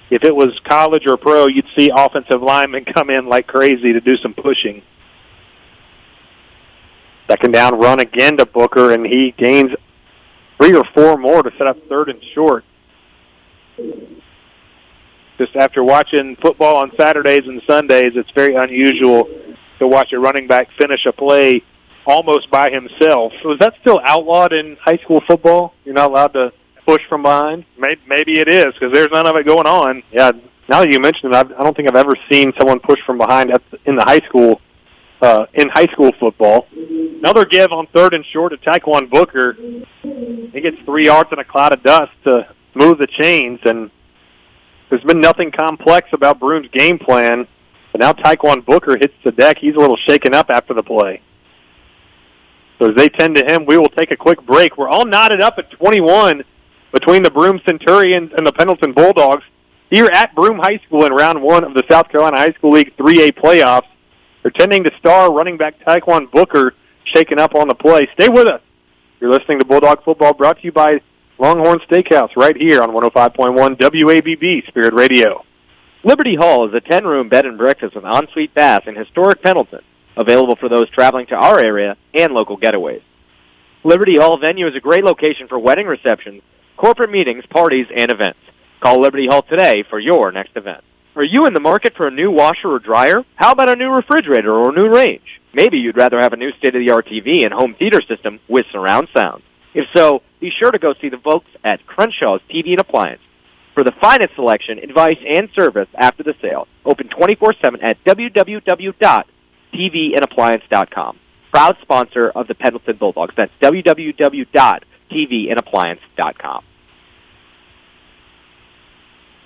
If it was college or pro, you'd see offensive linemen come in like crazy to do some pushing. 2nd down run again to Booker, and he gains 3 or 4 more to set up 3rd and short. Just after watching football on Saturdays and Sundays, it's very unusual to watch a running back finish a play almost by himself. So is that still outlawed in high school football? You're not allowed to push from behind? Maybe it is, because there's none of it going on. Yeah, now that you mention it, I don't think I've ever seen someone push from behind in high school football. Another give on 3rd and short to Taekwon Booker. He gets 3 yards in a cloud of dust to move the chains, and there's been nothing complex about Broome's game plan. But now Taekwon Booker hits the deck. He's a little shaken up after the play. So as they tend to him, we will take a quick break. We're all knotted up at 21 between the Broome Centurions and the Pendleton Bulldogs here at Broome High School in round 1 of the South Carolina High School League 3A playoffs. They're tending to star running back Taekwon Booker shaken up on the play. Stay with us. You're listening to Bulldog Football, brought to you by Longhorn Steakhouse right here on 105.1 WABB Spirit Radio. Liberty Hall is a 10-room bed and breakfast with ensuite bath in historic Pendleton, available for those traveling to our area and local getaways. Liberty Hall venue is a great location for wedding receptions, corporate meetings, parties, and events. Call Liberty Hall today for your next event. Are you in the market for a new washer or dryer? How about a new refrigerator or a new range? Maybe you'd rather have a new state-of-the-art TV and home theater system with surround sound. If so, be sure to go see the folks at Crenshaws TV and Appliance for the finest selection, advice, and service after the sale. Open 24/7 at www.tvandappliance.com. Proud sponsor of the Pendleton Bulldogs. That's www.tvandappliance.com.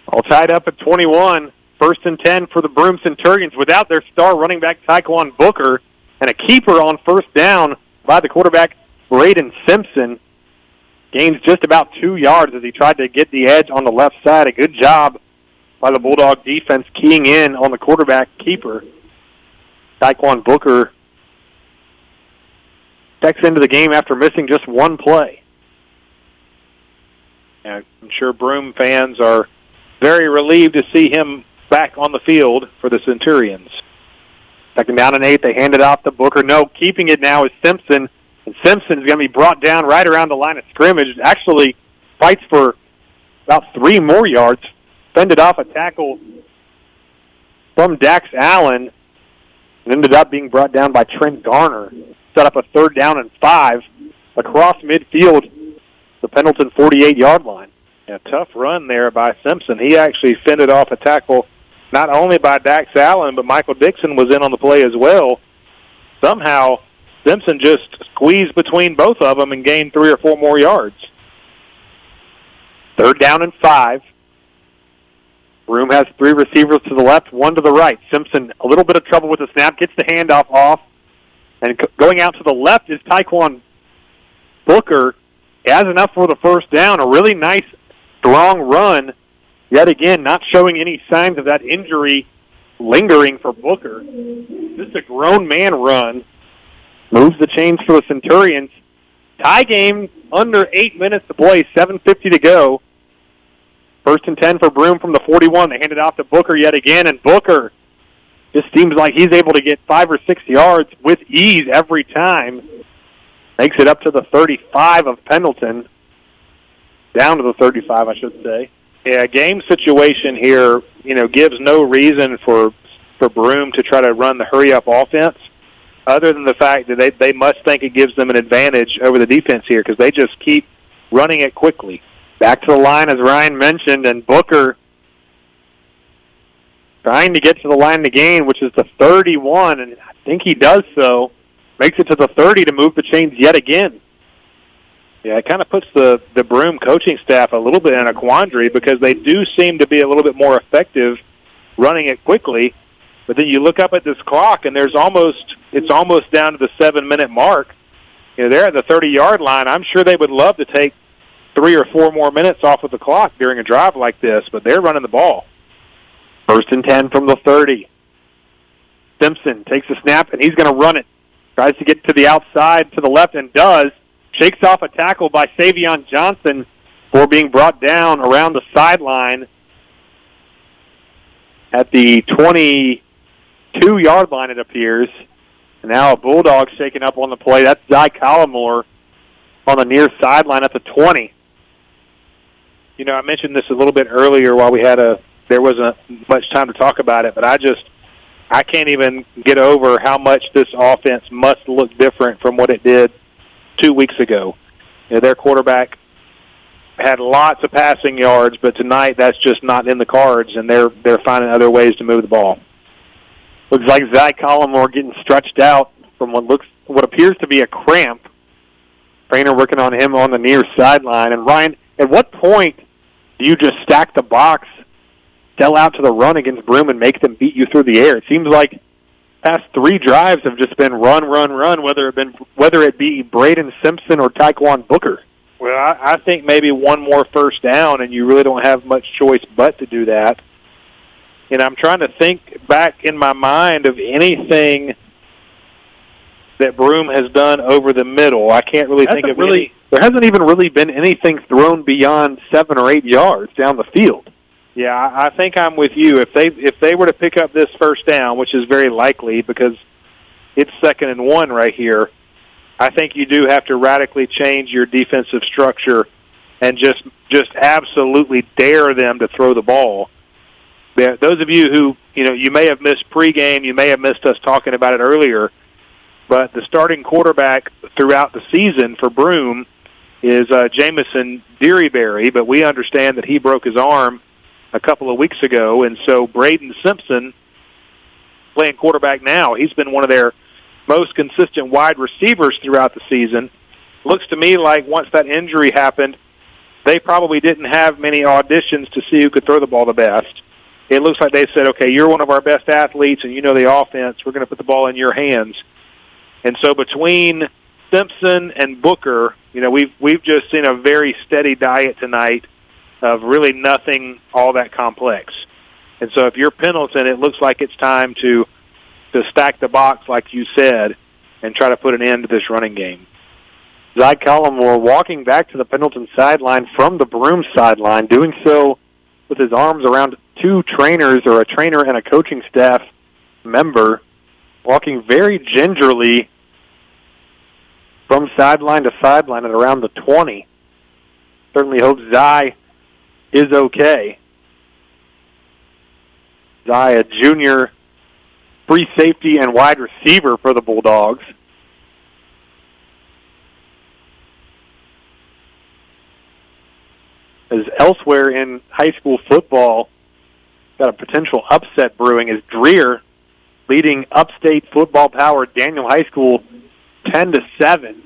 All tied up at 21. 1st and 10 for the Broome Centurions without their star running back Taekwon Booker, and a keeper on 1st down by the quarterback Braden Simpson. Gains just about 2 yards as he tried to get the edge on the left side. A good job by the Bulldog defense keying in on the quarterback keeper. Taekwon Booker checks into the game after missing just 1 play. And I'm sure Broome fans are very relieved to see him back on the field for the Centurions. 2nd down and 8. They hand it off to Booker. No, keeping it now is Simpson. And Simpson's going to be brought down right around the line of scrimmage. Actually fights for about 3 more yards. Fended off a tackle from Dax Allen and ended up being brought down by Trent Garner. Set up a 3rd down and 5 across midfield, the Pendleton 48-yard line. A tough run there by Simpson. He actually fended off a tackle not only by Dax Allen, but Michael Dixon was in on the play as well. Somehow, Simpson just squeezed between both of them and gained 3 or 4 more yards. 3rd down and 5. Broome has 3 receivers to the left, 1 to the right. Simpson, a little bit of trouble with the snap, gets the handoff off. And going out to the left is Tyquan Booker. He has enough for the 1st down. A really nice, strong run. Yet again, not showing any signs of that injury lingering for Booker. Just a grown man run. Moves the chains for the Centurions. Tie game, under 8 minutes to play, 7:50 to go. 1st and 10 for Broome from the 41. They hand it off to Booker yet again, and Booker just seems like he's able to get 5 or 6 yards with ease every time. Makes it up to the 35 of Pendleton. Down to the 35, I should say. Yeah, game situation here, gives no reason for Broome to try to run the hurry-up offense, other than the fact that they must think it gives them an advantage over the defense here because they just keep running it quickly. Back to the line, as Ryan mentioned, and Booker trying to get to the line to gain, which is the 31, and I think he does so. Makes it to the 30 to move the chains yet again. Yeah, it kind of puts the Broome coaching staff a little bit in a quandary because they do seem to be a little bit more effective running it quickly. But then you look up at this clock, and it's almost down to the 7-minute mark. They're at the 30-yard line. I'm sure they would love to take 3 or 4 more minutes off of the clock during a drive like this, but they're running the ball. 1st and 10 from the 30. Simpson takes a snap, and he's going to run it. Tries to get to the outside, to the left, and does. Shakes off a tackle by Savion Johnson before being brought down around the sideline at the 22-yard line, it appears. And now a Bulldog shaking up on the play. That's Zy Collimore on the near sideline at the 20. I mentioned this a little bit earlier while there wasn't much time to talk about it, but I can't even get over how much this offense must look different from what it did 2 weeks ago. Their quarterback had lots of passing yards, but tonight that's just not in the cards, and they're finding other ways to move the ball. Looks like Zy Collimore getting stretched out from what appears to be a cramp. Trainer working on him on the near sideline. And Ryan, at what point do you just stack the box, sell out to the run against Broome, and make them beat you through the air? It seems like past 3 drives have just been run, whether it be Braden Simpson or Tyquan Booker. Well, I think maybe 1 more 1st down, and you really don't have much choice but to do that. And I'm trying to think back in my mind of anything that Broome has done over the middle. I can't really think of any. There hasn't even really been anything thrown beyond 7 or 8 yards down the field. Yeah, I think I'm with you. If they were to pick up this 1st down, which is very likely because it's 2nd and 1 right here, I think you do have to radically change your defensive structure and just absolutely dare them to throw the ball. Those of you who, you may have missed pregame, you may have missed us talking about it earlier, but the starting quarterback throughout the season for Broome is Jamison Dearyberry, but we understand that he broke his arm a couple of weeks ago, and so Braden Simpson, playing quarterback now, he's been one of their most consistent wide receivers throughout the season. Looks to me like once that injury happened, they probably didn't have many auditions to see who could throw the ball the best. It looks like they said, okay, you're one of our best athletes and you know the offense. We're going to put the ball in your hands. And so between Simpson and Booker, we've just seen a very steady diet tonight of really nothing all that complex. And so if you're Pendleton, it looks like it's time to stack the box, like you said, and try to put an end to this running game. Zy Collimore walking back to the Pendleton sideline from the Broome sideline, doing so with his arms around two trainers, or a trainer and a coaching staff member, walking very gingerly from sideline to sideline at around the 20. Certainly hope Zai is okay. Zai, a junior free safety and wide receiver for the Bulldogs. As elsewhere in high school football, got a potential upset brewing as Dreer leading upstate football power Daniel High School 10-7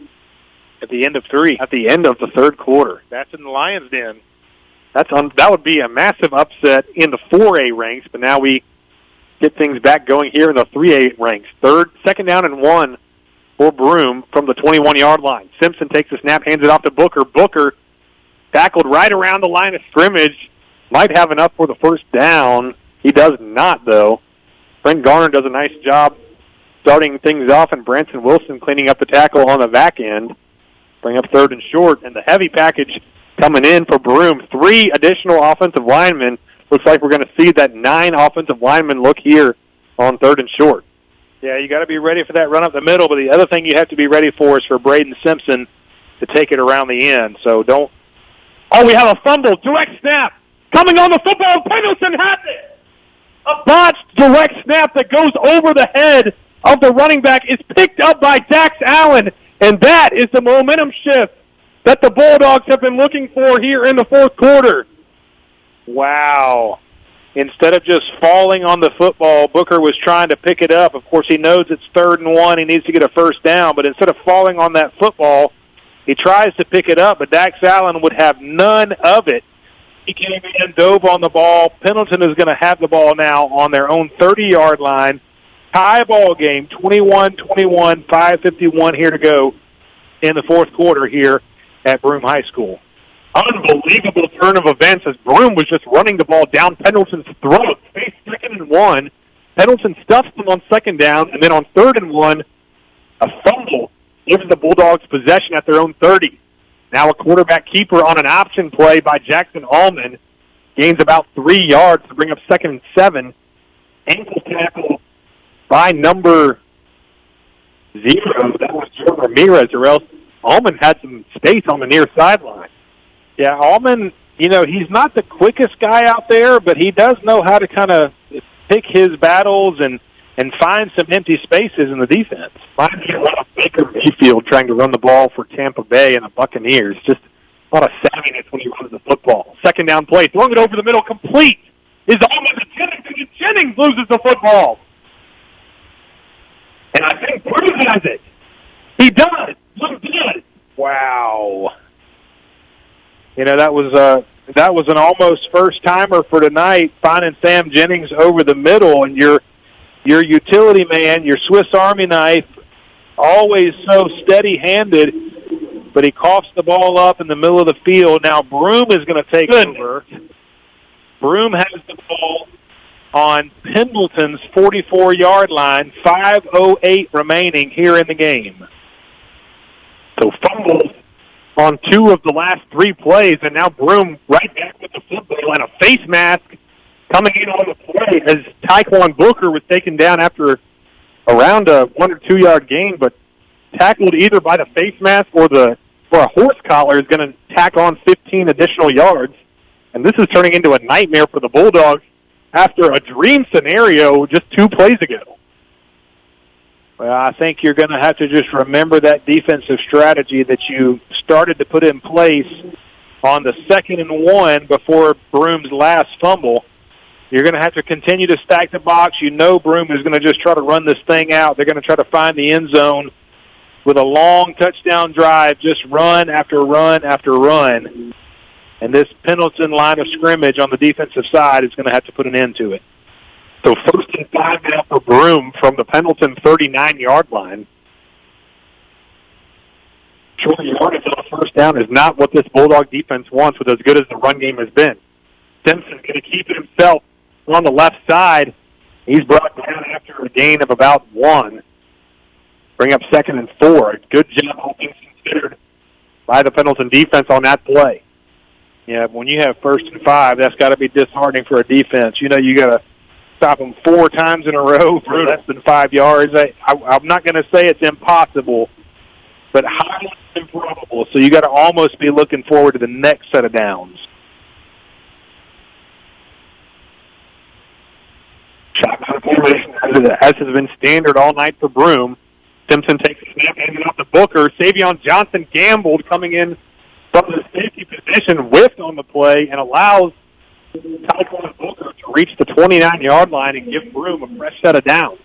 at the end of three. At the end of the third quarter. That's in the Lions' den. That would be a massive upset in the 4A ranks, but now we get things back going here in the 3A ranks. Second down and 1 for Broome from the 21-yard line. Simpson takes the snap, hands it off to Booker. Booker tackled right around the line of scrimmage. Might have enough for the first down. He does not, though. Brent Garner does a nice job starting things off, and Branson Wilson cleaning up the tackle on the back end. Bring up third and short, and the heavy package coming in for Broome. 3 additional offensive linemen. Looks like we're going to see that 9 offensive linemen look here on third and short. Yeah, you got to be ready for that run up the middle, but the other thing you have to be ready for is for Braden Simpson to take it around the end. So don't. Oh, we have a fumble. Direct snap. Coming on the football. Pendleton has it. A botched direct snap that goes over the head of the running back is picked up by Dax Allen, and that is the momentum shift that the Bulldogs have been looking for here in the fourth quarter. Wow. Instead of just falling on the football, Booker was trying to pick it up. Of course, he knows it's 3rd and 1. He needs to get a first down, but instead of falling on that football, he tries to pick it up, but Dax Allen would have none of it. He came in, dove on the ball. Pendleton is going to have the ball now on their own 30-yard line. Tie ball game, 21-21, 5:51 here to go in the fourth quarter here at Broome High School. Unbelievable turn of events as Broome was just running the ball down Pendleton's throat. Faced 2nd and 1. Pendleton stuffs them on 2nd down, and then on 3rd and 1, a fumble gives the Bulldogs possession at their own 30. Now a quarterback keeper on an option play by Jackson Allman. Gains about 3 yards to bring up 2nd and 7. Ankle tackle by number 0. That was Joe Ramirez, or else Allman had some space on the near sideline. Yeah, Allman, he's not the quickest guy out there, but he does know how to kind of pick his battles and find some empty spaces in the defense. Reminds me a lot of Baker Mayfield trying to run the ball for Tampa Bay and the Buccaneers. Just a lot of savviness when he runs the football. 2nd down play, throwing it over the middle, complete. Is almost a Jennings. Jennings loses the football. And I think Broome has it. He does. Look good. Wow. That was an almost first-timer for tonight, finding Sam Jennings over the middle, and your utility man, your Swiss Army knife, always so steady-handed, but he coughs the ball up in the middle of the field. Now Broome is going to take over. Broome has the ball on Pendleton's 44-yard line, 5:08 remaining here in the game. So fumbles on 2 of the last 3 plays, and now Broome right back with the football and a face mask coming in on the play as Tyquan Booker was taken down after around a 1 or 2 yard gain, but tackled either by the face mask or a horse collar is going to tack on 15 additional yards. And this is turning into a nightmare for the Bulldogs after a dream scenario just 2 plays ago. Well, I think you're going to have to just remember that defensive strategy that you started to put in place on the 2nd and 1 before Broome's last fumble. You're going to have to continue to stack the box. Broome is going to just try to run this thing out. They're going to try to find the end zone with a long touchdown drive, just run after run after run. And this Pendleton line of scrimmage on the defensive side is going to have to put an end to it. So 1st and 5 now for Broome from the Pendleton 39-yard line. Short yardage on the first down is not what this Bulldog defense wants with as good as the run game has been. Simpson's going to keep it himself on the left side. He's brought down after a gain of about 1. Bring up 2nd and 4. Good job, all things considered, by the Pendleton defense on that play. Yeah, when you have 1st and 5, that's got to be disheartening for a defense. You know, you got to stop them 4 times in a row for less than 5 yards. I'm not going to say it's impossible, but highly improbable. So you got to almost be looking forward to the next set of downs. Shotgun formation, as has been standard all night for Broome. Simpson takes a snap, handing off to Booker. Savion Johnson gambled coming in from the safety position, whiffed on the play, and allows Tyquan Booker to reach the 29-yard line and give Broome a fresh set of downs.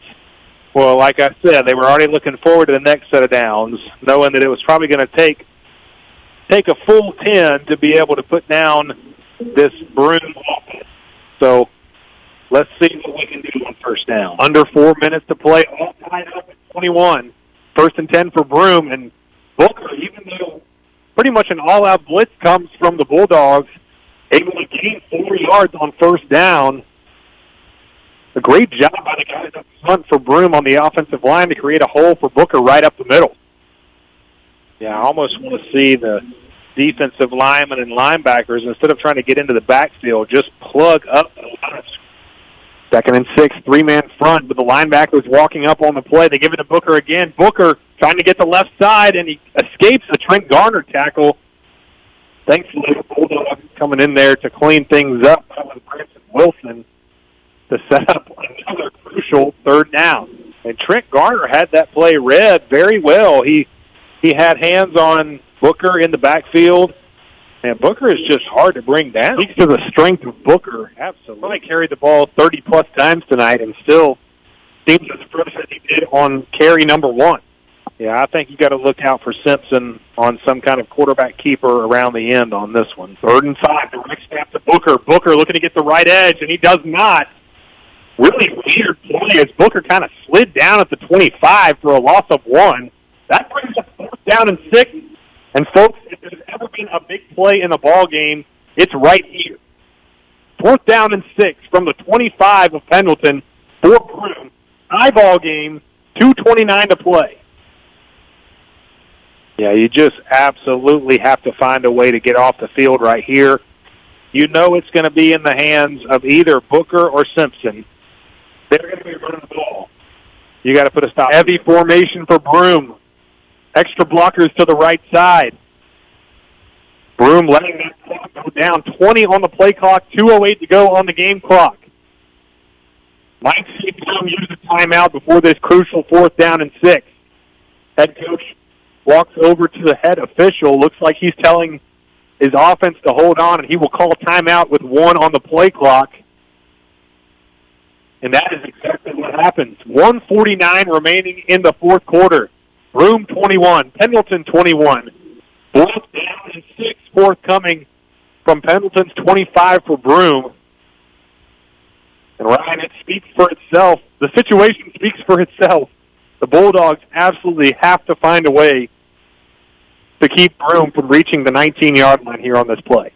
Well, like I said, they were already looking forward to the next set of downs, knowing that it was probably going to take a full 10 to be able to put down this Broome offense. So let's see what we can do on 1st down. Under 4 minutes to play, all tied up at 21. 1st and 10 for Broome, and Booker, even though pretty much an all-out blitz comes from the Bulldogs, able to gain 4 yards on 1st down. A great job by the guys up front for Broome on the offensive line to create a hole for Booker right up the middle. Yeah, I almost want to see the defensive linemen and linebackers, instead of trying to get into the backfield, just plug up the lines. 2nd and 6, 3-man front, but the linebackers walking up on the play. They give it to Booker again. Booker trying to get the left side, and he escapes a Trent Garner tackle. Thankfully, the Bulldogs coming in there to clean things up. That was Branson Wilson to set up another crucial 3rd down. And Trent Garner had that play read very well. He had hands on Booker in the backfield, and Booker is just hard to bring down. Speaks to the strength of Booker. Absolutely. Probably carried the ball 30-plus times tonight and still seems as fresh as he did on carry number 1. Yeah, I think you got to look out for Simpson on some kind of quarterback keeper around the end on this one. 3rd and 5, direct snap to Booker. Booker looking to get the right edge, and he does not. Really weird play as Booker kind of slid down at the 25 for a loss of 1. That brings up 4th down and 6. And, folks, if there's ever been a big play in a ball game, it's right here. 4th down and 6 from the 25 of Pendleton for Broome. Tie ball game, 2:29 to play. Yeah, you just absolutely have to find a way to get off the field right here. You know it's going to be in the hands of either Booker or Simpson. They're going to be running the ball. You got to put a stop. Heavy formation for Broome. Extra blockers to the right side. Broome letting that clock go down. 20 on the play clock, 2:08 to go on the game clock. Might see Broome use a timeout before this crucial 4th down and 6. Head coach walks over to the head official. Looks like he's telling his offense to hold on, and he will call timeout with 1 on the play clock. And that is exactly what happens. 1:49 remaining in the 4th quarter. Broome 21, Pendleton 21. 4th down and 6 forthcoming from Pendleton's 25 for Broome. And Ryan, it speaks for itself. The situation speaks for itself. The Bulldogs absolutely have to find a way to keep Broome from reaching the 19-yard line here on this play.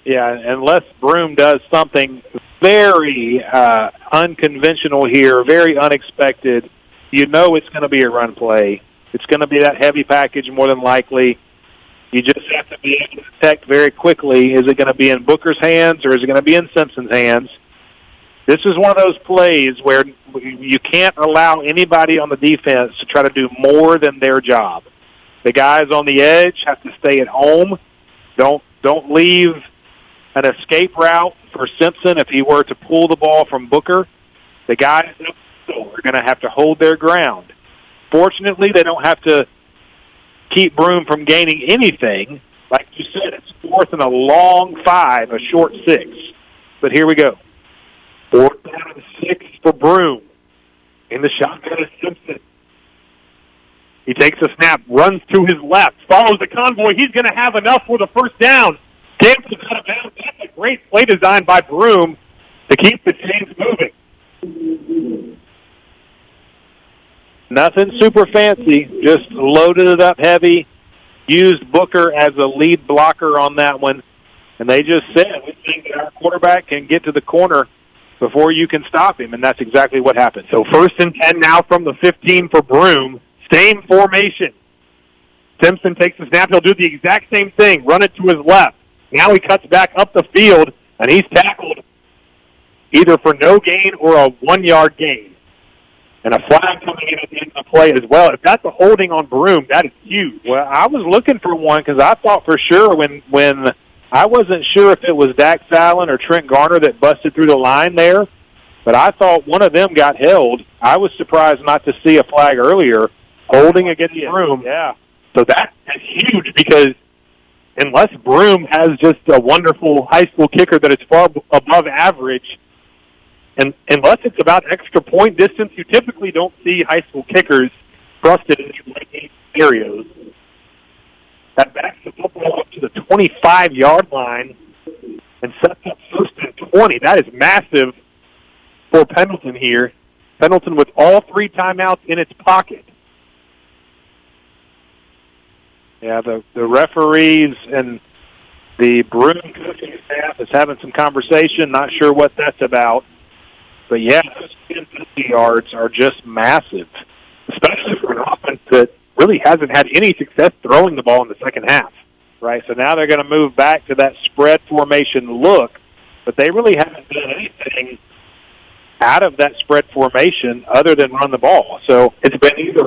Yeah, unless Broome does something very unconventional here, very unexpected, you know it's going to be a run play. It's going to be that heavy package more than likely. You just have to be able to detect very quickly, is it going to be in Booker's hands or is it going to be in Simpson's hands? This is one of those plays where you can't allow anybody on the defense to try to do more than their job. The guys on the edge have to stay at home. Don't leave an escape route for Simpson if he were to pull the ball from Booker. The guys are going to have to hold their ground. Fortunately, they don't have to keep Broome from gaining anything. Like you said, it's 4th and a long 5, a short 6. But here we go. 4th down and 6 for Broome. In the shotgun is Simpson. He takes a snap, runs to his left, follows the convoy. He's going to have enough for the 1st down. Campbell's out of bounds. That's a great play design by Broome to keep the chains moving. Nothing super fancy, just loaded it up heavy, used Booker as a lead blocker on that one, and they just said, we think that our quarterback can get to the corner before you can stop him, and that's exactly what happened. So 1st and 10 now from the 15 for Broome. Same formation. Simpson takes the snap. He'll do the exact same thing, run it to his left. Now he cuts back up the field, and he's tackled either for no gain or a 1-yard gain. And a flag coming in at the end of the play as well. If that's a holding on Broome, that is huge. Well, I was looking for one because I thought for sure when I wasn't sure if it was Dax Allen or Trent Garner that busted through the line there, but I thought one of them got held. I was surprised not to see a flag earlier. Holding against Broome. Yeah. So that is huge because unless Broome has just a wonderful high school kicker that is far above average, and unless it's about extra point distance, you typically don't see high school kickers trusted in these late game scenarios. That backs the football up to the 25-yard line and sets up 1st and 20. That is massive for Pendleton here. Pendleton with all 3 timeouts in its pocket. Yeah, the referees and the Broome coaching staff is having some conversation. Not sure what that's about. But, yeah, those 10 50 yards are just massive, especially for an offense that really hasn't had any success throwing the ball in the second half. Right, so now they're going to move back to that spread formation look, but they really haven't done anything out of that spread formation other than run the ball. So it's been either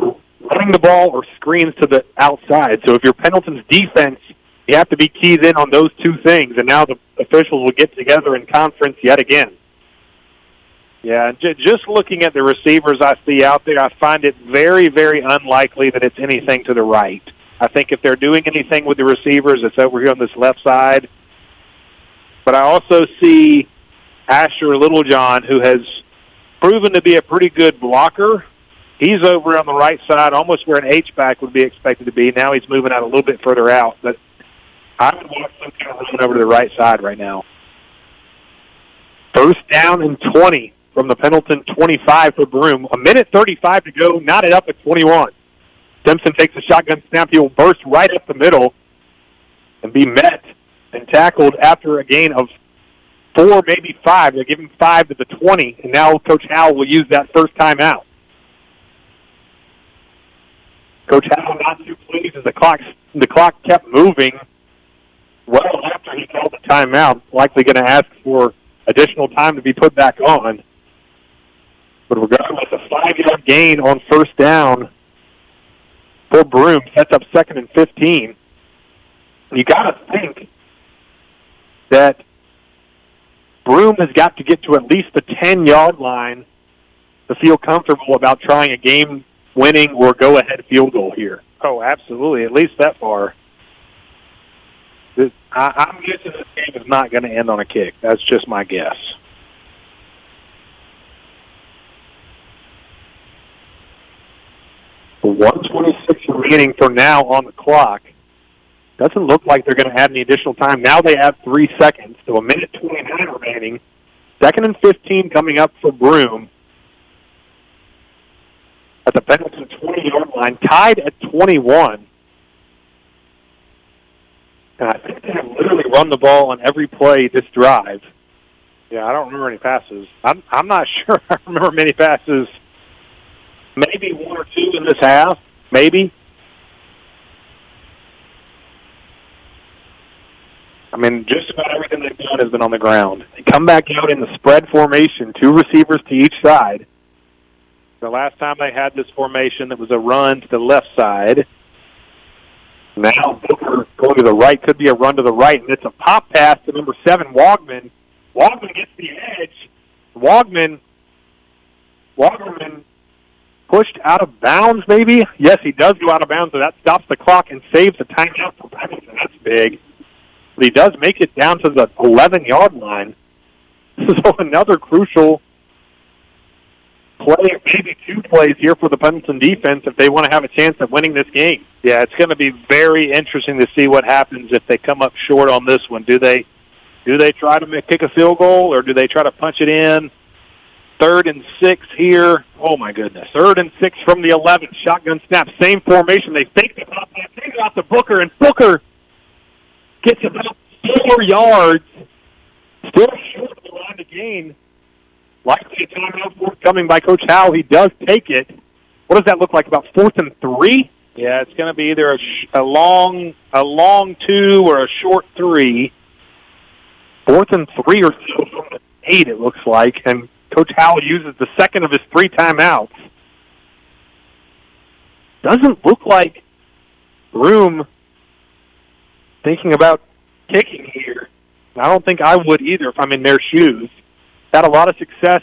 running the ball or screens to the outside. So if you're Pendleton's defense, you have to be keyed in on those 2 things, and now the officials will get together in conference yet again. Yeah, just looking at the receivers I see out there, I find it very, very unlikely that it's anything to the right. I think if they're doing anything with the receivers, it's over here on this left side. But I also see Asher Littlejohn, who has proven to be a pretty good blocker. He's over on the right side, almost where an H-back would be expected to be. Now he's moving out a little bit further out. But I would watch some kind of run over to the right side right now. 1st down and 20 from the Pendleton 25 for Broome. 1:35 to go, knotted up at 21. Simpson takes a shotgun snap. He will burst right up the middle and be met and tackled after a gain of 4, maybe 5. They give him 5 to the 20, and now Coach Howell will use that first timeout. Coach Howell not too pleased as the clock kept moving well after he called the timeout, likely going to ask for additional time to be put back on. But regardless, a 5-yard gain on 1st down for Broome sets up 2nd and 15. You got to think that Broome has got to get to at least the 10-yard line to feel comfortable about trying a game-winning or go-ahead field goal here. Oh, absolutely, at least that far. I'm guessing this game is not going to end on a kick. That's just my guess. The 1:26 remaining for now on the clock. Doesn't look like they're going to add any additional time. Now they have 3 seconds, so 1:29 remaining. 2nd and 15 coming up for Broome at the Pendleton 20-yard line, tied at 21. And I think they have literally run the ball on every play this drive. Yeah, I don't remember any passes. I'm not sure I remember many passes. Maybe 1 or 2 in this half, maybe. I mean, just about everything they've done has been on the ground. They come back out in the spread formation, 2 receivers to each side. The last time they had this formation, it was a run to the left side. Now Booker going to the right, could be a run to the right, and it's a pop pass to number 7, Wagman. Wagman gets the edge. Wagman pushed out of bounds, maybe? Yes, he does go out of bounds, so that stops the clock and saves the timeout for Pendleton. That's big. But he does make it down to the 11-yard line. So another crucial play, maybe 2 plays here for the Pendleton defense if they want to have a chance at winning this game. Yeah, it's going to be very interesting to see what happens if they come up short on this one. Do they try to kick a field goal, or do they try to punch it in? 3rd and 6 here. Oh, my goodness. 3rd and 6 from the 11. Shotgun snap. Same formation. They fake the top. They take it out to Booker, and Booker gets about 4 yards. Still short of the line to gain. Likely a timeout forthcoming by Coach Howell. He does take it. What does that look like, about 4th and 3? Yeah, it's going to be either a long 2 or a short 3. 4th and 3 or so from the 8, it looks like, and Coach Howell uses the second of his 3 timeouts. Doesn't look like Broome thinking about kicking here. I don't think I would either if I'm in their shoes. Had a lot of success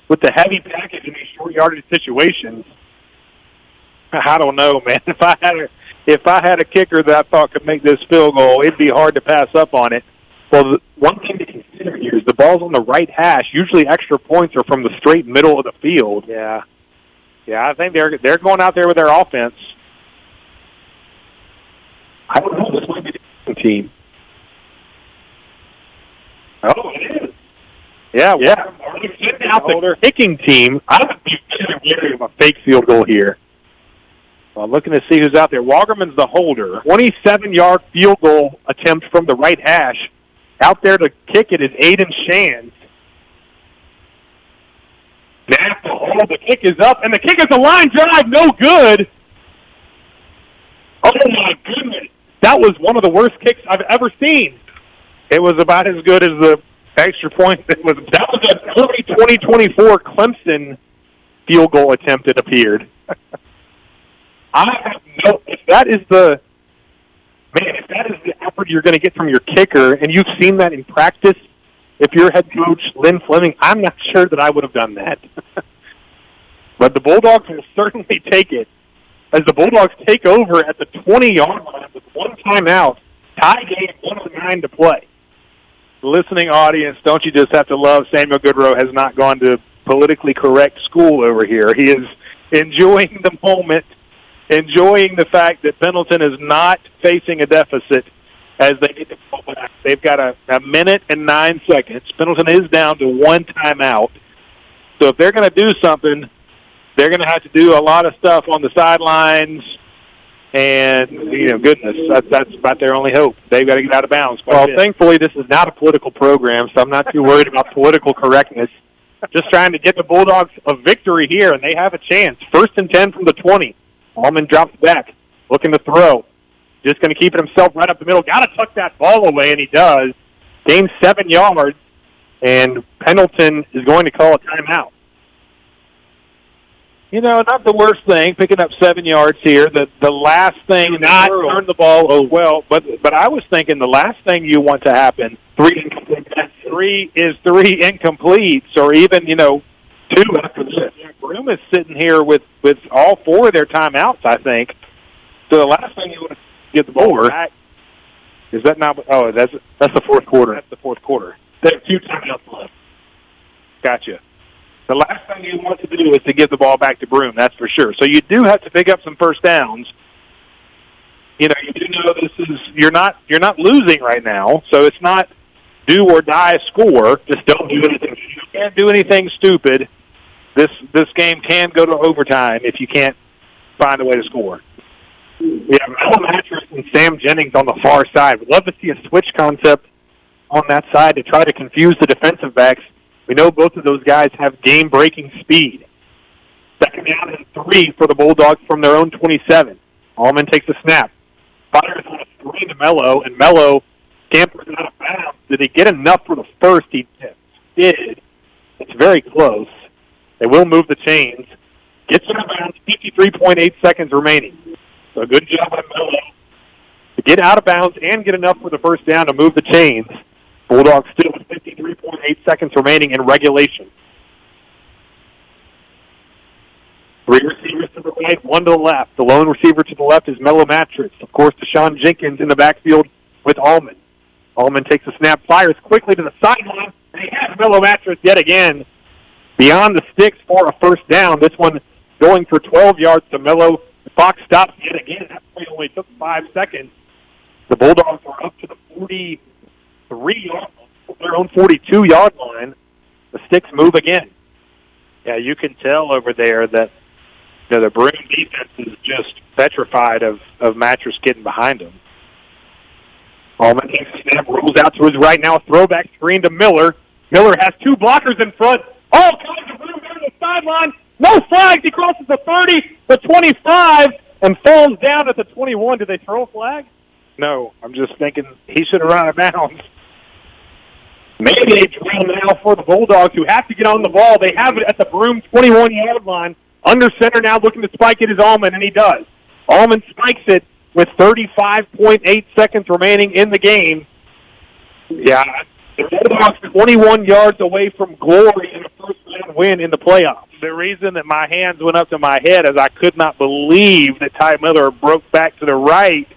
with the heavy package in these short yardage situations. I don't know, man. If I had a kicker that I thought could make this field goal, it'd be hard to pass up on it. Well, one thing to consider here is the ball's on the right hash. Usually extra points are from the straight middle of the field. Yeah, I think they're going out there with their offense. I don't know. This might be the team. Oh, it is. Yeah. Are they sending out the kicking team? I would be wary of a fake field goal here. Well, looking to see who's out there. Walgerman's the holder. 27-yard field goal attempt from the right hash. Out there to kick it is Aiden Shands. The kick is up, and the kick is a line drive. No good. Oh, my goodness. That was one of the worst kicks I've ever seen. It was about as good as the extra point. That was an early 2024 Clemson field goal attempt, it appeared. If that is the effort you're going to get from your kicker, and you've seen that in practice, if you're head coach Lynn Fleming, I'm not sure that I would have done that. But the Bulldogs will certainly take it as the Bulldogs take over at the 20-yard line with 1 timeout. Tie game, 1:09 to play. Listening audience, don't you just have to love Samuel Goodrow has not gone to politically correct school over here. He is enjoying the moment, enjoying the fact that Pendleton is not facing a deficit as they get the ball back. They've got a minute and 9 seconds. Pendleton is down to 1 timeout. So if they're going to do something, they're going to have to do a lot of stuff on the sidelines. And, goodness, that's about their only hope. They've got to get out of bounds. Well, thankfully, this is not a political program, so I'm not too worried about political correctness. Just trying to get the Bulldogs a victory here, and they have a chance. 1st and 10 from the 20. Allman drops back, looking to throw. Just going to keep it himself right up the middle. Got to tuck that ball away, and he does. Gains 7 yards, and Pendleton is going to call a timeout. Not the worst thing, picking up 7 yards here. The last thing, not turn the ball over. Well, but I was thinking the last thing you want to happen, 3 incomplete. 3 incompletes, or even 2 after this. Broome is sitting here with all 4 of their timeouts, I think. So the last thing you want to get the ball back. Is that not? Oh, that's the fourth quarter. That's the fourth quarter. There are 2 timeouts left. Gotcha. The last thing you want to do is to give the ball back to Broome, that's for sure. So you do have to pick up some first downs. You do know this is you're not losing right now, so it's not do or die score. Just don't do anything. You can't do anything stupid. This game can go to overtime if you can't find a way to score. Yeah, Mel Mattress and Sam Jennings on the far side. We'd love to see a switch concept on that side to try to confuse the defensive backs. We know both of those guys have game-breaking speed. 2nd down and 3 for the Bulldogs from their own 27. Allman takes a snap. Fires on a screen to Mello, and Mello scampers out of bounds. Did he get enough for the first? He did. It's very close. They will move the chains. Gets out of bounds, 53.8 seconds remaining. So a good job by Mello to get out of bounds and get enough for the first down to move the chains. Bulldogs still with 53.8 seconds remaining in regulation. 3 receivers to the right, 1 to the left. The lone receiver to the left is Mello Mattress. Of course, Deshaun Jenkins in the backfield with Allman. Allman takes a snap, fires quickly to the sideline, and he has Mello Mattress yet again beyond the sticks for a first down. This one going for 12 yards to Mello. The Fox stops yet again. That play only took 5 seconds. The Bulldogs are up to the 43-yard line, their own 42-yard line. The sticks move again. Yeah, you can tell over there that the Broome defense is just petrified of Mattress getting behind them. Allman takes a snap, rolls out to his right now, throwback screen to Miller. Miller has 2 blockers in front. All kinds of room down the sideline. No flags. He crosses the 30, the 25, and falls down at the 21. Did they throw a flag? No, I'm just thinking he should have run out of bounds. Maybe a drill now for the Bulldogs, who have to get on the ball. They have it at the Broome 21-yard line. Under center now, looking to spike it is Allman, and he does. Allman spikes it with 35.8 seconds remaining in the game. Yeah, the Bulldogs 21 yards away from glory in a first-round win in the playoffs. The reason that my hands went up to my head is I could not believe that Ty Miller broke back to the right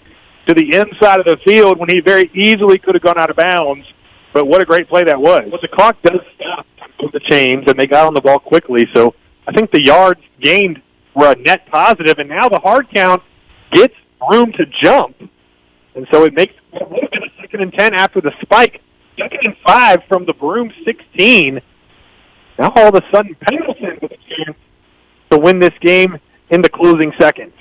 to the inside of the field when he very easily could have gone out of bounds. But what a great play that was. Well, the clock does stop with the chains, and they got on the ball quickly. So I think the yards gained were a net positive, and now the hard count gets room to jump. And so it makes what would have been a 2nd and 10 after the spike. 2nd and 5 from the Broome 16. Now all of a sudden Pendleton with a chance to win this game in the closing seconds.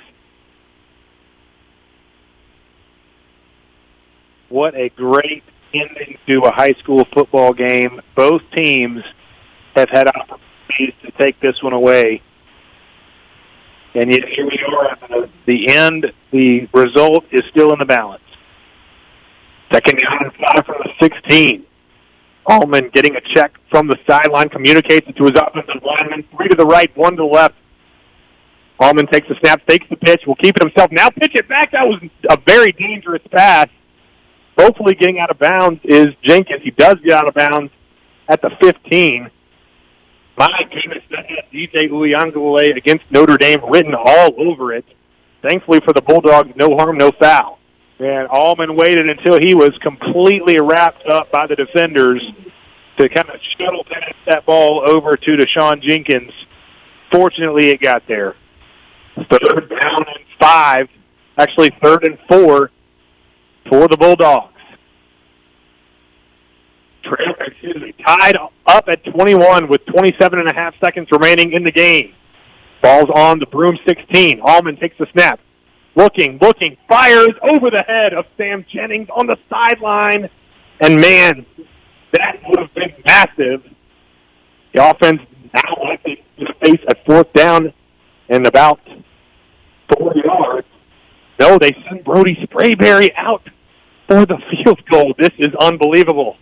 What a great ending to a high school football game. Both teams have had opportunities to take this one away. And yet here we are at the end. The result is still in the balance. 2nd down and 5 from the 16. Allman getting a check from the sideline, communicates it to his offensive lineman. 3 to the right, 1 to the left. Allman takes the snap, takes the pitch, will keep it himself. Now pitch it back. That was a very dangerous pass. Hopefully getting out of bounds is Jenkins. He does get out of bounds at the 15. My goodness, that had DJ Uyangule against Notre Dame written all over it. Thankfully for the Bulldogs, no harm, no foul. And Allman waited until he was completely wrapped up by the defenders to kind of shuttle pass that ball over to Deshaun Jenkins. Fortunately, it got there. 3rd down and 5, actually 3rd and 4 for the Bulldogs. Tied up at 21 with 27.5 seconds remaining in the game. Ball's on the Broome 16. Allman takes the snap. Looking, fires over the head of Sam Jennings on the sideline. And, man, that would have been massive. The offense now likely to face a 4th down and about 4 yards. No, they send Brody Sprayberry out for the field goal. This is unbelievable.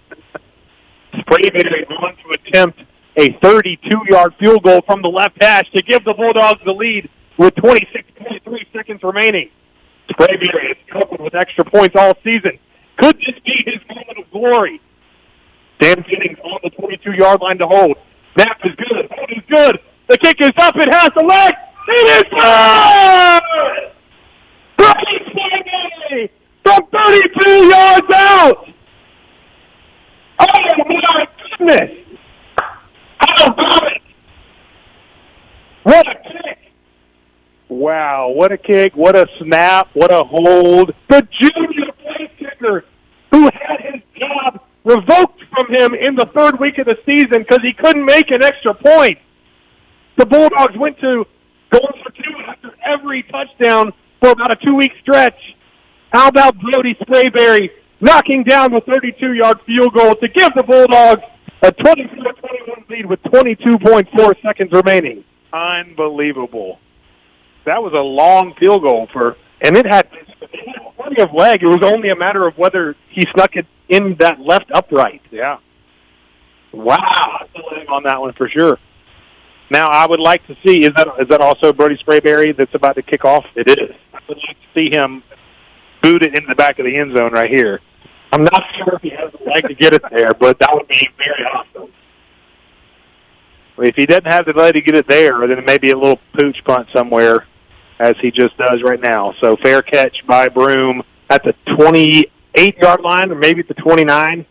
Sprayberry on to attempt a 32-yard field goal from the left hash to give the Bulldogs the lead with 26.3 seconds remaining. Sprayberry has coupled with extra points all season. Could this be his moment of glory? Sam Jennings on the 22-yard line to hold. Snap is good. Hold is good. The kick is up. It has the leg. It is good! Brody Sprayberry from 32 yards out. Oh, my goodness. How about it? What a kick. Wow, what a kick, what a snap, what a hold. The junior place kicker who had his job revoked from him in the 3rd week of the season because he couldn't make an extra point. The Bulldogs went to going for 2 after every touchdown for about a 2-week stretch. How about Brody Sprayberry knocking down the 32-yard field goal to give the Bulldogs a 24-21 lead with 22.4 seconds remaining. Unbelievable. That was a long field goal and it had plenty of leg. It was only a matter of whether he snuck it in that left upright. Yeah. Wow. That's a leg on that one for sure. Now, I would like to see, is that also Brody Sprayberry that's about to kick off? It is. I would like to see him boot it in the back of the end zone right here. I'm not sure if he has the leg to get it there, but that would be very awesome. Well, if he doesn't have the leg to get it there, then it may be a little pooch punt somewhere, as he just does right now. So fair catch by Broome at the 28-yard line, or maybe at the 29.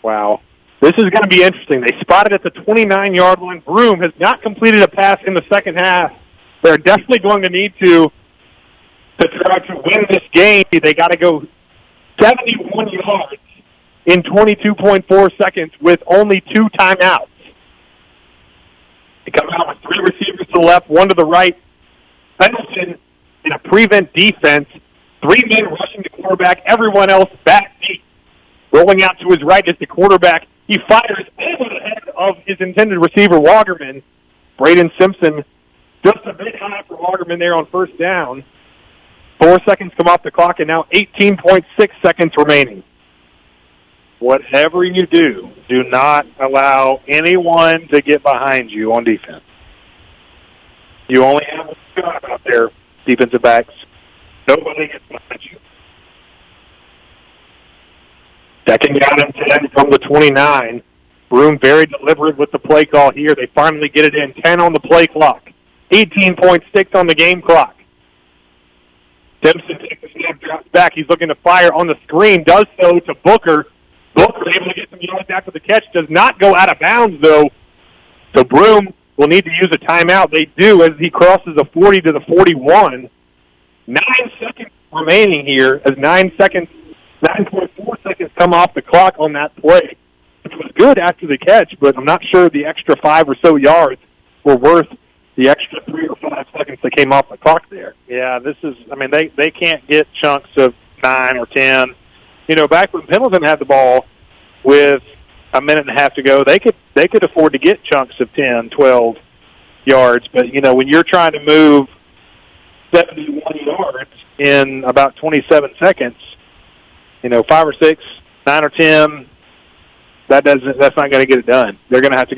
Wow. This is going to be interesting. They spotted at the 29-yard line. Broome has not completed a pass in the second half. They're definitely going to need to try to win this game. They got to go 71 yards in 22.4 seconds with only 2 timeouts. They come out with 3 receivers to the left, 1 to the right. Pendleton in a prevent defense, 3 men rushing the quarterback, everyone else back deep. Rolling out to his right is the quarterback. He fires over the head of his intended receiver, Wagerman. Braden Simpson just a bit high for Wagerman there on 1st down. 4 seconds come off the clock, and now 18.6 seconds remaining. whatever you do, do not allow anyone to get behind you on defense. You only have one shot out there, defensive backs. Nobody gets behind you. Second down and 10 from the 29. Broome very deliberate with the play call here. They finally get it in. 10 on the play clock. 18.6 on the game clock. Simpson takes a snap, drops back. He's looking to fire on the screen. Does so to Booker. Booker able to get some yards after the catch. Does not go out of bounds, though. So Broome will need to use a timeout. They do as he crosses the 40 to the 41. 9 seconds remaining here as 9.4 seconds come off the clock on that play, which was good after the catch, but I'm not sure the extra 5 or so yards were worth the extra 3 or 5 seconds that came off the clock there. Yeah, they can't get chunks of 9 or 10. You know, back when Pendleton had the ball with a minute and a half to go, they could afford to get chunks of 10, 12 yards. But, you know, when you're trying to move 71 yards in about 27 seconds, you know, 5 or 6, 9 or 10, that's not going to get it done. They're going to have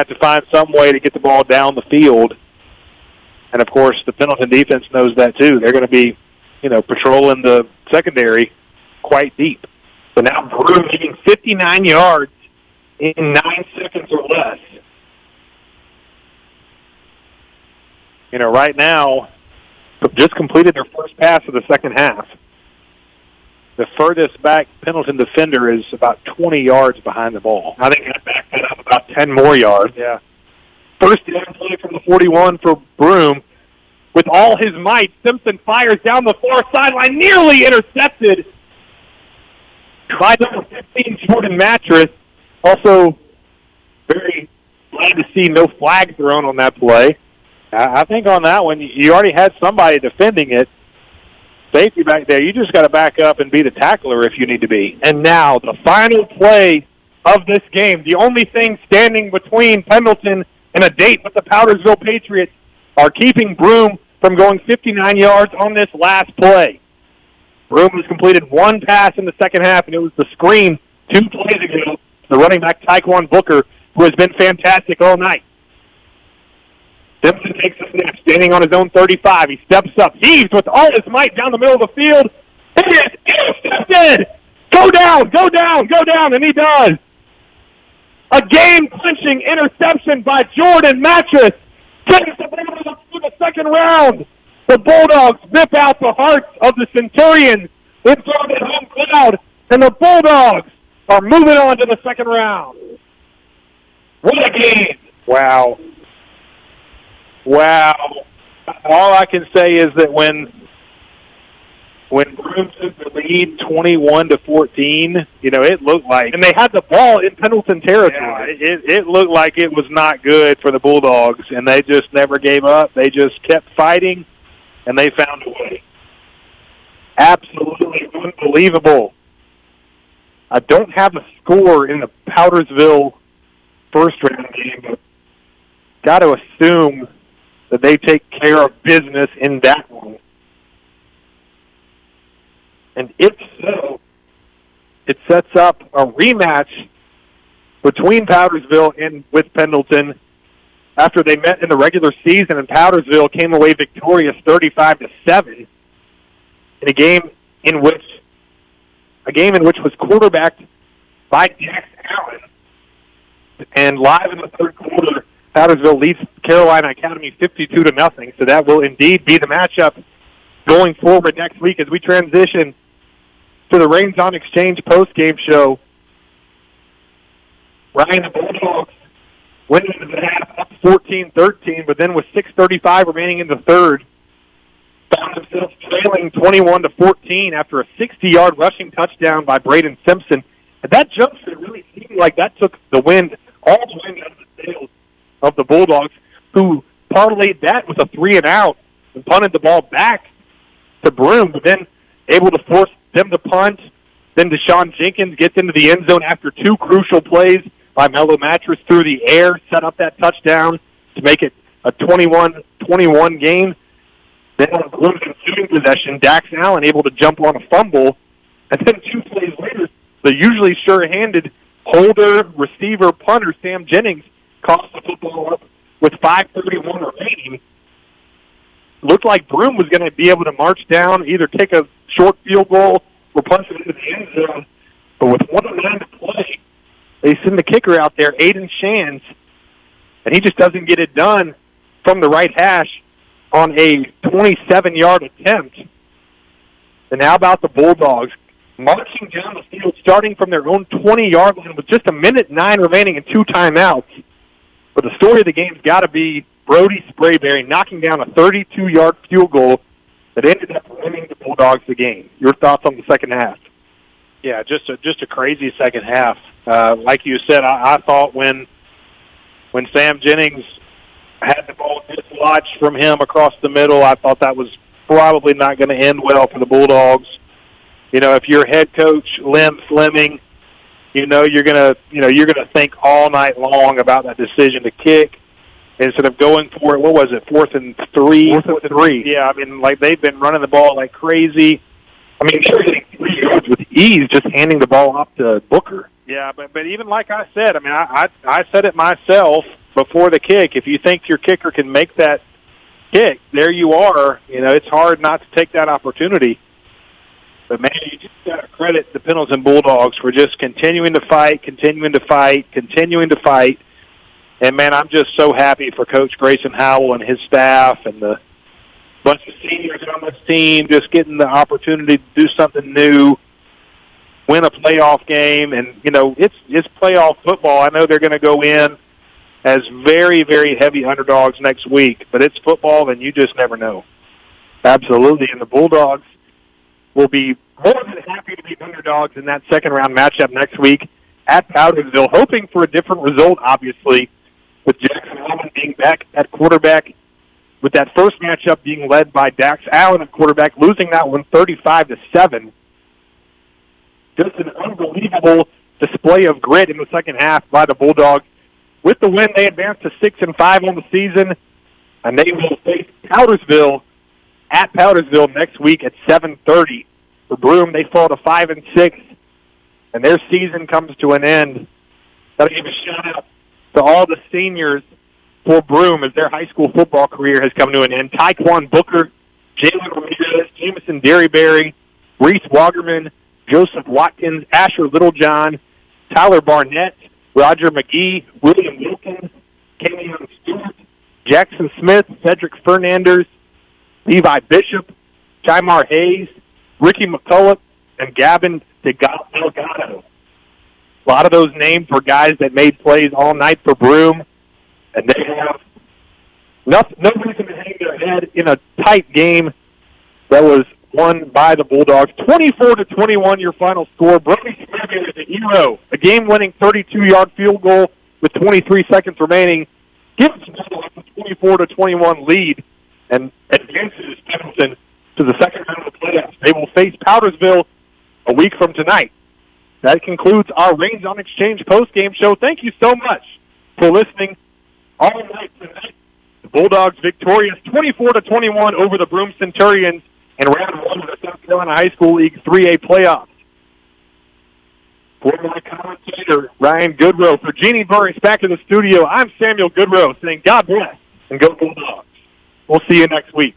to find some way to get the ball down the field. And, of course, the Pendleton defense knows that, too. They're going to be, you know, patrolling the secondary quite deep. So now Broome getting 59 yards in 9 seconds or less. You know, right now, just completed their first pass of the second half. The furthest back Pendleton defender is about 20 yards behind the ball. I think that backed that up about 10 more yards. Yeah. First down play from the 41 for Broome. With all his might, Simpson fires down the far sideline, nearly intercepted by number 15, Jordan Mattress. Also, very glad to see no flag thrown on that play. I think on that one, you already had somebody defending it. Safety back there, you just got to back up and be the tackler if you need to be. And now, the final play of this game, the only thing standing between Pendleton and a date with the Powdersville Patriots are keeping Broome from going 59 yards on this last play. Broome has completed one pass in the second half, and it was the screen 2 plays ago. The running back, Tyquan Booker, who has been fantastic all night. Simpson takes a snap, standing on his own 35. He steps up, heaves with all his might down the middle of the field. It is intercepted! Go down, go down, go down, and he does. A game-clinching interception by Jordan Mattress. Takes the ball to the second round. The Bulldogs rip out the hearts of the Centurions in front of the home crowd, and the Bulldogs are moving on to the second round. What a game. Wow. All I can say is that when Broome took the lead 21-14, you know, it looked like, and they had the ball in Pendleton territory. Yeah, it looked like it was not good for the Bulldogs, and they just never gave up. They just kept fighting, and they found a way. Absolutely unbelievable. I don't have a score in the Powdersville first-round game, but got to assume that they take care of business in that one. And if so, it sets up a rematch between Powdersville and with Pendleton after they met in the regular season, and Powdersville came away victorious 35-7 in a game in which was quarterbacked by Dax Allen. And live in the third quarter, Powdersville leads Carolina Academy 52-0. So that will indeed be the matchup going forward next week as we transition to the Reigns on Exchange post-game show. Ryan, the Bulldogs went into the half up 14-13, but then with 6:35 remaining in the third, found themselves trailing 21-14 after a 60-yard rushing touchdown by Braden Simpson. And that jump shot really seemed like that took all the wind out of the sails of the Bulldogs, who parlayed that with a 3-and-out and punted the ball back to Broome, but then able to force them to punt. Then Deshaun Jenkins gets into the end zone after 2 crucial plays by Mello Mattress through the air, set up that touchdown to make it a 21-21 game. Then on Broome's ensuing possession, Dax Allen able to jump on a fumble, and then 2 plays later, the usually sure-handed holder, receiver, punter, Sam Jennings, caught the football up with 5:31 remaining. Looked like Broome was going to be able to march down, either take a short field goal or punch it into the end zone. But with 1:09 to play, they send the kicker out there, Aiden Shands, and he just doesn't get it done from the right hash on a 27-yard attempt. And how about the Bulldogs marching down the field, starting from their own 20-yard line with just 1:09 remaining and 2 timeouts. But the story of the game's got to be Brody Sprayberry knocking down a 32-yard field goal that ended up winning the Bulldogs the game. Your thoughts on the second half? Yeah, just a crazy second half. Like you said, I thought when Sam Jennings had the ball dislodged from him across the middle, I thought that was probably not going to end well for the Bulldogs. You know, if you're head coach Lem Fleming, you're gonna think all night long about that decision to kick instead of going for it. What was it? 4th and 3. 4th and 3. Yeah, I mean, like they've been running the ball like crazy. I mean, they're getting 3 yards with ease, just handing the ball off to Booker. Yeah, but even like I said, I mean, I said it myself before the kick. If you think your kicker can make that kick, there you are. You know, it's hard not to take that opportunity. But, man, you just got to credit the Pendleton Bulldogs for just continuing to fight. And, man, I'm just so happy for Coach Grayson Howell and his staff and the bunch of seniors on this team just getting the opportunity to do something new, win a playoff game. And, you know, it's playoff football. I know they're going to go in as very, very heavy underdogs next week, but it's football, and you just never know. Absolutely, and the Bulldogs will be more than happy to be underdogs in that second-round matchup next week at Powdersville, hoping for a different result, obviously, with Jackson Allen being back at quarterback, with that first matchup being led by Dax Allen at quarterback, losing that one 35-7. Just an unbelievable display of grit in the second half by the Bulldogs. With the win, they advance to 6-5 on the season, and they will face Powdersville at Powdersville next week at 7:30. For Broome, they fall to 5-6, and their season comes to an end. Got to give a shout-out to all the seniors for Broome as their high school football career has come to an end. Tyquan Booker, Jalen Ramirez, Jameson Derryberry, Reese Wagerman, Joseph Watkins, Asher Littlejohn, Tyler Barnett, Roger McGee, William Wilkins, Kenyon Stewart, Jackson Smith, Cedric Fernandez, Levi Bishop, Chimar Hayes, Ricky McCullough, and Gavin Delgado. A lot of those names were guys that made plays all night for Broome, and they have no reason to hang their head in a tight game that was won by the Bulldogs. 24-21 your final score. Brody Sprayberry is a hero. A game-winning 32-yard field goal with 23 seconds remaining gives Bulldogs a 24-21 lead and advances Pendleton to the second round of the playoffs. They will face Powdersville a week from tonight. That concludes our Reigns on Exchange post-game show. Thank you so much for listening all night tonight. The Bulldogs victorious 24-21 over the Broome Centurions in round 1 of the South Carolina High School League 3A playoffs. For my commentator, Ryan Goodrow, for Jeannie Burris back in the studio, I'm Samuel Goodrow saying God bless and go Bulldogs. We'll see you next week.